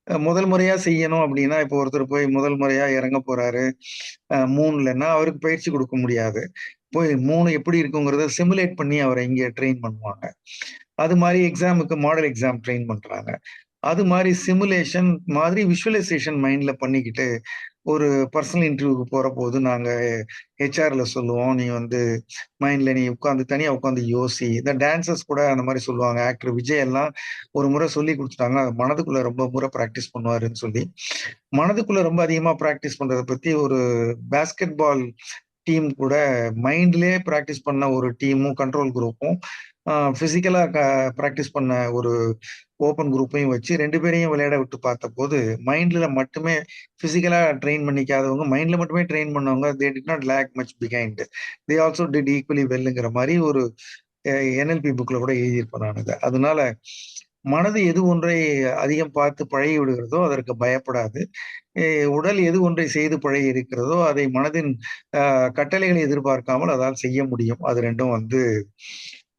முதல் முறையா செய்யணும் அப்படின்னா, இப்போ ஒருத்தர் போய் முதல் முறையா இறங்க போறாரு மூன்லன்னா, அவருக்கு பயிற்சி கொடுக்க முடியாது. போய் 3 எப்படி இருக்குங்கிறத சிமுலேட் பண்ணி அவர இங்க ட்ரெயின் பண்ணுவாங்க. அது மாரி எக்ஸாமுக்கு மாடல் எக்ஸாம் ட்ரெயின் பண்றாங்க. அது மாரி சிமுலேஷன் மாதிரி விஷுவலைசேஷன் மைண்ட்ல பண்ணிக்கிட்டு, ஒரு பர்சனல் இன்டர்வியூக்கு போறபோது நாங்க ஹெச்ஆர்ல சொல்லுவோம். நீ வந்து மைண்ட்ல நீ உட்கார்ந்து தனியா உட்கார்ந்து யோசி. இந்த டான்சர்ஸ் கூட அந்த மாரி சொல்லுவாங்க. ஆக்டர் விஜய் எல்லாம் ஒரு முறை சொல்லிக் குடுத்துட்டாங்க. அத மனதுக்குள்ள ரொம்ப முறை பிராக்டிஸ் பண்ணுவாருன்னு சொல்லி. மனதுக்குள்ள ரொம்ப அதிகமா பிராக்டிஸ் பண்றத பத்தி ஒரு பாஸ்கெட் பால் டீம் கூட மைண்ட்லயே பிராக்டிஸ் பண்ண ஒரு டீமும், கண்ட்ரோல் குரூப்பும், பிசிக்கலா பிராக்டிஸ் பண்ண ஒரு ஓப்பன் குரூப்பையும் வச்சு 2 பேரையும் விளையாட விட்டு பார்த்தபோது, மைண்ட்ல மட்டுமே பிசிக்கலா ட்ரெயின் பண்ணிக்காதவங்க, மைண்ட்ல மட்டுமே ட்ரெயின் பண்ணவங்க, they did not lag much behind. They also did equally வெல்லுங்கிற மாரி ஒரு என்எல்பி புக்ல கூட எழுதியிருப்பேன் நான் இத. அதனால மனது எது ஒன்றை அதிகம் பார்த்து பழகி விடுகிறதோ அதற்கு பயப்படாது. உடல் எது ஒன்றை செய்து பழகி இருக்கிறதோ அதை மனதின் கட்டளைகளை எதிர்பார்க்காமல் அதால் செய்ய முடியும். அது 2ம் வந்து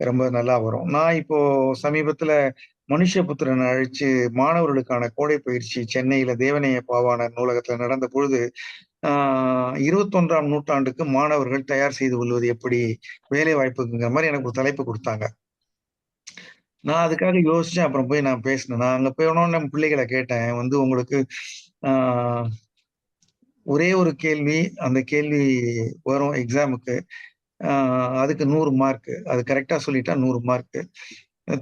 ரொம்ப நல்லா வரும். நான் இப்போ சமீபத்துல மனுஷபுத்திரன் அழைச்சு மாணவர்களுக்கான கோடை பயிற்சி சென்னையில தேவநேய பாவாணர் நூலகத்துல நடந்த பொழுது, 21ஆம் நூற்றாண்டுக்கு மாணவர்கள் தயார் செய்து கொள்வது எப்படி? வேலை வாய்ப்புங்கிற மாரி எனக்கு ஒரு தலைப்பு குடுத்தாங்க. நான் அதுக்காக யோசிச்சேன். அப்புறம் போய் நான் பேசினேன். நான் அங்க போனோனே நம்ம பிள்ளைகள கேட்டேன். வந்து உங்களுக்கு ஆ ஒரே ஒரு கேள்வி, அந்த கேள்வி வரும் எக்ஸாமுக்கு. ஆ அதுக்கு 100 மார்க்கு. அது கரெக்ட்டா சொல்லிட்டா 100 மார்க்கு.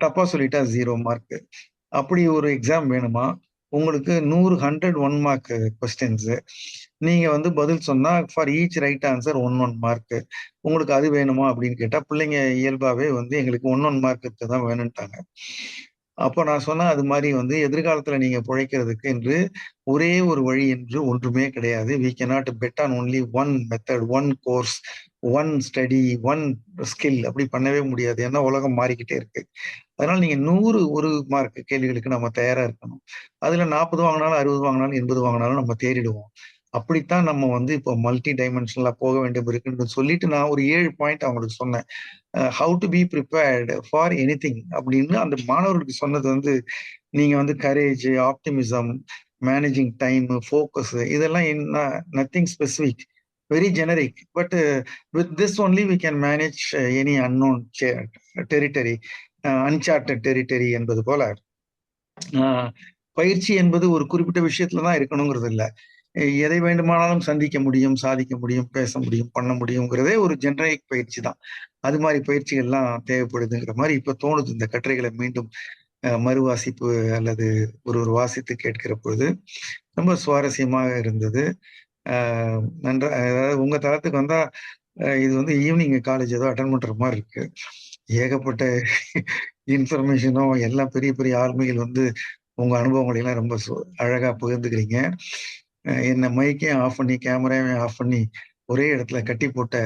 தப்பா சொல்லிட்டா 0 மார்க்கு. அப்படி ஒரு எக்ஸாம் வேணுமா? உங்களுக்கு 100 101 மார்க் கொஸ்டின்ஸ். நீங்க வந்து பதில் சொன்னா for each right answer 1 mark. உங்களுக்கு அது வேணுமா? அப்படின்னு கேட்டா, பிள்ளைங்க இயல்பாவே வந்து எங்களுக்கு 1 மார்க் தான் வேணும்ட்டாங்க. அப்போ நான் சொன்னேன், அது மாரி வந்து எதிர்காலத்துல நீங்க பிழைக்கிறதுக்கு என்று ஒரே ஒரு வழி என்று ஒன்றுமே கிடையாது. We cannot bet on only one method, one course, one study, one skill அப்படி பண்ணவே முடியாது. ஏன்னா உலகம் மாறிக்கிட்டே இருக்கு. அதனால நீங்க 100 1 மார்க் கேள்விகளுக்கு நம்ம தயாரா இருக்கணும். அதுல 40 வாங்கினாலும், 60 வாங்கினாலும், 80 வாங்கினாலும் நம்ம தேறிடுவோம். அப்படித்தான் நம்ம வந்து இப்போ மல்டி டைமென்ஷனலா போக வேண்டியது இருக்குன்னு சொல்லிட்டு நான் ஒரு 7 பாயிண்ட் அவங்களுக்கு சொன்னேன். How to be prepared for anything அப்படின்னு அந்த மாணவர்களுக்கு சொன்னது வந்து, நீங்க வந்து courage, optimism, managing time, focus இதெல்லாம் nothing specific. Very generic. But with this only we can manage any unknown territory, uncharted territory என்பது போல, பயிற்சி என்பது ஒரு குறிப்பிட்ட விஷயத்துல தான் இருக்கணுங்கிறது இல்ல. எதை வேண்டுமானாலும் சந்திக்க முடியும், சாதிக்க முடியும், பேச முடியும், பண்ண முடியுங்கிறதே ஒரு ஜெனரிக் பயிற்சி தான். அது மாரி பயிற்சிகள்லாம் தேவைப்படுதுங்கிற மாரி இப்ப தோணுது. இந்த கட்டுரைகளை மீண்டும் மறுவாசிப்பு அல்லது ஒரு வாசித்து கேட்கிற பொழுது ரொம்ப சுவாரஸ்யமாக இருந்தது. அதாவது உங்க தளத்துக்கு வந்தா இது வந்து ஈவினிங் காலேஜ் ஏதோ அட்டெண்ட் பண்ற மாரி இருக்கு. ஏகப்பட்ட இன்ஃபர்மேஷனும் எல்லாம் பெரிய பெரிய ஆளுமைகள் வந்து உங்க அனுபவங்களை எல்லாம் ரொம்ப அழகா பகிர்ந்துக்கிறீங்க. என்ன மைக்கையும் ஆஃப் பண்ணி, கேமராவையும் ஆஃப் பண்ணி ஒரே இடத்துல கட்டி போட்ட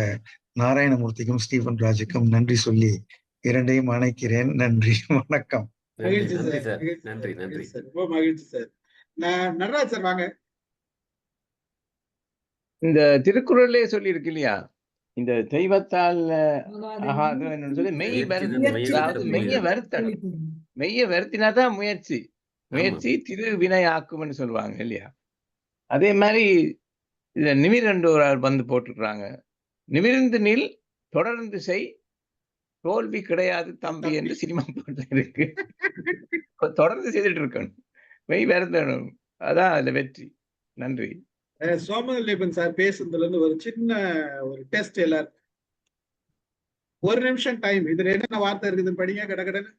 நாராயணமூர்த்திக்கும், ஸ்டீபன் ராஜுக்கும் நன்றி சொல்லி 2யும் அணைக்கிறேன். நன்றி, வணக்கம். மகிழ்ச்சி நன்றி சார். சார். மகிழ்ச்சி நன்றி, சார். நன்றி. மகிழ்ச்சி சார். ரொம்ப மகிழ்ச்சி சார். நடராஜ் சார் வாங்க. இந்த திருக்குறளே சொல்லியிருக்கு இல்லையா? இந்த தெய்வத்தால் ஆகாது என்று சொல்லி மெய் அதாவது மெய்ய வருத்தணும். மெய்ய வருத்தினா தான் முயற்சி. முயற்சி திருவினையாக்கும்னு சொல்லுவாங்க இல்லையா? அதே மாரி இதுல நிமிர் என்று ஒரு ஆள் வந்து போட்டிருக்கிறாங்க. நிமிர்ந்து நில், தொடர்ந்து செய், தோல்வி கிடையாது தம்பி என்று சினிமா பாட்டுல இருக்கு. தொடர்ந்து செய்துட்டு இருக்கணும். மெய் வருந்தணும். அதான் அதுல வெற்றி. நன்றி. சோமலிபன் சார் பேசுனதுல இருந்து ஒரு சின்ன ஒரு டெஸ்ட் எல்லாரும். 1 நிமிஷம் டைம். இதுல என்னென்ன வார்த்தை இருக்குதுன்னு படிங்க கடகடன்னு.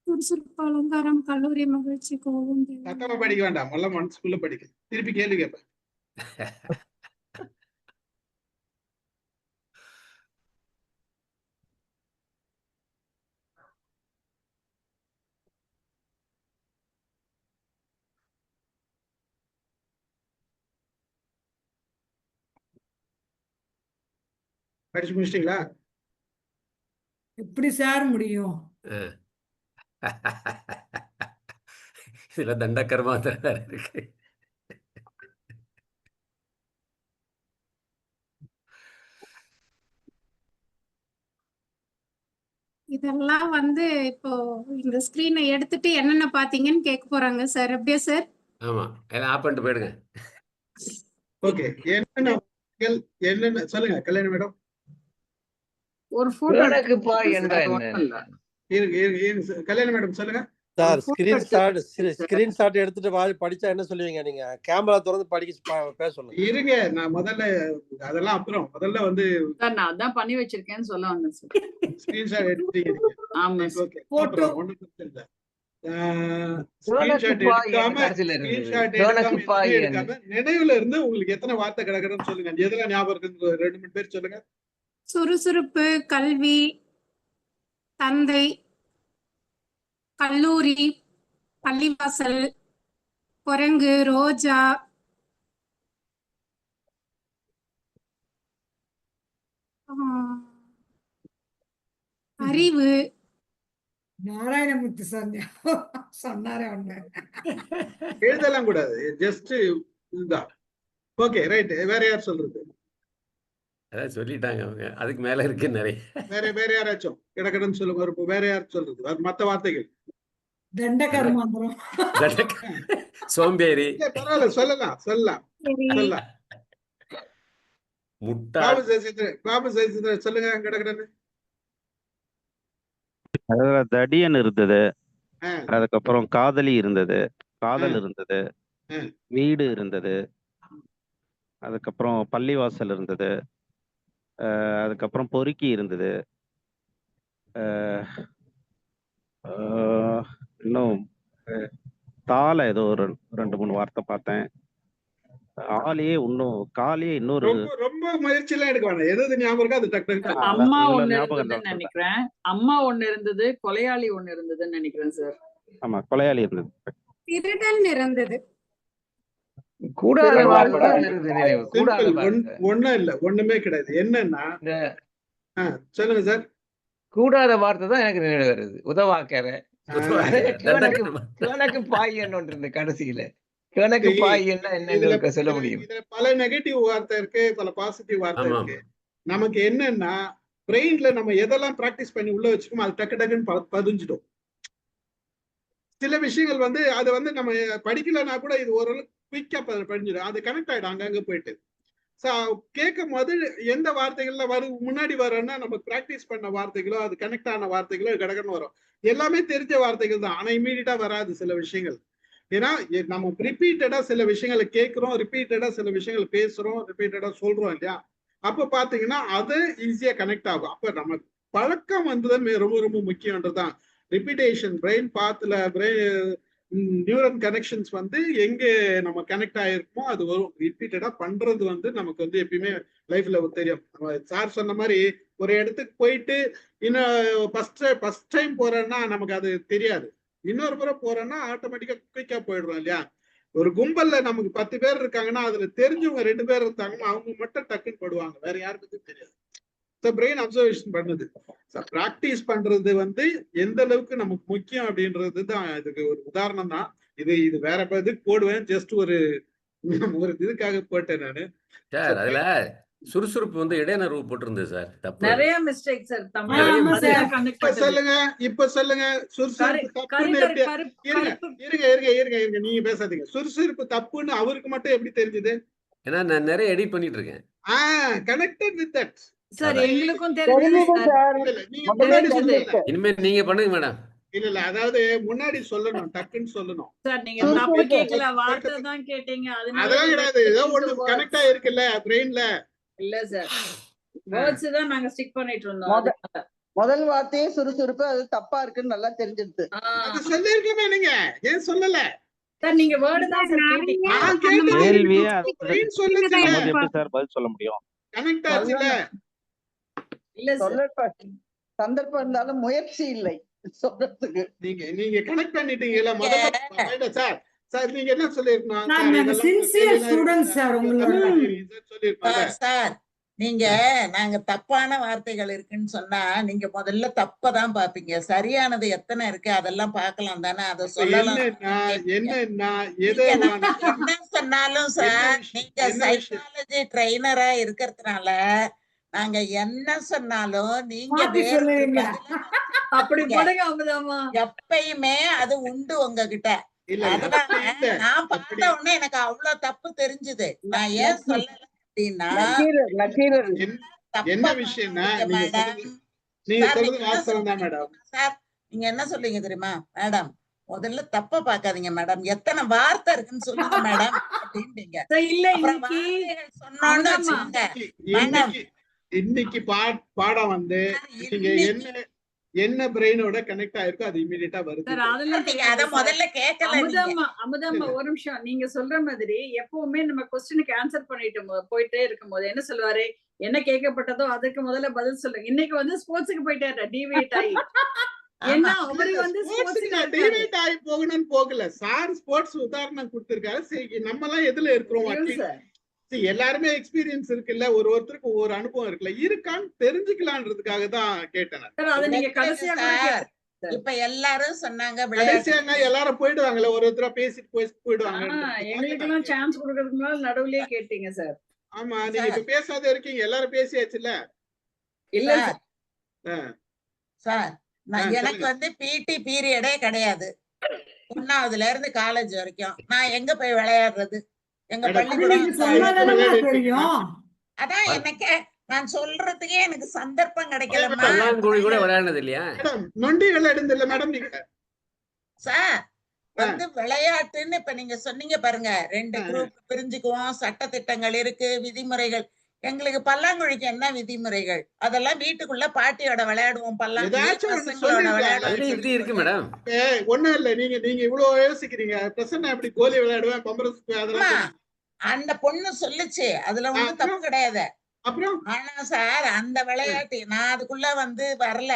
சுறுசுறுப்பு, அலங்காரம், கல்லூரி மகிழ்ச்சி, கோபம், சத்தமா படிக்க வேண்டாம். எல்லாம் மனசுக்குள்ள படிக்க. திருப்பி கேள்வி கேட்பேன். படிச்சு முடிச்சிட்டீங்களா? எப்படி சார் முடியும்? இதுல தண்டக்கரமா வேற இருக்கு. இதெல்லாம் வந்து இப்போ இந்த ஸ்கிரீனை எடுத்துட்டு என்னென்ன பாத்தீங்கன்னு கேட்க போறாங்க சார். அப்படியே சார்? ஆமா, எல்லாம் ஆப் பண்ணிட்டு போயிடுங்க. ஓகே, என்னென்ன சொல்லுங்க கல்யாணி மேடம். ஒரு போட்டோ கணக்கு பாய் என்றால் என்ன? கல்யாணி மேடம் சொல்லுங்க சார். ஸ்கிரீன்ஷாட் எடுத்துட்டு படிச்சா என்ன சொல்லுவீங்க நீங்க? கேமரா திறந்து பேச சொல்லுங்க. இருங்க, நான் முதல்ல அதெல்லாம் அப்புறம் முதல்ல வந்து சார் நான் அதான் பண்ணி வச்சிருக்கேன்னு சொல்ல வந்தேன் சார். ஸ்கிரீன்ஷாட் எடுத்தீங்க. ஆமா சார். ஓகே, அப்புறம் ஒண்ணும் பிரச்சனை இல்ல. ஸ்கிரீன்ஷாட் எடுக்காம நினைவுல இருந்து உங்களுக்கு எத்தனை வார்த்தை கிடக்குதுன்னு சொல்லுங்க. எதுல ஞாபகம் இருக்குன்னு 2-3 பேர் சொல்லுங்க. சுறுசுறுப்பு, கல்வி, தந்தை, கல்லூரி, பள்ளிவாசல், குரங்கு, ரோஜா, அறிவு. நாராயணமூர்த்தி சார் சொன்னாரே ஒண்ணு. எழுதலாம் கூடாது, ஜஸ்ட் இதுதான். Okay right. வேற யார் சொல்றது? அதான் சொல்லிட்டாங்க அவங்க, அதுக்கு மேல இருக்கு நிறைய. வேற யாராச்சும் கிடக்கணும்னு சொல்லுங்க. வேற யார் சொல்றது? அது மத்த வார்த்தைகள். தண்டகர்மாந்திரம், சோம்பேறி. பரவாயில்ல, சொல்லலாம். முட்டா. பாபு சசிதரன் சொல்லுங்க கிடக்கணும்னு. தடியன் இருந்தது, அதுக்கப்புறம் காதலி இருந்தது, காதல் இருந்தது, வீடு இருந்தது, அதுக்கப்புறம் பள்ளிவாசல் இருந்தது, அதுக்கப்புறம் பொறுக்கி இருந்தது, இன்னும் தாள ஏதோ ஒரு 2-3 வார்த்தை பார்த்தேன். ஆளையே இன்னும் காலையே இன்னொரு ரொம்ப முயற்சி எல்லாம் எடுக்க வேண்டாம். எது ஞாபகம் இருக்கோ அது டக்கு அம்மா ஒண்ணு இருந்ததுன்னு நினைக்கிறேன். அம்மா ஒண்ணு இருந்தது, கொலையாளி ஒண்ணு இருந்ததுன்னு நினைக்கிறேன் சார். ஆமா, கொலையாளி இருந்தது, திருடன் இருந்தது. ஒண்ணும் இல்ல, ஒண்ணுமே கிடையாது. என்னன்னா சொல்லுங்க சார். கூடாத வார்த்தை தான் எனக்கு நினைவு வருது. உதவாக்கற, கணக்கு பாய் என்ன இருந்தது கடைசியில. கணக்கு பாய் என்ன சொல்ல முடியும்? இதுல பல நெகட்டிவ் வார்த்தை இருக்கு, பல பாசிட்டிவ் வார்த்தை இருக்கு. நமக்கு என்னன்னா பிரெயின்ல நம்ம எதெல்லாம் பிராக்டிஸ் பண்ணி உள்ள வச்சுக்கோமோ அது டக்கு டக்குன்னு பதிஞ்சிடும். சில விஷயங்கள் வந்து அது வந்து நம்ம படிக்கலன்னா கூட இது ஓரளவுக்கு குயிக்கா படிஞ்சிடும். அது கனெக்ட் ஆயிடும் அங்கங்க போயிட்டு. கேட்கும் போது எந்த வார்த்தைகள்ல முன்னாடி வரோம்னா நம்ம பிராக்டிஸ் பண்ண வார்த்தைகளோ அது கனெக்ட் ஆன வார்த்தைகளோ கடகன்னு வரும். எல்லாமே தெரிஞ்ச வார்த்தைகள் தான், ஆனா இமீடியட்டா வராது சில விஷயங்கள். ஏன்னா நம்ம ரிப்பீட்டடா சில விஷயங்களை கேட்கிறோம், ரிப்பீட்டடா சில விஷயங்கள் பேசுறோம், ரிப்பீட்டடா சொல்றோம் இல்லையா? அப்ப பாத்தீங்கன்னா அது ஈஸியா கனெக்ட் ஆகும். அப்ப நம்ம பழக்கம் வந்து ரொம்ப ரொம்ப முக்கியம்ன்றதுதான். ரிப்பீட்டேஷன் பிரெயின் பாத்துல நியூரன் கனெக்ஷன்ஸ் வந்து எங்க நம்ம கனெக்ட் ஆயிருக்குமோ அது வரும். ரிப்பீட்டடா பண்றது வந்து நமக்கு வந்து எப்பயுமே லைஃப்ல தெரியும். சார் சொன்ன மாதிரி ஒரு இடத்துக்கு போயிட்டு இன்னும் ஃபர்ஸ்ட் டைம் போறேன்னா நமக்கு அது தெரியாது. இன்னொரு முறை போறோம்னா ஆட்டோமேட்டிக்கா குயிக்கா போயிடுறோம் இல்லையா? ஒரு கும்பல்ல நமக்கு 10 பேர் இருக்காங்கன்னா அதுல தெரிஞ்சவங்க 2 பேர் இருந்தாங்கன்னா அவங்க மட்டும் டக்குன்னு போடுவாங்க, வேற யாருக்கும் தெரியாது. பிரெயின் அப்சர்வேஷன் பண்ணுது. பிராக்டிஸ் பண்றது வந்து எந்த அளவுக்கு நமக்கு முக்கியம் அப்படின்றது தான் இதுக்கு ஒரு உதாரணம் தான். இது வேற இதுக்கு போடுவேன், ஜஸ்ட் ஒரு இதுக்காக போட்டேன் நானு. சார் அதுல சுறுசுறுப்பு வந்து இடைநர்வு போட்டிருந்தது சார். தப்பு, நிறைய மிஸ்டேக் சார். இப்ப சொல்லுங்க சுறுசுறுப்பு தப்புன்னு இருங்க நீங்க பேசாதீங்க. சுறுசுறுப்பு தப்புன்னு அவருக்கு மட்டும் எப்படி தெரிஞ்சது? ஏன்னா நான் நிறைய எடிட் பண்ணிட்டு இருக்கேன். Connected with that sir. எங்களுக்கும் தெரிஞ்சது சார். இனிமே நீங்க பண்ணுங்க மேடம். இல்ல அதாவது முன்னாடி சொல்லணும், டக்குன்னு சொல்லணும் சார். நீங்க தப்பு கேட்கல, வார்த்தை தான் கேட்டீங்க. அதெல்லாம் கிடையாது, ஏதோ ஒண்ணு கனெக்ட் ஆயிருக்குல்ல பிரெயின்ல. இல்ல சார், வேர்ட்ஸ் தான் நாங்க ஸ்டிக் பண்ணிட்டு இருந்தோம். முதல் வார்த்தையே சுறுசுறுப்பு, அது தப்பா இருக்குன்னு நல்லா தெரிஞ்சிருது. அது சொல்லிருக்கமே, நீங்க ஏன் சொல்லல சார்? நீங்க வேர்ட் தான் சார் கேட்டீங்க. நான் கேட்டேன், பிரெயின் சொல்லுங்க எப்படி சார் பதில் சொல்ல முடியும்? கனெக்ட் ஆச்சுல. இல்ல சார், சந்தர்ப்பம் இருந்தாலும் முயற்சி இல்லை சொல்றதுக்கு. நீங்க கனெக்ட் பண்ணிட்டீங்கல முதல்ல. சார் நீங்க என்ன சொல்லிருக்கணும்? சார் நீங்க நாங்க தப்பான வார்த்தைகள் இருக்குன்னு சொன்னா நீங்க முதல்ல தப்பதான் பாப்பீங்க. சரியானது எத்தனை இருக்கு அதெல்லாம் பார்க்கலாம் தானே, அதை சொல்லலாம். என்ன சொன்னாலும் சார் நீங்க சைக்காலஜி ட்ரெயினரா இருக்கிறதுனால நாங்க என்ன சொன்னாலும் நீங்க மாத்தி வேற ஒரு சொல்லுவீங்க. பதில அப்படி வச்சிருக்கீங்க. போடுங்க அமுதாமா. எப்பயுமே அது உண்டு உங்ககிட்ட. இல்ல இல்ல அதனால அப்படி இல்ல நான் அப்படி பார்த்த உடனே எனக்கு அவ்வளவு தப்பு தெரிஞ்சுது. நான் ஏன் சொல்லல அப்படின்னா நக்கீரர் என்ன தப்பா விஷயம்னா பார்க்காதீங்க நீங்க மேடம். சொல்றது நீங்க சார் சொல்றது நீங்க என்ன வாஸ்தவம் தான் சொல்றீங்க மேடம். சார், நீங்க என்ன சொல்றீங்க தெரியுமா மேடம்? முதல்ல தப்பா பார்க்காதீங்க மேடம், எத்தனை வார்த்தை இருக்குன்னு சொல்லுங்க மேடம் அப்படின்றீங்க. இல்ல அப்புறம் இன்னைக்கு வார்த்தைகள் சொன்னோன்னு அமுதாமா வச்சுக்கோங்க மேடம். இன்னைக்கு பாடம் வந்து நீங்க இன்னைக்கு என்ன பிரெயினோட கனெக்ட் ஆயிருக்கோ அது இமீடியட்டா வருது. சார் அதெல்லாம் நீங்க தெரியாது அத சார். முதல்ல கேட்கல நீங்க. அமுதாமா ஒரு நிமிஷம். நீங்க சொல்ற மாதிரி எப்பவுமே நம்ம கொஸ்டினுக்கு ஆன்சர் பண்ணிட்டு போயிட்டே இருக்கும்போது என்ன சொல்லுவாரு, என்ன கேட்கப்பட்டதோ அதுக்கு முதல்ல பதில் சொல்லுங்க. இன்னைக்கு வந்து ஸ்போர்ட்ஸுக்கு போயிட்டாரு டிவியேட் ஆகி. ஏன்னா அவரு வந்து ஸ்போர்ட்ஸ்க்கு ஸ்போர்ட்ஸ்ல நான் இருக்காரு. டிவைட் ஆகி போகணும்னு போகல. சார் ஸ்போர்ட்ஸ் உதாரணம் கொடுத்திருக்காரு. சரி நம்ம எல்லாம் எதுல இருக்கிறோம்? தெரியும் சார். எல்லாருமே எக்ஸ்பீரியன்ஸ் இருக்குல்ல, ஒருத்தருக்கு ஒவ்வொரு அனுபவம் இருக்குல்ல, இருக்கான்னு தெரிஞ்சுக்கலான்றதுக்காக தான் கேட்டேன். சார் அதை நீங்க இல்ல கடைசியா கூட சார், கேட்டு இப்ப எல்லாரும் சொன்னாங்க கடைசியாங்க விளையாட்டு. எல்லாரும் போயிடுவாங்கல்ல, ஒருத்தரா பேசிட்டு போயிடுவாங்க. எங்களுக்கு எல்லாம் சான்ஸ் கொடுக்கறதுக்கு முன்னால நடுவுலயே கேட்டீங்க சார். ஆமா நீங்க இப்ப பேசாத இருக்கீங்க, எல்லாரும் பேசியாச்சுல்ல. இல்ல சார் சார். சார் நான் எனக்கு சொல்லுங்க. வந்து பிடி பீரியடே கிடையாது. 1ஆவதுல இருந்து காலேஜ் வரைக்கும் நான் எங்க போய் விளையாடுறது? எங்க மேடம், அது நீங்க பள்ளிக்கூடம் சொன்னாதானமா தெரியும். அதான் எனக்கு நான் சொல்றதுக்கே எனக்கு சந்தர்ப்பம் கிடைக்கலம்மா. பல்லாங்குழி கூட விளையாடுனது இல்லையா? மேடம் நொண்டி விளையாடுது இல்ல மேடம் நீங்க? சார் வந்து விளையாட்டுன்னு இப்ப நீங்க சொன்னீங்க பாருங்க, 2 குரூப் பிரிஞ்சுக்குவோம், சட்ட திட்டங்கள் இருக்கு, விதிமுறைகள். எங்களுக்கு பல்லாங்குழிக்கு என்ன விதிமுறைகள்? அதெல்லாம் வீட்டுக்குள்ள பாட்டியோட விளையாடுவோம், பல்லாங்குழி ஏதாச்சும் ஒண்ணு பசங்களோட சொல்லிருக்கலாம். விளையாடுவோம். அதுலயும் விதி இருக்கு மேடம். ஒண்ணும் இல்ல, நீங்க இவ்வளவு யோசிக்கிறீங்க. பிரசன்ன எப்படி கோலி விளையாடுவேன், பம்பரஸ் அம்மா, அதெல்லாம் அந்த பொண்ணு சொல்லுச்சு, அதுல ஒண்ணும் தப்பு அப்புறம் கிடையாது. அப்புறம் ஆனா சார் அந்த விளையாட்டு நான் அதுக்குள்ள வந்து வரல.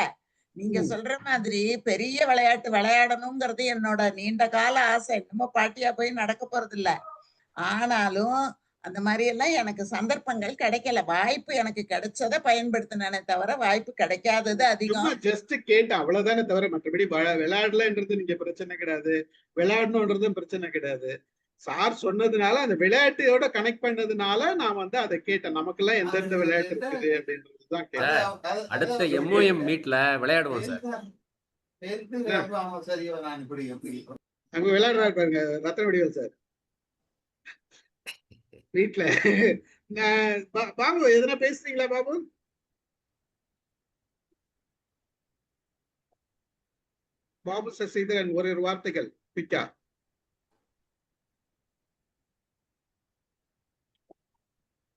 நீங்க சொல்ற மாதிரி பெரிய விளையாட்டு விளையாடணுங்கிறது என்னோட நீண்ட கால ஆசை. இன்னமும் பாட்டியா போய் நடக்க போறது இல்ல. ஆனாலும் அந்த மாதிரி எல்லாம் எனக்கு சந்தர்ப்பங்கள் கிடைக்கல. வாய்ப்பு எனக்கு கிடைச்சதை பயன்படுத்தினே தவிர வாய்ப்பு கிடைக்காதது சும்மா அதிகம். ஜஸ்ட் கேட்டேன் அவ்வளவுதானே தவிர மற்றபடி விளையாடலன்றது நீங்க பிரச்சனை கிடையாது, விளையாடணுன்றதும் பிரச்சனை கிடையாது. சார் சொன்னதுனால அந்த விளையாட்டோட கனெக்ட் பண்ணதுனால நான் வந்து அதை கேட்டேன். நமக்கெல்லாம் எந்தெந்த விளையாட்டு இருக்குது அப்படின்றதுதான் கேட்டேன். சார் அடுத்த MOM மீட்ல விளையாடுவோம் சார். அங்க விளையாடுறாரு பாருங்க ரத்ன வடிவேல் சார் வீட்டுல. பாபு எதனா பேசுறீங்களா பாபு? பாபு சசிதரன் ஒரு வார்த்தைகள் பிக்கா.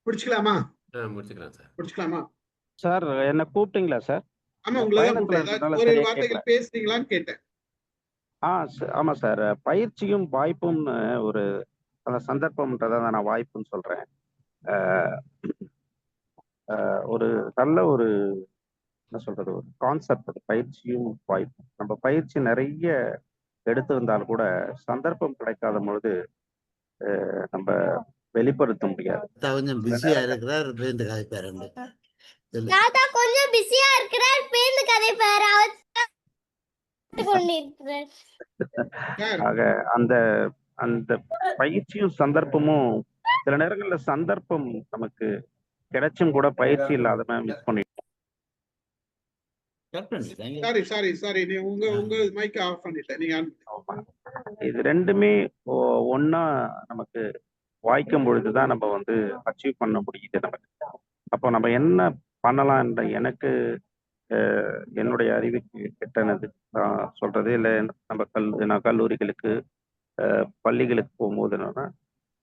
பிடிச்சுக்கலாமா? முடிச்சுக்கலாம் சார். பிடிச்சுக்கலாமா சார்? என்ன கூப்பிட்டீங்களா சார்? ஆமா உங்களதான் பயணத்துல கூப்பிட்டேன். இருந்ததால ஒரு சரியா வார்த்தைகள் கேட்கல. பேசுறீங்களான்னு கேட்டேன். ஆமா சார். பயிற்சியும் வாய்ப்பும்னு ஒரு அந்த சந்தர்ப்பம்ன்றதை நான் வாய்ப்புன்னு சொல்றேன். அஹ், ஒரு நல்ல ஒரு என்ன சொல்றது, ஒரு கான்செப்ட் பயிற்சியும் வாய்ப்பும். நம்ம பயிற்சி நிறைய எடுத்திருந்தால் கூட சந்தர்ப்பம் கிடைக்காத பொழுது நம்ம வெளிப்படுத்த முடியாது. கொஞ்சம் பிஸியா இருக்கிறார், பேருந்து கதைப்பாரு. தாத்தா கொஞ்சம் பிஸியா இருக்கிறார், பேருந்து கதைப்பாரு. ஆக அந்த அந்த பயிற்சியும் சந்தர்ப்பமும் சில நேரங்கள்ல சந்தர்ப்பம் நமக்கு கிடைச்சும் கூட பயிற்சி இல்லாத மிஸ் பண்ணிட்டோம். சாரி நீ உங்க மைக் ஆஃப் பண்ணிட்டேன். நீங்க இது ரெண்டுமே ஒண்ணா நமக்கு வாய்க்கும் பொழுதுதான் நம்ம வந்து அச்சீவ் பண்ண முடியுது நமக்கு. அப்போ நம்ம என்ன பண்ணலாம் என்ற எனக்கு என்னுடைய அறிவுக்கு எட்டனது சொல்றது இல்லை. நம்ம நான் கல்லூரிகளுக்கு பள்ளிகளுக்கு போகும்போது என்னன்னா,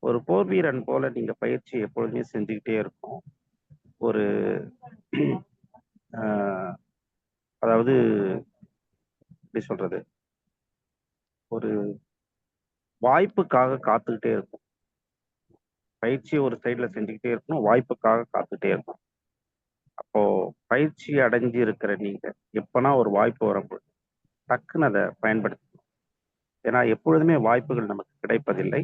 ஒரு போர் வீரன் போல நீங்க பயிற்சி எப்பொழுதுமே செஞ்சுக்கிட்டே இருக்கும். ஒரு அதாவது எப்படி சொல்றது, ஒரு வாய்ப்புக்காக காத்துக்கிட்டே இருக்கும். பயிற்சியை ஒரு சைட்ல செஞ்சுக்கிட்டே இருக்கணும், வாய்ப்புக்காக காத்துக்கிட்டே இருக்கும். அப்போ பயிற்சி அடைஞ்சு இருக்கிற நீங்க எப்பனா ஒரு வாய்ப்பு வரும்போது டக்குன்னு அதை பயன்படுத்தணும். ஏன்னா எப்பொழுதுமே வாய்ப்புகள் நமக்கு கிடைப்பதில்லை.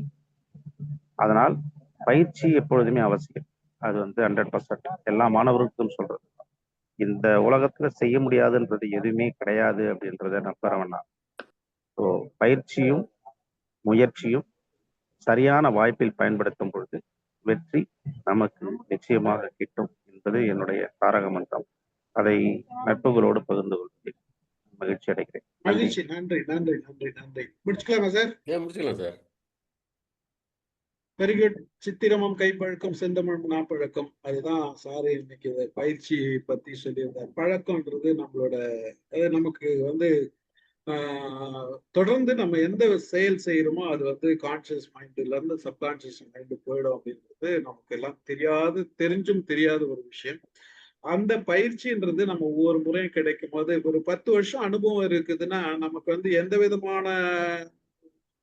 அதனால் பயிற்சி எப்பொழுதுமே அவசியம். அது வந்து 100% எல்லா மாணவர்களுக்கும் சொல்றது. இந்த உலகத்துல செய்ய முடியாதுன்றது எதுவுமே கிடையாது அப்படின்றத நம்புறவன் நான். ஸோ பயிற்சியும் முயற்சியும் சரியான வாய்ப்பில் பயன்படுத்தும் பொழுது வெற்றி நமக்கு நிச்சயமாக கிட்டும். என்பது என்னுடைய தாரக மந்திரம். அதை நட்புகளோடு பகிர்ந்து கொள்வதில் மகிழ்ச்சி அடைகிறேன். நன்றி. மகிழ்ச்சி. நன்றி நன்றி நன்றி நன்றி. முடிச்சுக்கலாமா சார்? முடிச்சுக்கலாம் சார். Very good. சித்திரமும் கைப்பழக்கம் செந்தமிழும் நாப்பழக்கம். அதுதான் சாரு இன்னைக்கு பயிற்சி பத்தி சொல்லியிருந்தார். பழக்கம்ன்றது நம்மளோட நமக்கு வந்து தொடர்ந்து நம்ம எந்த செயல் செய்யறோமோ அது வந்து கான்சியஸ் மைண்ட்ல இருந்து சப்கான்சியஸ் மைண்டு போயிடும் அப்படின்றது நமக்கு எல்லாம் தெரிஞ்சும் தெரியாத ஒரு விஷயம். அந்த பயிற்சின்றது நம்ம ஒவ்வொரு முறையும் கிடைக்கும் போது ஒரு 10 வருஷம் அனுபவம் இருக்குதுன்னா நமக்கு வந்து எந்த விதமான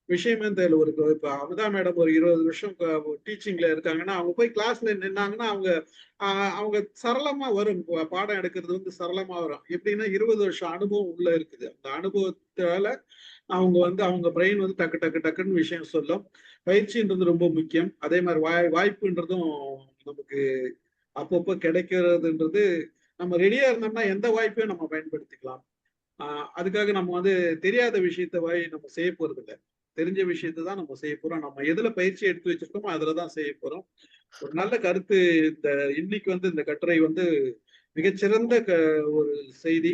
விஷயமே தெரியல. இப்ப அமுதா மேடம் ஒரு 20 வருஷம் டீச்சிங்ல இருக்காங்கன்னா அவங்க போய் கிளாஸ்ல நின்னாங்கன்னா அவங்க சரளமா வரும். பாடம் எடுக்கிறது வந்து சரளமா வரும். எப்படின்னா 20 வருஷம் அனுபவம் உள்ள இருக்குது. அந்த அனுபவத்தால அவங்க வந்து அவங்க பிரெயின் வந்து டக்கு டக்கு டக்குன்னு விஷயம் சொல்லும். பயிற்சின்றது ரொம்ப முக்கியம். அதே மாதிரி வாய்ப்புன்றதும் நமக்கு அப்பப்போ கிடைக்கிறதுன்றது நம்ம ரெடியா இருந்தோம்னா எந்த வாய்ப்பையும் நம்ம பயன்படுத்திக்கலாம். அதுக்காக நம்ம வந்து தெரியாத விஷயத்த நம்ம செய்ய போறது இல்லை. தெரிஞ்ச விஷயத்தை தான் நம்ம செய்ய போறோம். நம்ம எதுல பயிற்சி எடுத்து வச்சிருக்கோமோ அதுலதான் செய்ய போறோம். ஒரு நல்ல கருத்து. இன்னைக்கு வந்து இந்த கட்டுரை வந்து மிகச்சிறந்த ஒரு செய்தி.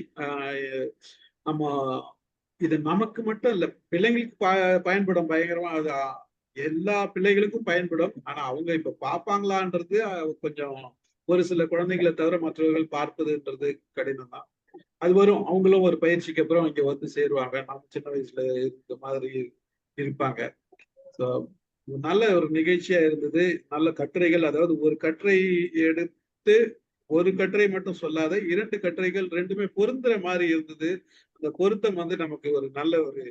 நம்ம இது நமக்கு மட்டும் இல்ல, பிள்ளைங்களுக்கு பயன்படும். பயங்கரமா அது எல்லா பிள்ளைகளுக்கும் பயன்படும். ஆனா அவங்க இப்ப பார்ப்பாங்களான்றது கொஞ்சம் ஒரு சில குழந்தைகளை தவிர மற்றவர்கள் பார்ப்பதுன்றது கடினம் தான். அது வரும். அவங்களும் ஒரு பயிற்சிக்கு அப்புறம் இங்க வந்து சேருவாங்க. நம்ம சின்ன வயசுல இருந்த மாதிரி இருப்பாங்க. நல்ல ஒரு நிகழ்ச்சியா இருந்தது. நல்ல கட்டுரைகள், அதாவது ஒரு கட்டுரை எடுத்து ஒரு கட்டுரை மட்டும் சொல்லாத 2 கட்டுரைகள் 2மே பொருந்துற மாதிரி இருந்தது. அந்த பொருத்தம் வந்து நமக்கு ஒரு நல்ல ஒரு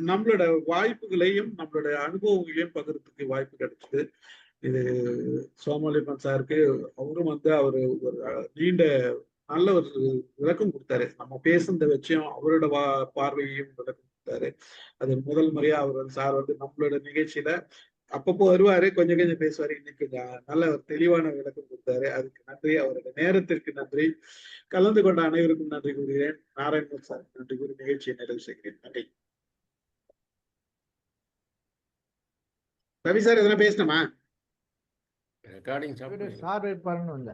நம்மளோட வாய்ப்புகளையும் நம்மளோட அனுபவங்களையும் பகிர்றதுக்கு வாய்ப்பு கிடைச்சது. இது சோமலிபன் சாருக்கு அவரும் வந்து அவரு ஒரு நீண்ட நல்ல ஒரு விளக்கம் கொடுத்தாரு. நம்ம பேசுனத வச்சும் அவரோட பார்வையையும் விளக்கம் கொடுத்தாரு. அது முதல் முறையா அவர் வந்து சார் வந்து நம்மளோட நிகழ்ச்சியில அப்பப்போ வருவாரு, கொஞ்சம் கொஞ்சம் பேசுவாரு. இன்னைக்கு நல்ல ஒரு தெளிவான விளக்கம் கொடுத்தாரு. அதுக்கு நன்றி. அவரோட நேரத்திற்கு நன்றி. கலந்து கொண்ட அனைவருக்கும் நன்றி கூறுகிறேன். நாராயணன் சார் நன்றி கூறி நிகழ்ச்சியை நிறைவு செய்கிறேன். நன்றி. ரவி சார் எதனா பேசணுமா? ரெக்கார்டிங் சார் பாருங்க.